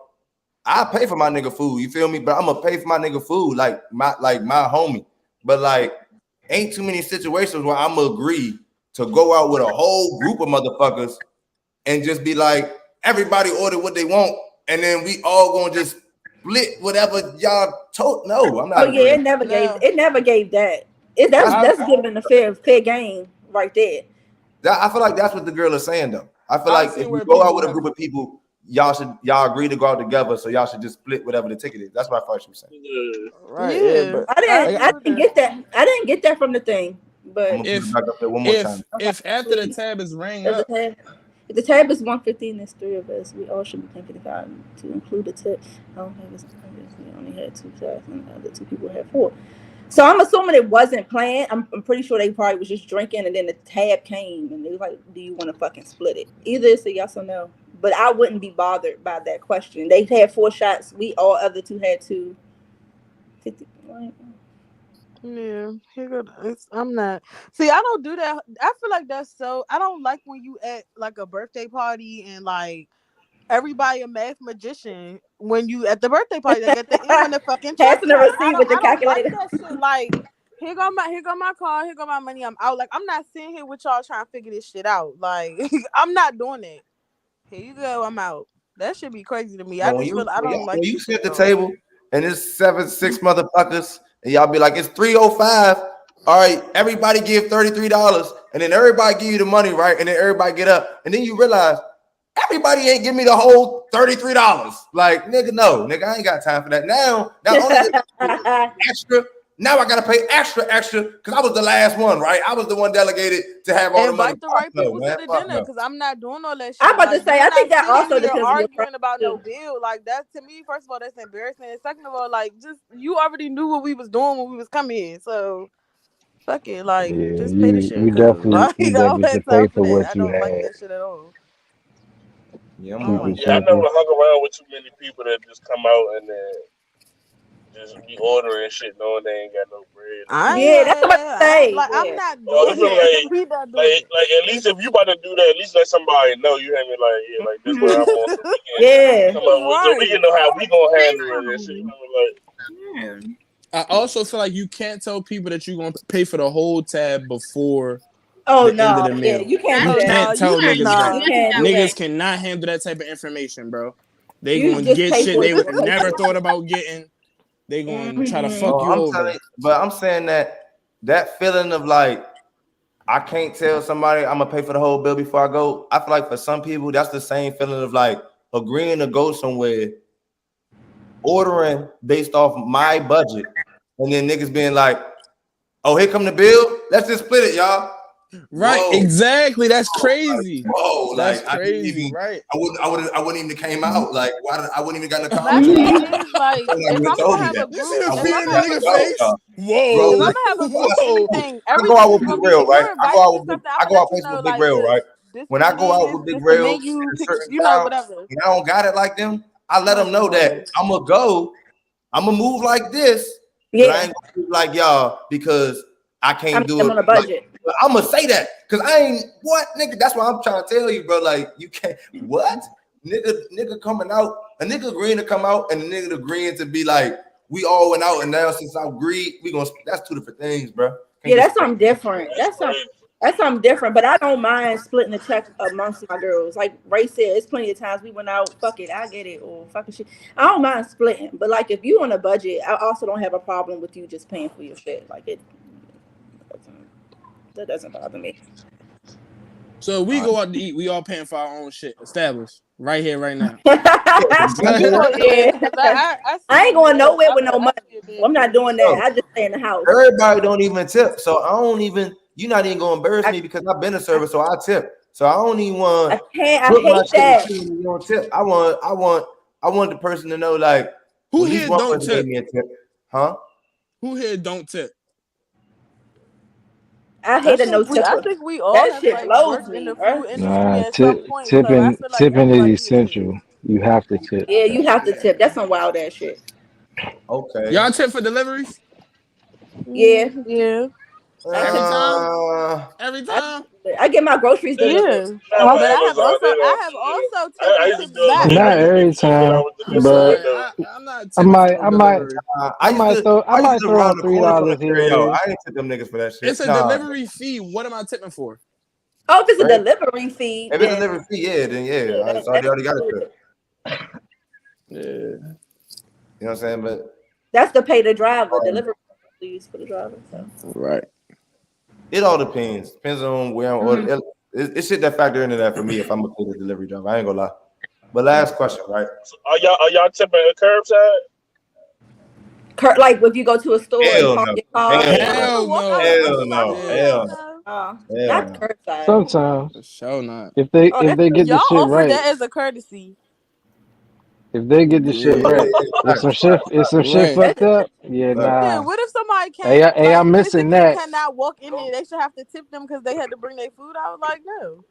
[SPEAKER 2] I pay for my nigga food. You feel me? But I'm gonna pay for my nigga food, like my homie. But like, ain't too many situations where I'm gonna agree to go out with a whole group of motherfuckers and just be like, everybody order what they want, and then we all gonna just split whatever y'all told. No, I'm not.
[SPEAKER 7] Oh yeah, it never gave that. That's giving a fair game right there.
[SPEAKER 2] I feel like that's what the girl is saying though. I feel like if you go out with a group of people, y'all agree to go out together, so y'all should just split whatever the ticket is. That's what I thought she was saying.
[SPEAKER 5] Yeah.
[SPEAKER 4] Right.
[SPEAKER 6] Yeah,
[SPEAKER 4] but
[SPEAKER 7] I didn't get that. I didn't get that from the thing. But
[SPEAKER 2] if back up there one more time.
[SPEAKER 4] If after the tab is rang up,
[SPEAKER 7] if the tab is 150 and there's 3 of us, we all should be paying 55 to include the tip. I don't think we only had 2 tabs and the other 2 people had 4. So I'm assuming it wasn't planned. I'm pretty sure they probably was just drinking, and then the tab came, and they was like, "Do you want to fucking split it?" Either it's a yes or no. But I wouldn't be bothered by that question. They had 4 shots. We all other 2 had 2. 50.
[SPEAKER 6] Yeah, I'm not. See, I don't do that. I feel like that's so. I don't like when you at like a birthday party and like everybody a math magician when you at the birthday party. Like at the end when the fucking check
[SPEAKER 7] passing the receipt with the calculator.
[SPEAKER 6] Like that shit. Like here go my car. Here go my money. I'm out. Like I'm not sitting here with y'all trying to figure this shit out. Like I'm not doing it. Here you go. I'm out. That should be crazy to me. I just feel I don't like.
[SPEAKER 2] When you sit at the table and it's 6 motherfuckers. And y'all be like, it's 305. All right, everybody give $33, and then everybody give you the money, right? And then everybody get up, and then you realize everybody ain't give me the whole $33. Like, nigga, no, nigga, I ain't got time for that. Now, not only extra, now I gotta pay extra because I was the last one, right? I was the one delegated to have all the money.
[SPEAKER 6] Invite the right people to the dinner because I'm not doing all that shit.
[SPEAKER 7] I'm about to say, I think that also depends on
[SPEAKER 6] arguing about no bill. Like that to me, first of all, that's embarrassing. And second of all, like just you already knew what we was doing when we was coming here, so fuck it. Like just pay the shit.
[SPEAKER 8] You definitely should pay for what you
[SPEAKER 6] I don't like
[SPEAKER 8] had.
[SPEAKER 6] that shit at all.
[SPEAKER 2] Yeah,
[SPEAKER 5] I never hung around with too many people that just come out and then just be ordering shit knowing they ain't got no bread.
[SPEAKER 7] That's what I say.
[SPEAKER 6] I'm not
[SPEAKER 5] I
[SPEAKER 6] doing
[SPEAKER 5] feel
[SPEAKER 6] that. We not doing it.
[SPEAKER 5] like at least if you about to do that, at least let somebody know. You hear me? Like like this what I want. So we can, so we can know how we gonna handle it and shit. You know, like.
[SPEAKER 4] I also feel like you can't tell people that you're gonna pay for the whole tab before
[SPEAKER 7] the
[SPEAKER 4] end of the meal.
[SPEAKER 7] you can't
[SPEAKER 4] You
[SPEAKER 7] do that.
[SPEAKER 4] can't tell niggas that.
[SPEAKER 7] You can't do
[SPEAKER 4] Niggas
[SPEAKER 7] that.
[SPEAKER 4] cannot handle that type of information, bro. They
[SPEAKER 7] You
[SPEAKER 4] gonna
[SPEAKER 7] just
[SPEAKER 4] get
[SPEAKER 7] pay
[SPEAKER 4] shit
[SPEAKER 7] for
[SPEAKER 4] they
[SPEAKER 7] it.
[SPEAKER 4] never thought about getting. They gonna try to fuck you
[SPEAKER 2] I'm
[SPEAKER 4] over.
[SPEAKER 2] telling you, but I'm saying that feeling of like I can't tell somebody I'm gonna pay for the whole bill before I go. I feel like for some people that's the same feeling of like agreeing to go somewhere, ordering based off my budget, and then niggas being like, "Oh, here come the bill. Let's just split it, y'all."
[SPEAKER 4] Right,
[SPEAKER 2] Whoa.
[SPEAKER 4] exactly. That's crazy.
[SPEAKER 2] Like, whoa,
[SPEAKER 4] that's
[SPEAKER 2] like
[SPEAKER 4] crazy,
[SPEAKER 2] I didn't even,
[SPEAKER 4] right?
[SPEAKER 2] I wouldn't even came out. Like, why did I wouldn't even got in the
[SPEAKER 6] My
[SPEAKER 2] conversation?
[SPEAKER 6] thing is like, if I'm gonna have a group,
[SPEAKER 4] You
[SPEAKER 6] if
[SPEAKER 4] see
[SPEAKER 6] I'm
[SPEAKER 4] the
[SPEAKER 6] gonna have a
[SPEAKER 4] nigga
[SPEAKER 6] group,
[SPEAKER 4] face?
[SPEAKER 6] if
[SPEAKER 4] Whoa,
[SPEAKER 6] I'm gonna have a group, everything
[SPEAKER 2] I go out with
[SPEAKER 6] is gonna
[SPEAKER 2] Big
[SPEAKER 6] be.
[SPEAKER 2] Rail,
[SPEAKER 6] If
[SPEAKER 2] right?
[SPEAKER 6] you're
[SPEAKER 2] I go
[SPEAKER 6] invited
[SPEAKER 2] out
[SPEAKER 6] to
[SPEAKER 2] with
[SPEAKER 6] something,
[SPEAKER 2] I
[SPEAKER 6] I'm
[SPEAKER 2] go
[SPEAKER 6] gonna
[SPEAKER 2] out
[SPEAKER 6] let you
[SPEAKER 2] places
[SPEAKER 6] know
[SPEAKER 2] with Big
[SPEAKER 6] like
[SPEAKER 2] Rail,
[SPEAKER 6] this.
[SPEAKER 2] right?
[SPEAKER 6] This
[SPEAKER 2] When
[SPEAKER 6] what
[SPEAKER 2] I
[SPEAKER 6] it
[SPEAKER 2] go out
[SPEAKER 6] is.
[SPEAKER 2] with Big
[SPEAKER 6] This the
[SPEAKER 2] Rail
[SPEAKER 6] menu.
[SPEAKER 2] in a certain
[SPEAKER 6] You know,
[SPEAKER 2] town,
[SPEAKER 6] whatever.
[SPEAKER 2] and I don't got it like them, I let them know that I'm gonna go, I'm gonna move like this, but I ain't gonna move like y'all because I can't do it.
[SPEAKER 7] on a budget.
[SPEAKER 2] Like, I'm gonna say that because I ain't what nigga. That's what I'm trying to tell you, bro. Like you can't what nigga coming out, a nigga agreeing to come out, and a nigga agreeing to be like we all went out, and now since I agreed, we gonna. That's two different things, bro.
[SPEAKER 7] That's something different. That's something different. But I don't mind splitting the check amongst my girls. Like Ray said, it's plenty of times we went out. Fuck it, I get it. Or fucking shit. I don't mind splitting. But like if you on a budget, I also don't have a problem with you just paying for your shit. Like that doesn't bother me.
[SPEAKER 4] So we go out to eat. We all paying for our own shit. Established right here, right now.
[SPEAKER 7] I ain't going nowhere with no money. I'm not doing that. I just stay in the house.
[SPEAKER 2] Everybody don't even tip, so I don't even. You're not even gonna embarrass me because I've been a server, so I tip. So I don't even want.
[SPEAKER 7] I hate that.
[SPEAKER 2] You don't tip. I want the person to know like
[SPEAKER 4] who here don't tip?
[SPEAKER 2] Me a tip, huh?
[SPEAKER 4] Who here don't tip?
[SPEAKER 7] I hate a no tipper.
[SPEAKER 6] I think we all
[SPEAKER 7] that
[SPEAKER 6] have
[SPEAKER 7] shit
[SPEAKER 6] like
[SPEAKER 7] blows
[SPEAKER 6] worked
[SPEAKER 7] me.
[SPEAKER 6] in the food industry at
[SPEAKER 8] tip,
[SPEAKER 6] some point.
[SPEAKER 8] tipping,
[SPEAKER 6] So I feel like
[SPEAKER 8] tipping is
[SPEAKER 6] everybody
[SPEAKER 8] essential. You have to tip.
[SPEAKER 7] Yeah, you have to tip. That's some wild ass shit.
[SPEAKER 2] Okay.
[SPEAKER 4] Y'all tip for deliveries?
[SPEAKER 7] Yeah.
[SPEAKER 4] Every time.
[SPEAKER 7] I get my groceries delivered.
[SPEAKER 6] But I have also tipped back.
[SPEAKER 8] Not every time, but
[SPEAKER 4] I'm not
[SPEAKER 8] I might throw
[SPEAKER 2] around the corner from the
[SPEAKER 8] $3 here.
[SPEAKER 2] Yo, I ain't tip them niggas for that shit.
[SPEAKER 4] It's a delivery fee. What am I tipping for?
[SPEAKER 7] Oh, if it's a delivery fee.
[SPEAKER 2] If it's a delivery fee, then I already got it.
[SPEAKER 4] Yeah.
[SPEAKER 2] You know what I'm saying? But
[SPEAKER 7] that's to pay the driver. Delivery fees for the driver. So.
[SPEAKER 4] Right.
[SPEAKER 2] It all depends. Depends on where I'm ordering. It's shit that factor into that for me if I'm gonna pay the delivery driver. I ain't gonna lie. But last question, right?
[SPEAKER 5] So are y'all tipping a curbside?
[SPEAKER 7] Like if you go to a store
[SPEAKER 2] Hell
[SPEAKER 7] and park
[SPEAKER 2] no.
[SPEAKER 7] your car.
[SPEAKER 2] Hell no.
[SPEAKER 7] Not curbside.
[SPEAKER 8] Sometimes.
[SPEAKER 4] Sure not.
[SPEAKER 8] If they get the shit right.
[SPEAKER 6] That as a courtesy.
[SPEAKER 8] If they get the shit right, if some shit fucked up,
[SPEAKER 6] Yeah, what if somebody can't?
[SPEAKER 8] Hey, I'm missing that.
[SPEAKER 6] Cannot walk in there. They should have to tip them because they had to bring their food. I was like, no.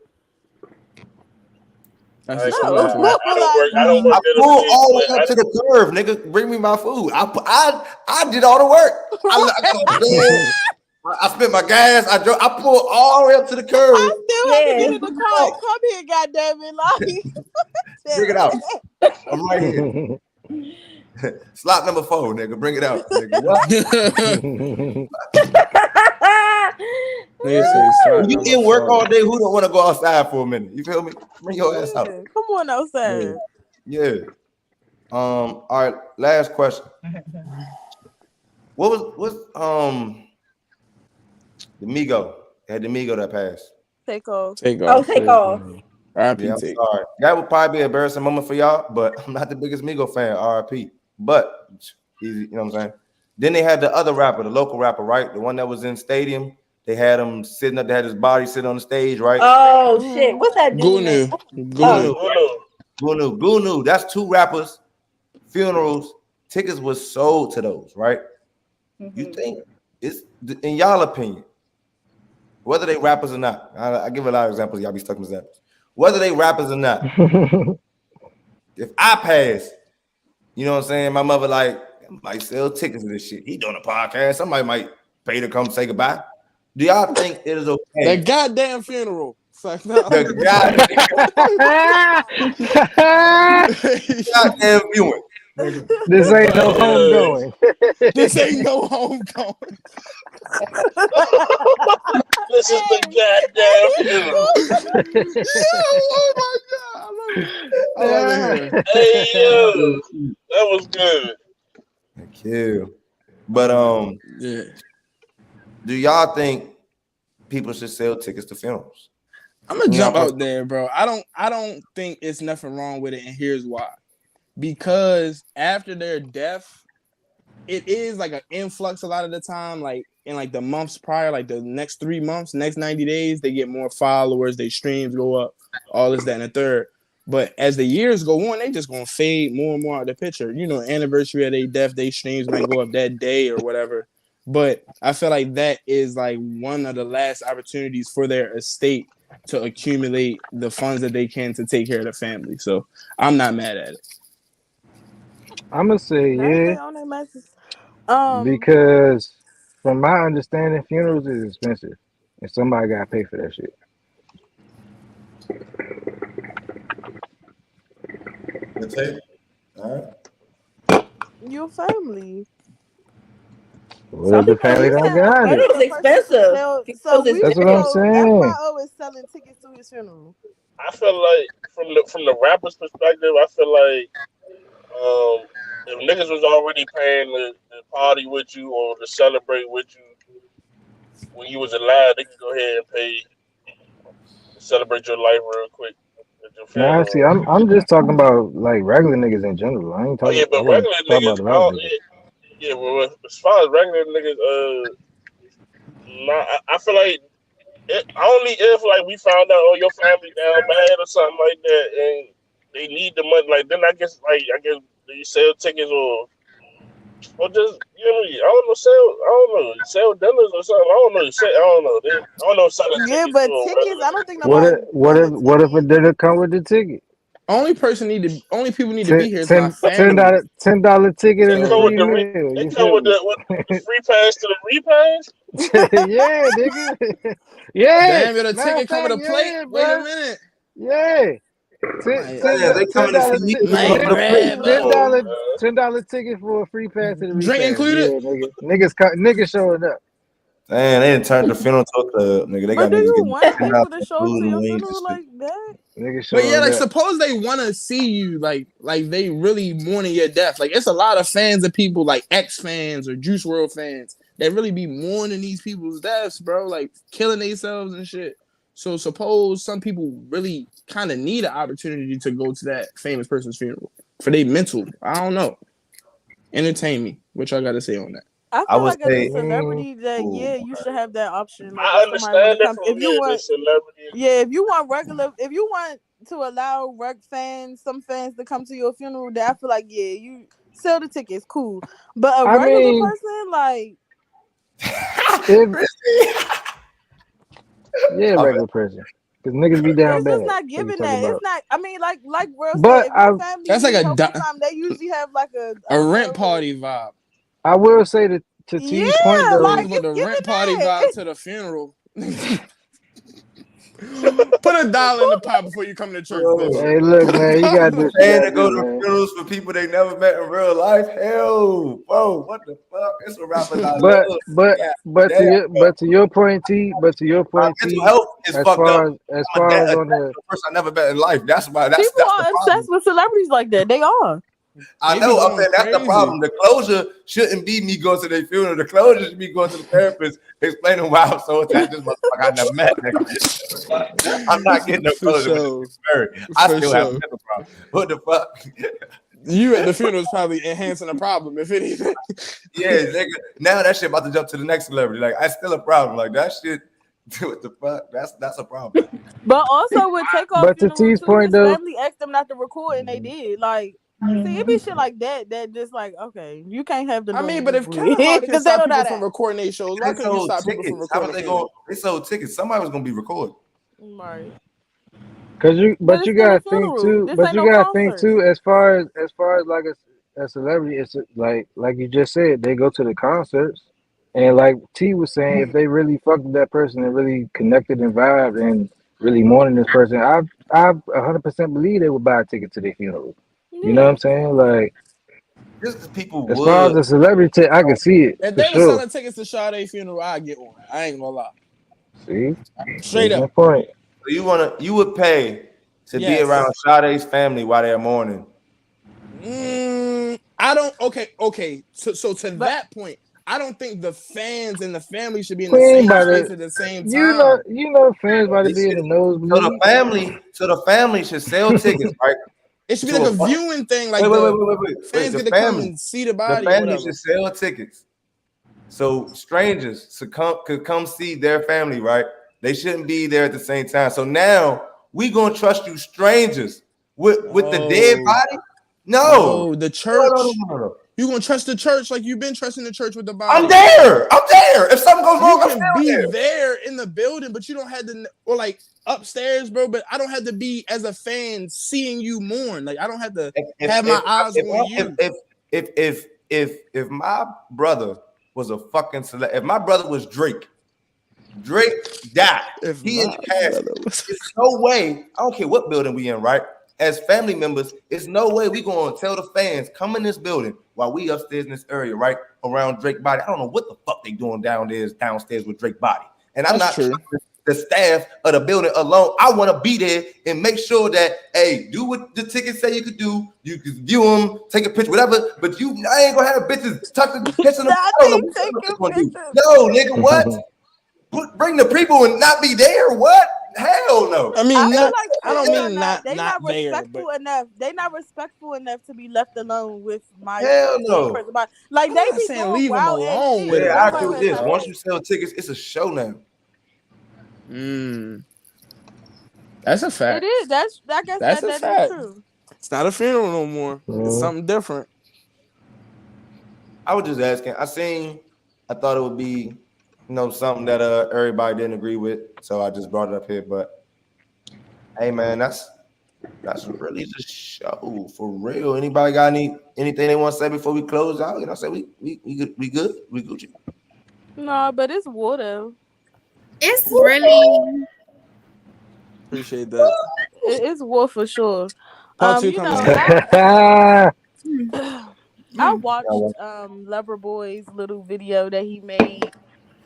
[SPEAKER 4] That's
[SPEAKER 5] I don't work.
[SPEAKER 2] I pulled all the way up to the curve, nigga. Bring me my food. I did all the work. I spent my gas. I pulled all the way up to the curb.
[SPEAKER 6] I still had to get in the car. Come here, goddamn it,
[SPEAKER 2] Bring it out. I'm right here. Slot number 4, nigga. Bring it out, nigga. What? You didn't work all day. Who don't want to go outside for a minute? You feel me? Bring your ass out.
[SPEAKER 6] Come on outside.
[SPEAKER 2] Yeah. All right. Last question. What's the Migo? Had the Migo that passed.
[SPEAKER 6] Take off.
[SPEAKER 7] Take off.
[SPEAKER 2] Yeah, I'm sorry. That would probably be an embarrassing moment for y'all, but I'm not the biggest Migo fan. RIP. But you know what I'm saying? Then they had the other rapper, the local rapper, right? The one that was in stadium. They had him sitting up. They had his body sitting on the stage, right?
[SPEAKER 7] Oh shit! What's that dude?
[SPEAKER 2] Gunu. That's 2 rappers. Funerals. Tickets was sold to those, right? Mm-hmm. You think it's in y'all opinion, whether they rappers or not? I give a lot of examples. Y'all be stuck in examples. Whether they rappers or not, if I pass, you know what I'm saying? My mother like, might sell tickets to this shit. He doing a podcast. Somebody might pay to come say goodbye. Do y'all think it is okay?
[SPEAKER 4] That goddamn funeral. It's like, no.
[SPEAKER 2] The goddamn viewing.
[SPEAKER 8] This ain't no homegoing.
[SPEAKER 4] This ain't no homegoing.
[SPEAKER 5] This is the goddamn funeral.
[SPEAKER 4] Oh my god! I love it.
[SPEAKER 5] Hey yo, that was good.
[SPEAKER 2] Thank you. But
[SPEAKER 4] Yeah.
[SPEAKER 2] do y'all think people should sell tickets to funerals?
[SPEAKER 4] I'm gonna jump out there, bro. I don't think it's nothing wrong with it, and here's why. Because after their death, it is like an influx a lot of the time, like in like the months prior, like the next 3 months, next 90 days, they get more followers, their streams go up, all this, that, and the third. But as the years go on, they just gonna fade more and more out of the picture. You know, anniversary of their death, their streams might go up that day or whatever. But I feel like that is like one of the last opportunities for their estate to accumulate the funds that they can to take care of the family. So I'm not mad at it.
[SPEAKER 8] I'm gonna say yeah,
[SPEAKER 6] On that message.
[SPEAKER 8] because from my understanding, funerals is expensive, and somebody gotta pay for that shit.
[SPEAKER 2] All right.
[SPEAKER 6] Your family.
[SPEAKER 8] What if the family don't got
[SPEAKER 7] It
[SPEAKER 8] it?
[SPEAKER 7] is expensive.
[SPEAKER 6] So
[SPEAKER 8] That's what I'm saying.
[SPEAKER 6] FYO is selling tickets to his funeral.
[SPEAKER 5] I feel like from the rapper's perspective, I feel like if niggas was already paying to party with you or to celebrate with you when you was alive, they could go ahead and pay to celebrate your life real quick.
[SPEAKER 8] Nah, see, I'm just talking about like regular niggas in general. I ain't talking.
[SPEAKER 5] Yeah, but regular niggas, well, as far as regular niggas, I feel like only if like we found out, oh, your family down bad or something like that, and they need the money. Like then I guess you sell tickets or just I don't know, sell dinners or something. I don't know. Selling
[SPEAKER 6] yeah,
[SPEAKER 5] tickets
[SPEAKER 6] but tickets, I don't think
[SPEAKER 8] What if it didn't come with the ticket?
[SPEAKER 4] Only people need to be here is my family.
[SPEAKER 8] $10 ticket and a free meal.
[SPEAKER 5] They come with the free pass to the repass.
[SPEAKER 8] Yeah, nigga. Yeah.
[SPEAKER 4] Damn, the ticket come with a plate.
[SPEAKER 8] Yeah,
[SPEAKER 4] wait a minute.
[SPEAKER 8] Yeah. $10 ticket for a free pass to the repass.
[SPEAKER 4] Drink included.
[SPEAKER 8] Yeah, niggas showing up.
[SPEAKER 2] Man, they didn't turn the funeral to a club, nigga. They got
[SPEAKER 6] do
[SPEAKER 2] niggas
[SPEAKER 6] you
[SPEAKER 2] getting
[SPEAKER 6] want people to show up to your funeral like that?
[SPEAKER 4] But yeah, like suppose they want to see you, like they really mourning your death. Like it's a lot of fans of people, like X fans or Juice WRLD fans, that really be mourning these people's deaths, bro. Like killing themselves and shit. So suppose some people really kind of need an opportunity to go to that famous person's funeral for their mental. I don't know. Entertain me. What y'all got to say on that?
[SPEAKER 6] I feel like as a celebrity that you should have that option. Like,
[SPEAKER 5] I understand that if you want celebrity.
[SPEAKER 6] Yeah, if you want to allow some fans to come to your funeral, then I feel like you sell the tickets, cool. But a regular person, like
[SPEAKER 8] regular person. Because niggas be down bad.
[SPEAKER 6] It's just not giving that. It's not. I mean, like Will said,
[SPEAKER 8] but
[SPEAKER 6] if your family
[SPEAKER 4] that's like
[SPEAKER 6] they usually have like
[SPEAKER 4] a rent party vibe.
[SPEAKER 8] I will say that to T's point though,
[SPEAKER 4] like the rent party vibe to the funeral. Put $1 in the pot before you come to church.
[SPEAKER 8] Hey, look, man, you got this.
[SPEAKER 2] And to go to funerals for people they never met in real life. Hell, whoa, what the fuck? It's a rapper.
[SPEAKER 8] But to your point, T. T.
[SPEAKER 2] Mental health is
[SPEAKER 8] as
[SPEAKER 2] fucked
[SPEAKER 8] far
[SPEAKER 2] up.
[SPEAKER 8] As far as on the
[SPEAKER 2] person I never met in life. That's why. That's
[SPEAKER 6] people are obsessed with celebrities like that. They are.
[SPEAKER 2] I know. I'm saying that's the problem. The closure shouldn't be me going to their funeral. The closure should be going to the therapist, explaining why I'm so attached to this motherfucker I never met. I'm not getting no closure. I still have a mental problem. What the fuck?
[SPEAKER 4] You at the funeral is probably enhancing the problem, if anything.
[SPEAKER 2] Yeah, nigga. Now that shit about to jump to the next celebrity. Like, that's still a problem. Like that shit. What the fuck? That's a problem.
[SPEAKER 6] But also with Takeoff,
[SPEAKER 8] but to T's point though,
[SPEAKER 6] family asked them not to record, and they did. Like. See, it be shit like that just like, okay, you can't have the.
[SPEAKER 4] I mean, but if Kevin Hart can stop people from recording their shows, why couldn't you stop people from recording?
[SPEAKER 2] They sold tickets. Somebody was gonna be recorded.
[SPEAKER 6] Right.
[SPEAKER 8] But you gotta think too. But you gotta think too. As far as like a celebrity, it's like you just said, they go to the concerts, and like T was saying, if they really fucked with that person and really connected and vibed and really mourning this person, I 100% believe they would buy a ticket to their funeral. You know what I'm saying? Like,
[SPEAKER 2] Just because people
[SPEAKER 8] as far as
[SPEAKER 2] would.
[SPEAKER 8] a celebrity, I can see it
[SPEAKER 4] If
[SPEAKER 8] for
[SPEAKER 4] they were
[SPEAKER 8] sure.
[SPEAKER 4] selling tickets to Sade's funeral, I'd get one. I ain't gonna lie.
[SPEAKER 8] See,
[SPEAKER 4] Straight
[SPEAKER 8] that's my
[SPEAKER 4] up.
[SPEAKER 8] point.
[SPEAKER 2] So you would pay to be
[SPEAKER 4] Yes.
[SPEAKER 2] around Sade's family while they're mourning.
[SPEAKER 4] I don't. Okay. So to that point, I don't think the fans and the family should be in the
[SPEAKER 8] We ain't
[SPEAKER 4] same
[SPEAKER 8] about
[SPEAKER 4] space
[SPEAKER 8] to.
[SPEAKER 4] at the same
[SPEAKER 8] You
[SPEAKER 4] time.
[SPEAKER 8] know, fans about to
[SPEAKER 2] They
[SPEAKER 8] be in
[SPEAKER 2] should-
[SPEAKER 8] the nosebleed.
[SPEAKER 2] So the family should sell tickets, right?
[SPEAKER 4] It should be
[SPEAKER 2] To
[SPEAKER 4] like a
[SPEAKER 2] a-
[SPEAKER 4] viewing thing. Like
[SPEAKER 2] wait.
[SPEAKER 4] fans
[SPEAKER 2] The
[SPEAKER 4] get to come
[SPEAKER 2] family,
[SPEAKER 4] and see the
[SPEAKER 2] the
[SPEAKER 4] body or
[SPEAKER 2] family
[SPEAKER 4] whatever.
[SPEAKER 2] should sell tickets, so strangers could come see their family, right? They shouldn't be there at the same time. So now we gonna trust you, strangers, with the dead body? No,
[SPEAKER 4] the church.
[SPEAKER 2] No.
[SPEAKER 4] You gonna trust the church like you've been trusting the church with the body?
[SPEAKER 2] I'm there. If something goes wrong,
[SPEAKER 4] You
[SPEAKER 2] I'm
[SPEAKER 4] can
[SPEAKER 2] still
[SPEAKER 4] be
[SPEAKER 2] there.
[SPEAKER 4] there in the building, but you don't have to, or like upstairs, bro. But I don't have to be as a fan seeing you mourn. Like I don't have to have my eyes on you.
[SPEAKER 2] If my brother was a fucking celeb, if my brother was Drake died. He in the casket. There's no way. I don't care what building we in, right? As family members, it's no way we gonna tell the fans come in this building while we upstairs in this area, right around Drake body. I don't know what the fuck they doing downstairs with Drake body, and I'm not trusting the staff of the building alone. I want to be there and make sure that do what the tickets say you could do. You can view them, take a picture, whatever. But I ain't gonna have bitches tucking, kissing them. I don't know what you're gonna do. No, nigga, what? Bring the people and not be there? What? Hell no.
[SPEAKER 4] I mean,
[SPEAKER 6] I
[SPEAKER 4] don't mean
[SPEAKER 6] not
[SPEAKER 4] there,
[SPEAKER 6] respectful enough. They not respectful enough to be left alone with my
[SPEAKER 2] hell no.
[SPEAKER 6] Like they be
[SPEAKER 4] saying
[SPEAKER 6] doing
[SPEAKER 4] leave them
[SPEAKER 6] wild
[SPEAKER 4] alone
[SPEAKER 6] shit.
[SPEAKER 4] with it.
[SPEAKER 2] I agree with this. Once you sell tickets, it's a show now.
[SPEAKER 4] That's a fact.
[SPEAKER 6] It is. I guess
[SPEAKER 4] that's
[SPEAKER 6] that
[SPEAKER 4] fact.
[SPEAKER 6] is true.
[SPEAKER 4] It's not a funeral no more. It's something different.
[SPEAKER 2] I was just asking. I thought it would be, something that everybody didn't agree with, so I just brought it up here. But hey, man, that's really the show for real. Anybody got anything they want to say before we close out? Say we good, we Gucci.
[SPEAKER 6] No, but it's water.
[SPEAKER 3] It's really
[SPEAKER 4] appreciate that.
[SPEAKER 6] It's war for sure.
[SPEAKER 8] I
[SPEAKER 6] watched Loverboy's little video that he made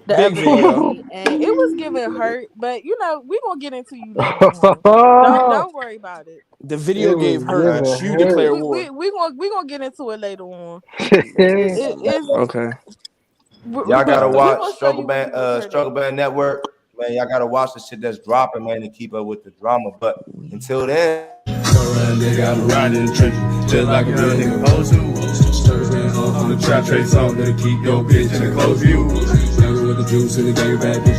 [SPEAKER 6] the
[SPEAKER 4] Big
[SPEAKER 6] other
[SPEAKER 4] video.
[SPEAKER 6] day, and it was giving hurt. But we gonna get into you later on. Don't worry about it.
[SPEAKER 4] The video gave hurt. You declare war.
[SPEAKER 6] We gonna get into it later on.
[SPEAKER 4] Okay.
[SPEAKER 2] Y'all gotta watch Struggle Band Network. Man, y'all gotta watch the shit that's dropping, man, to keep up with the drama. But until then,
[SPEAKER 9] they got riding in the trenches, just like a real nigga supposed to. On the trap trace song that'll keep your bitch in a close view. With the juice in the game back.